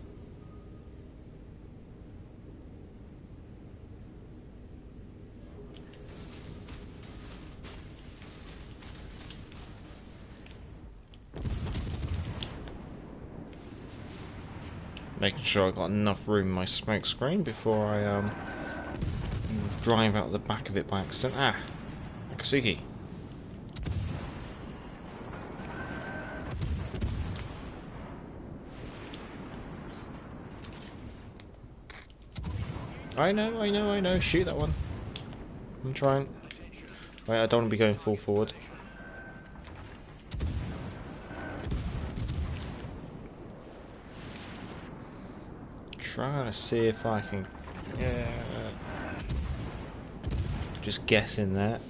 Making sure I got enough room in my smoke screen before I drive out the back of it by accident. Ah, Akatsuki. I know. Shoot that one. I'm trying. Right, I don't want to be going full forward. Trying to see if I can. Yeah. Just guessing there.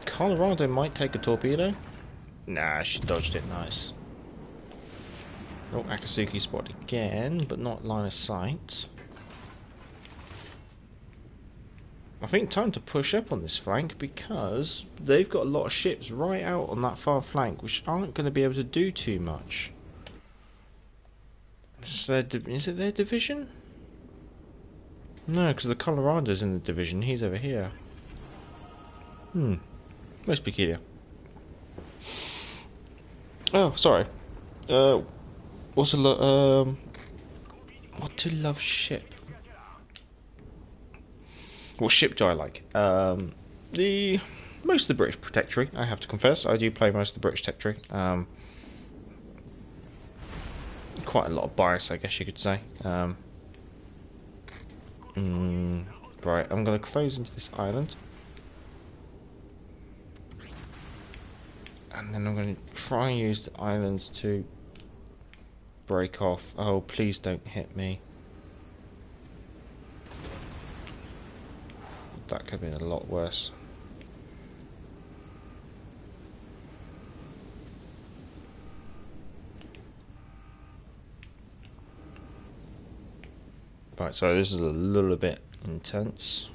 Colorado might take a torpedo. Nah, she dodged it. Nice. Oh, Akatsuki spotted again, but not line of sight. I think time to push up on this flank because they've got a lot of ships right out on that far flank which aren't going to be able to do too much. Is it their division? No, because the Colorado's in the division. He's over here. Most peculiar. Oh, sorry. What's a what to love ship? What ship do I like? The most of the British Protectorate. I have to confess, I do play most of the British Protectorate. Quite a lot of bias, I guess you could say. Right, I'm going to close into this island. And then I'm going to try and use the islands to break off. Oh, please don't hit me. That could have been a lot worse. Right, so this is a little bit intense.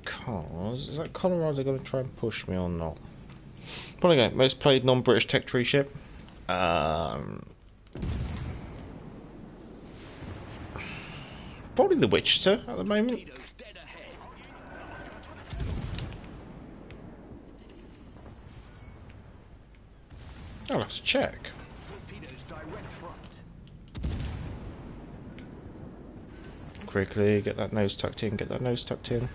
Cause is that Colorado going to try and push me or not? Probably go. Most played non-British tech tree ship. Probably the Wichita at the moment. I'll have to check. Quickly, get that nose tucked in, get that nose tucked in.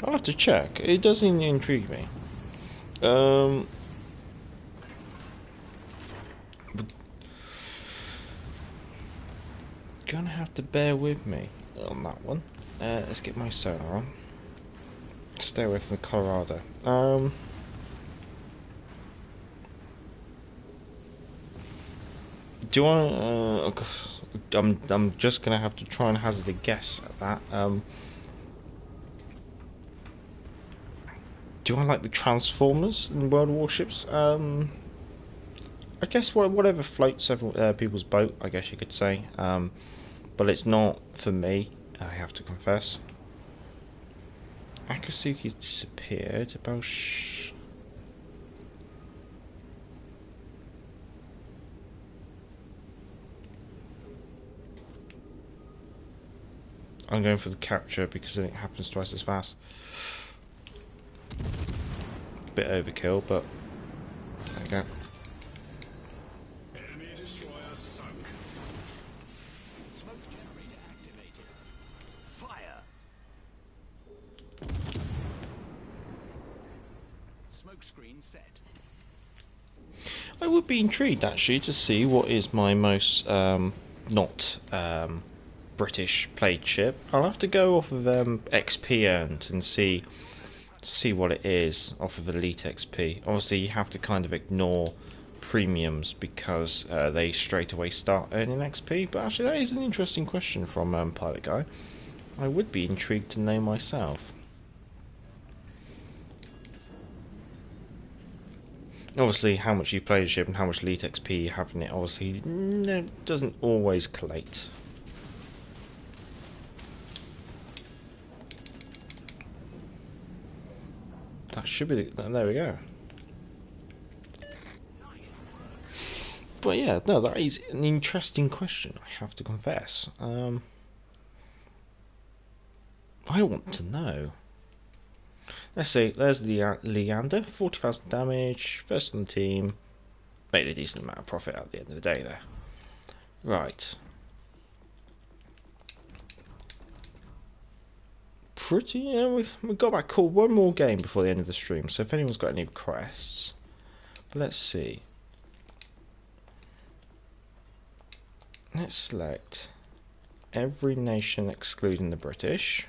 I'll have to check. It does intrigue me. Gonna have to bear with me on that one. Let's get my sonar on. Stay away from the Colorado. Do I? I'm just gonna have to try and hazard a guess at that. Do I like the Transformers in World of Warships? I I guess whatever floats people's boat, I guess you could say. But it's not for me, I have to confess. Akatsuki's disappeared. I'm going for the capture because it happens twice as fast. Bit overkill, but there we go. Enemy destroyer sunk. Smoke generator activated. Fire. Smoke screen set. I would be intrigued actually to see what is my most not British played ship. I'll have to go off of XP earned and see what it is off of Elite XP. Obviously, you have to kind of ignore premiums because they straight away start earning XP. But actually, that is an interesting question from Pilot Guy. I would be intrigued to know myself. Obviously, how much you play the ship and how much Elite XP you have in it, obviously, doesn't always collate. That should be there we go. But yeah, no, that is an interesting question, I have to confess. I want to know. Let's see, there's the Leander, 40,000 damage, first on the team, made a decent amount of profit at the end of the day there. Right. Pretty, yeah, we've got about one more game before the end of the stream, so if anyone's got any requests. But let's see. Let's select every nation excluding the British.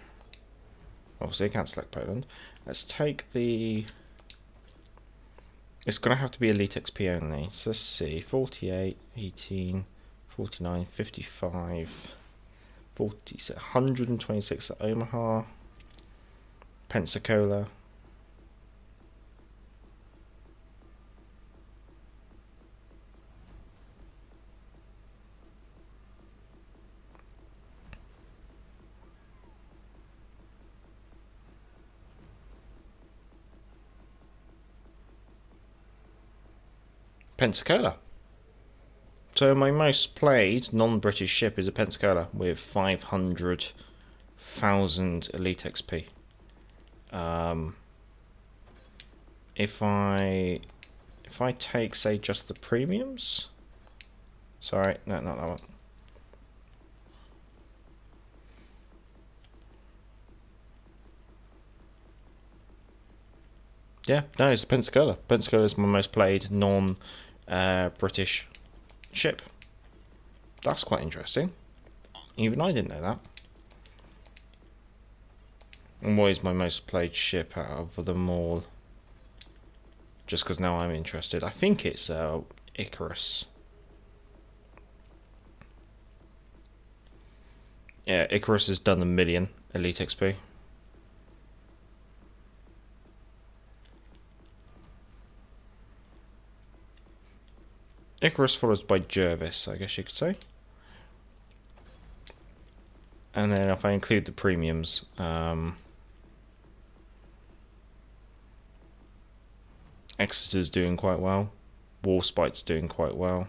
Obviously I can't select Poland. Let's take the... It's going to have to be Elite XP only. So let's see, 48, 18, 49, 55, 40, 126 at Omaha, Pensacola. Pensacola. So my most played non-British ship is a Pensacola with 500,000 Elite XP. If I take, say, just the premiums. Sorry, no, not that one. Yeah, no, it's the Pensacola. Pensacola is my most played non-British ship. That's quite interesting. Even I didn't know that. And what is my most played ship out of them all? Just because now I'm interested. I think it's Icarus. Yeah, Icarus has done 1 million Elite XP. Icarus followed by Jervis, I guess you could say. And then if I include the premiums, Exeter's doing quite well. Warspite's doing quite well.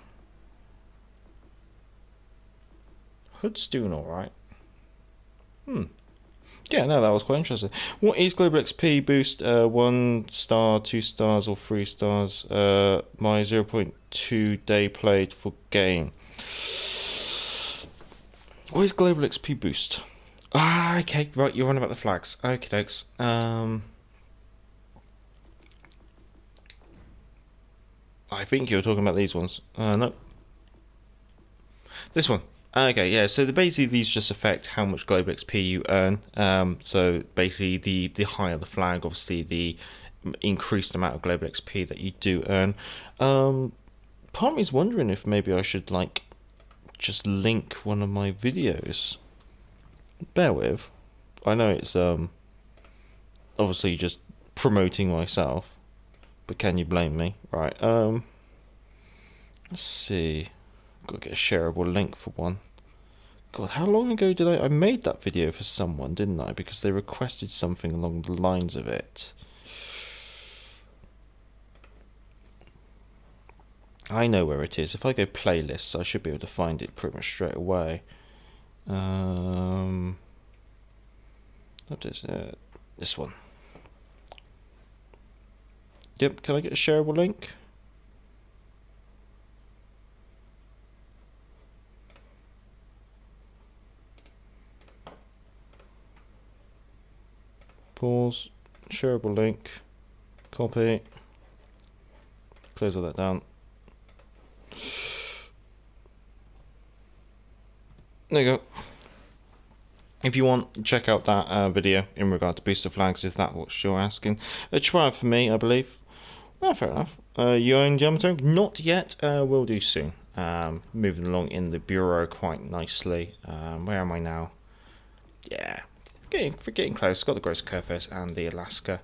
Hood's doing alright. Yeah, no, that was quite interesting. What is Global XP boost? 1 star, 2 stars, or 3 stars? My 0.2 day played for game. What is Global XP boost? Ah, okay, right, you're on about the flags. Okay, thanks. I think you're talking about these ones. No. This one. Okay, yeah, so basically these just affect how much Global XP you earn. So basically the higher the flag, obviously the increased amount of Global XP that you do earn. Part of me is wondering if maybe I should like just link one of my videos. Bear with. I know it's obviously just promoting myself, but can you blame me? Right, Let's see. Got to get a shareable link for one. God, how long ago did I made that video for someone, didn't I? Because they requested something along the lines of it. I know where it is. If I go playlists, I should be able to find it pretty much straight away. What is it? This one. Yep, can I get a shareable link? Pause, shareable link, copy, close all that down. There you go. If you want, check out that video in regard to booster flags, if that's what you're asking. A try for me, I believe. Well, fair enough. You own Yamato? Not yet. Will do soon. Moving along in the bureau quite nicely. Where am I now? Yeah, getting close. Got the Gross Curfews and the Alaska.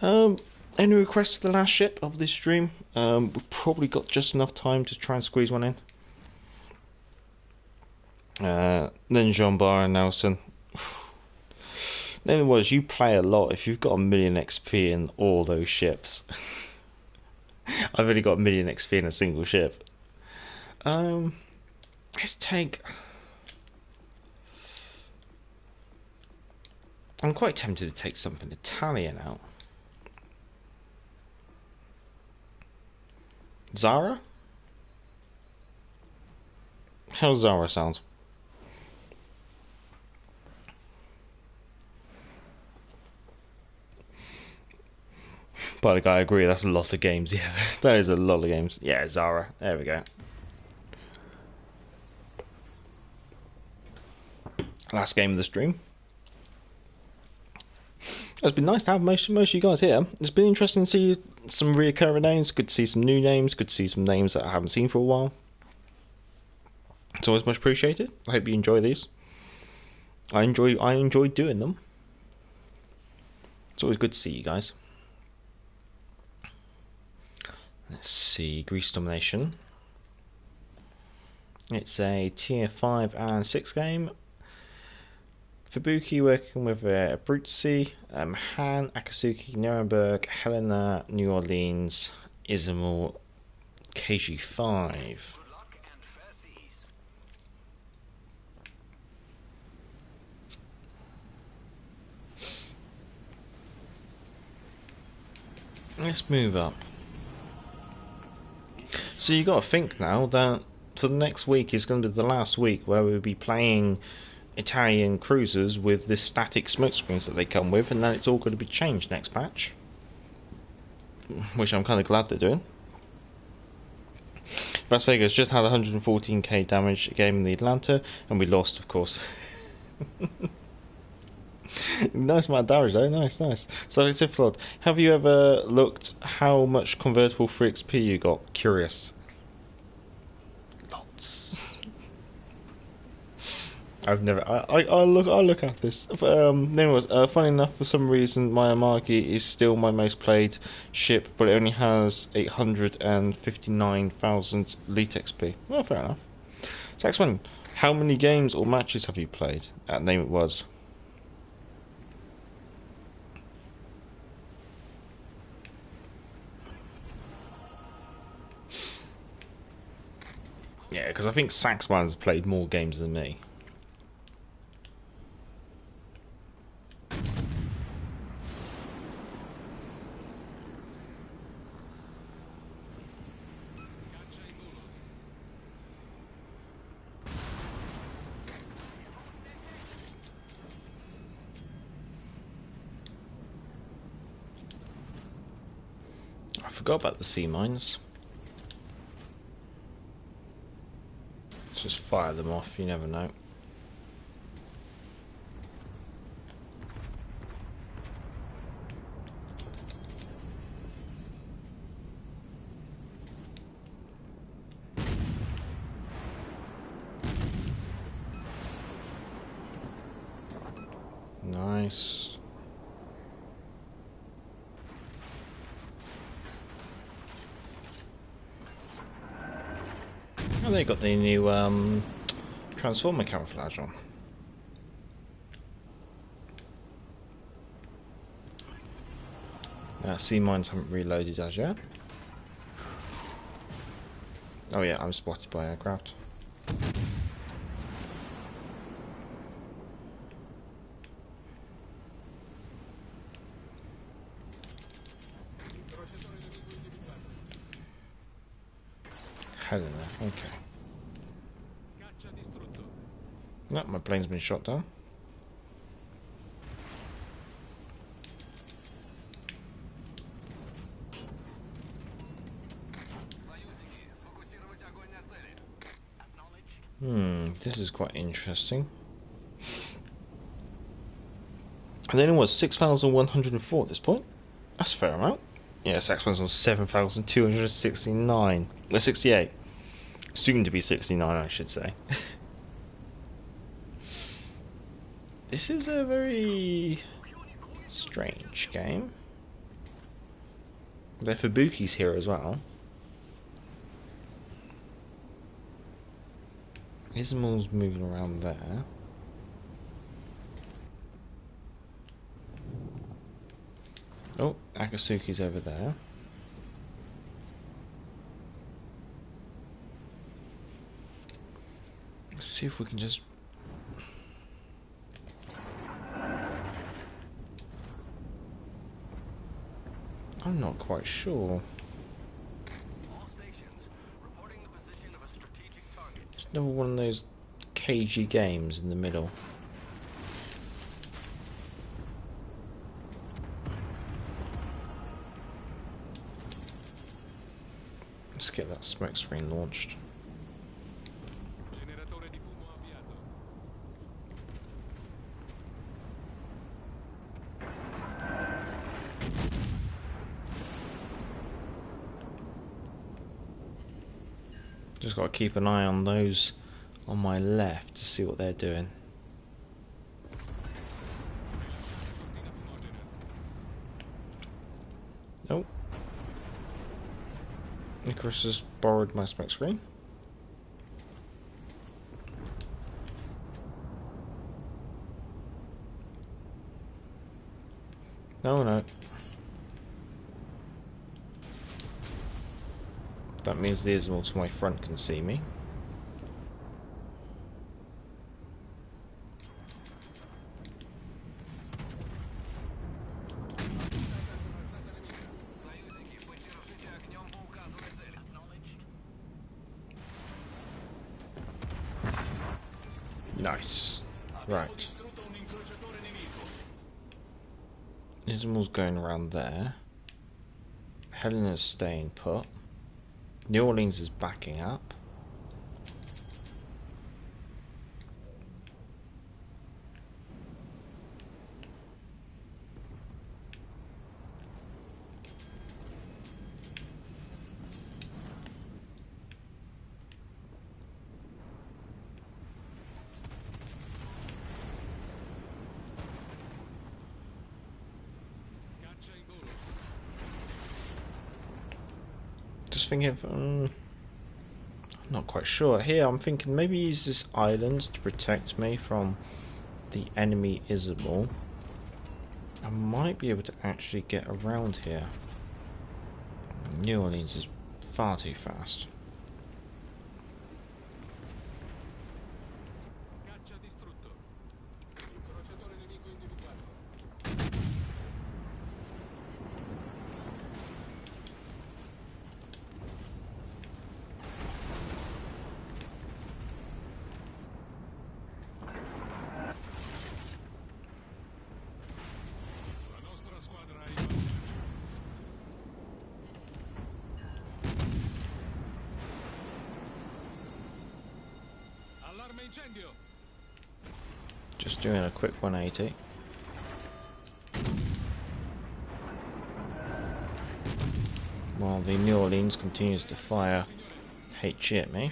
Any requests for the last ship of this stream? We've probably got just enough time to try and squeeze one in. Then Jean Bar and Nelson. Then it was, you play a lot if you've got a million XP in all those ships. I've only got a million XP in a single ship. Let's take... I'm quite tempted to take something Italian out. Zara? How Zara sounds? By the guy, I agree, that's a lot of games. Yeah, that is a lot of games. Yeah, Zara. There we go. Last game of the stream. It's been nice to have most of you guys here. It's been interesting to see some reoccurring names. Good to see some new names. Good to see some names that I haven't seen for a while. It's always much appreciated. I hope you enjoy these. I enjoy doing them. It's always good to see you guys. Let's see, Greece Domination. It's a tier 5 and 6 game. Fubuki working with Abruzzi, Han, Akatsuki, Nuremberg, Helena, New Orleans, Izumo, KG5. Let's move up. So you got to think now that for the next week is going to be the last week where we'll be playing Italian cruisers with this static smoke screens that they come with, and then it's all going to be changed next patch, which I'm kind of glad they're doing. Las Vegas just had 114k damage game in the Atlanta, and we lost, of course. Nice amount of damage though, nice. So it's a flood. Have you ever looked how much convertible free XP you got? Curious. Lots. I've never. I look at this. Anyways, funny enough, for some reason, my Amagi is still my most played ship, but it only has 859,000 elite XP. Well, fair enough. So next one. How many games or matches have you played? Name it was. Yeah, because I think Saxman's played more games than me. I forgot about the sea mines. Just fire them off, you never know. Nice. Oh, they got the new Transformer camouflage on. Sea mines haven't reloaded as yet. Oh yeah, I'm spotted by aircraft. Helena, okay. No, my plane's been shot down. This is quite interesting. And then it was 6,104 at this point. That's a fair amount. Yeah, Saxon's on 7,269. 68. Soon to be 69, I should say. This is a very strange game. The Fubuki's here as well. Izumo's moving around there. Oh, Akatsuki's over there. Let's see if we can just... I'm not quite sure. It's another one of those cagey games in the middle. Let's get that smoke screen launched. Just got to keep an eye on those on my left to see what they're doing. Nope. Nicholas has borrowed my smoke screen. No. That means the Ismail to my front can see me. Nice. Right. Ismail's going around there. Helena's staying put. New Orleans is backing up. Just thinking of, I'm not quite sure. Here I'm thinking maybe use this island to protect me from the enemy Isabel. I might be able to actually get around here. New Orleans is far too fast. Just doing a quick 180. While the New Orleans continues to fire HE at me.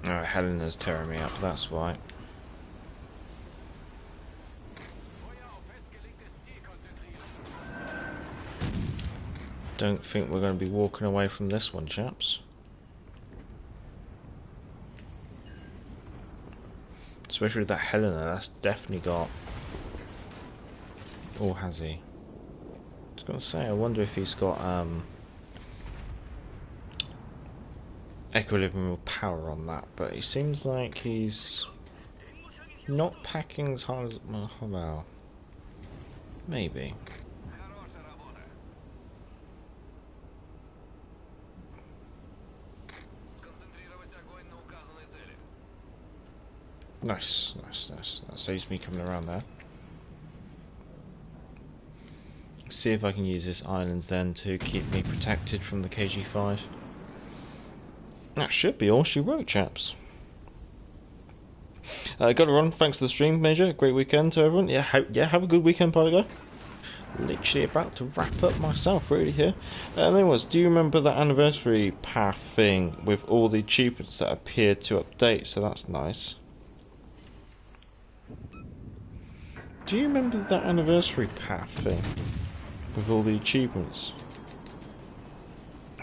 Alright, Helena's tearing me up, that's why. Don't think we're going to be walking away from this one, chaps. Especially with that Helena, that's definitely got... Or has he? I was going to say, I wonder if he's got equilibrium power on that, but it seems like he's not packing as hard as... Well, maybe. Nice, nice, nice. That saves me coming around there. See if I can use this island then to keep me protected from the KG5. That should be all she wrote, chaps. Gotta run. Thanks for the stream, Major. Great weekend to everyone. Yeah, have a good weekend, Polygo. Literally about to wrap up myself, really, here. Anyways, do you remember that anniversary path thing with all the achievements that appeared to update? So that's nice. Do you remember that anniversary path thing with all the achievements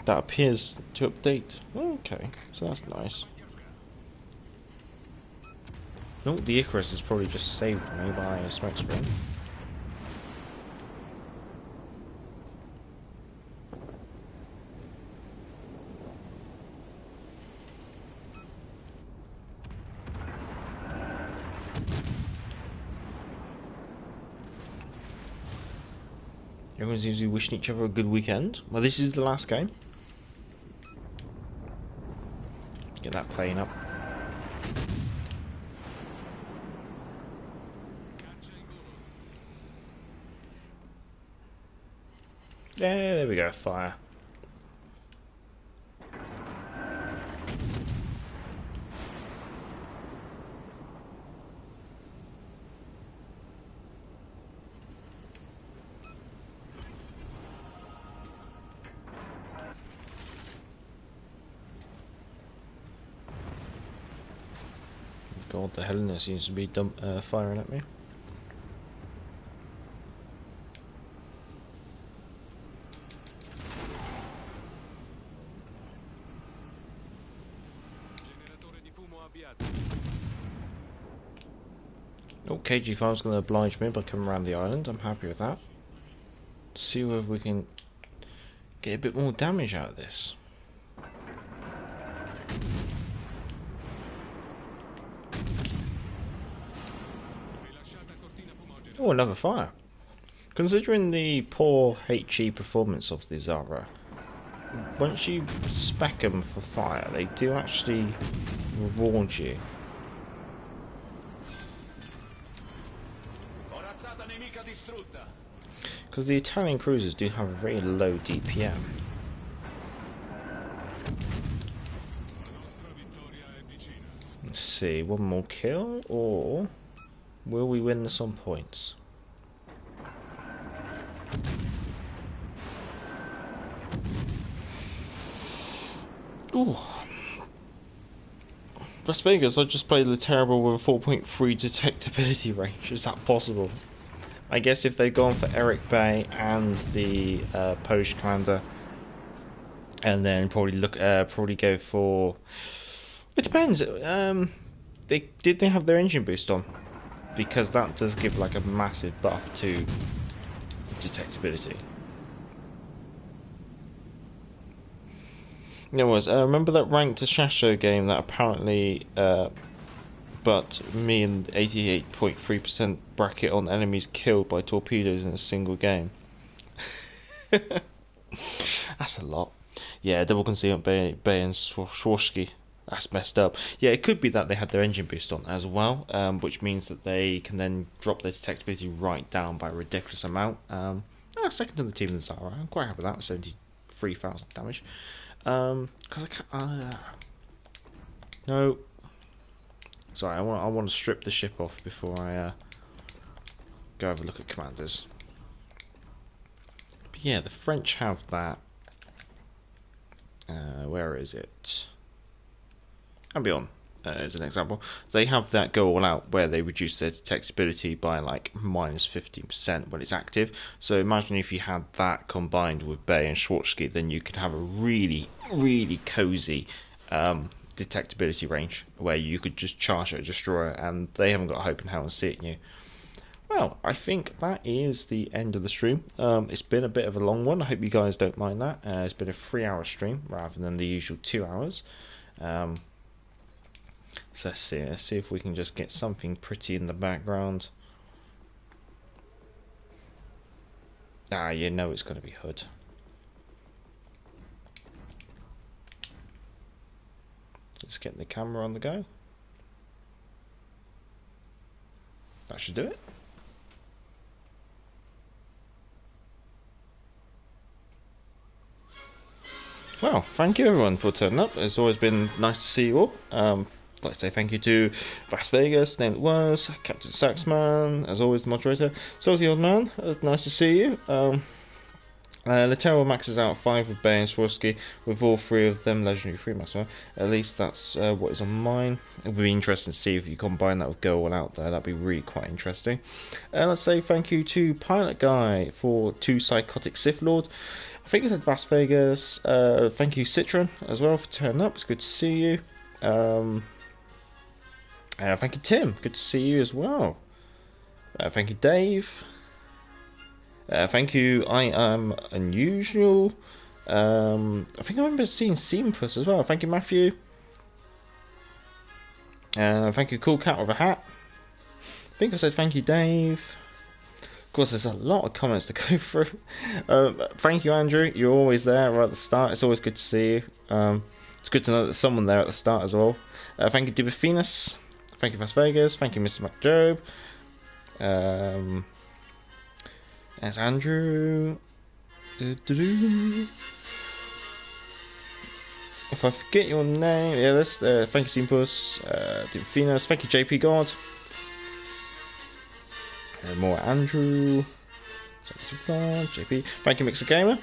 that appears to update? Okay, so that's nice. No, the Icarus has probably just saved me by a smoke screen. Everyone seems to be wishing each other a good weekend. Well, this is the last game. Get that plane up. Yeah, there we go, fire. God, the Helena seems to be firing at me. Oh, KG5's going to oblige me by coming around the island. I'm happy with that. See whether we can get a bit more damage out of this. Oh, another fire. Considering the poor HE performance of the Zara, once you spec them for fire, they do actually reward you. Because the Italian cruisers do have a very low DPM. Let's see, one more kill, or will we win this on points? Ooh. Las Vegas, I just played the terrible with a 4.3 detectability range. Is that possible? I guess if they'd gone for Eric Bay and the Polish commander, and then probably go for. It depends. Did they have their engine boost on? Because that does give like a massive buff to detectability. Anyways, remember that ranked Shasho game that apparently, but me and 88.3% bracket on enemies killed by torpedoes in a single game. That's a lot. Yeah, double concealment Bay and Swarovski. That's messed up. Yeah, it could be that they had their engine boost on as well, which means that they can then drop their detectability right down by a ridiculous amount. Second to the team in the Zara. I'm quite happy with that, 73,000 damage. Because I can't. No. Sorry, I want to strip the ship off before I go have a look at commanders. But yeah, the French have that. Where is it? Albion. as an example, they have that go all out where they reduce their detectability by like minus 15% when it's active. So imagine if you had that combined with Bay and Schwarzschild, then you could have a really, really cozy detectability range where you could just charge a destroyer and they haven't got hope in hell in seeing you. Well, I think that is the end of the stream. It's been a bit of a long one. I hope you guys don't mind that. It's been a 3-hour stream rather than the usual 2 hours. So let's see if we can just get something pretty in the background. Ah, you know it's going to be Hood. Let's get the camera on the go. That should do it. Well, thank you everyone for turning up. It's always been nice to see you all. I'd like to say thank you to Las Vegas, name it was, Captain Saxman, as always the moderator, Salty Old Man, nice to see you. Latero maxes out 5 with Bay and Swarovski, with all 3 of them legendary free master. At least that's what is on mine. It would be interesting to see if you combine that with Go All Out there. That'd be really quite interesting. Let's say thank you to Pilot Guy for 2 Psychotic Sith Lord. I think it's at Las Vegas. Thank you Citron as well for turning up. It's good to see you. Thank you Tim. Good to see you as well. Thank you Dave. Thank you, I am unusual. I think I remember seeing Seampus as well. Thank you, Matthew. Thank you, Cool Cat with a Hat. I think I said thank you, Dave. Of course, there's a lot of comments to go through. Thank you, Andrew. You're always there right at the start. It's always good to see you. It's good to know that there's someone there at the start as well. Thank you, Dibifinus. Thank you, Las Vegas. Thank you, Mr. McJob. There's Andrew. If I forget your name, yeah, that's thank you, Simpus. Dibifinus. Thank you, JP God. More Andrew. JP. Thank you, Mixer Gamer.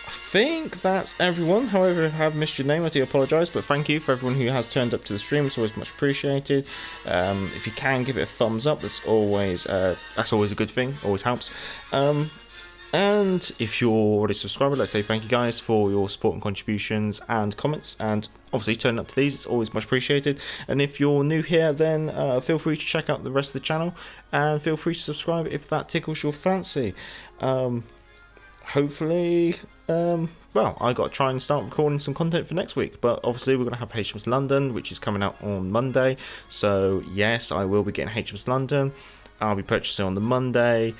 I think that's everyone. However, if I have missed your name, I do apologise, but thank you for everyone who has turned up to the stream. It's always much appreciated. If you can give it a thumbs up, that's always a good thing. Always helps. And if you're already subscribed, let's say thank you guys for your support and contributions and comments, and obviously turning up to these. It's always much appreciated. And if you're new here, then feel free to check out the rest of the channel, and feel free to subscribe if that tickles your fancy. Hopefully, well, I got to try and start recording some content for next week, but obviously we're going to have HMS London, which is coming out on Monday, so yes, I will be getting HMS London. I'll be purchasing on the Monday.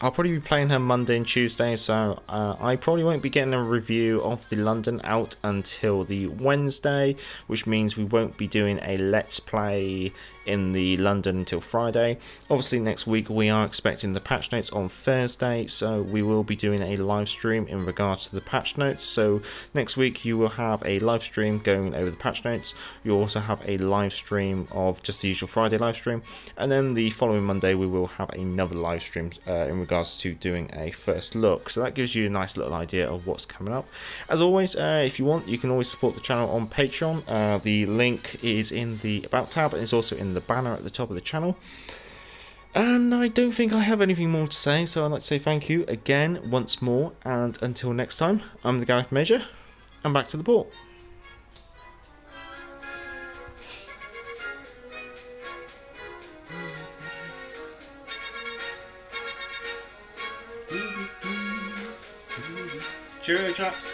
I'll probably be playing her Monday and Tuesday, so I probably won't be getting a review of the London out until the Wednesday, which means we won't be doing a Let's Play in the London until Friday. Obviously next week we are expecting the patch notes on Thursday, so we will be doing a live stream in regards to the patch notes. So next week you will have a live stream going over the patch notes. You'll also have a live stream of just the usual Friday live stream, and then the following Monday we will have another live stream in regards to doing a first look. So that gives you a nice little idea of what's coming up. As always, if you want, you can always support the channel on Patreon. The link is in the About tab, and it's also in the banner at the top of the channel. And I don't think I have anything more to say, so I'd like to say thank you again once more, and until next time, I'm the Gareth Major, and back to the port. Cheerio, chaps.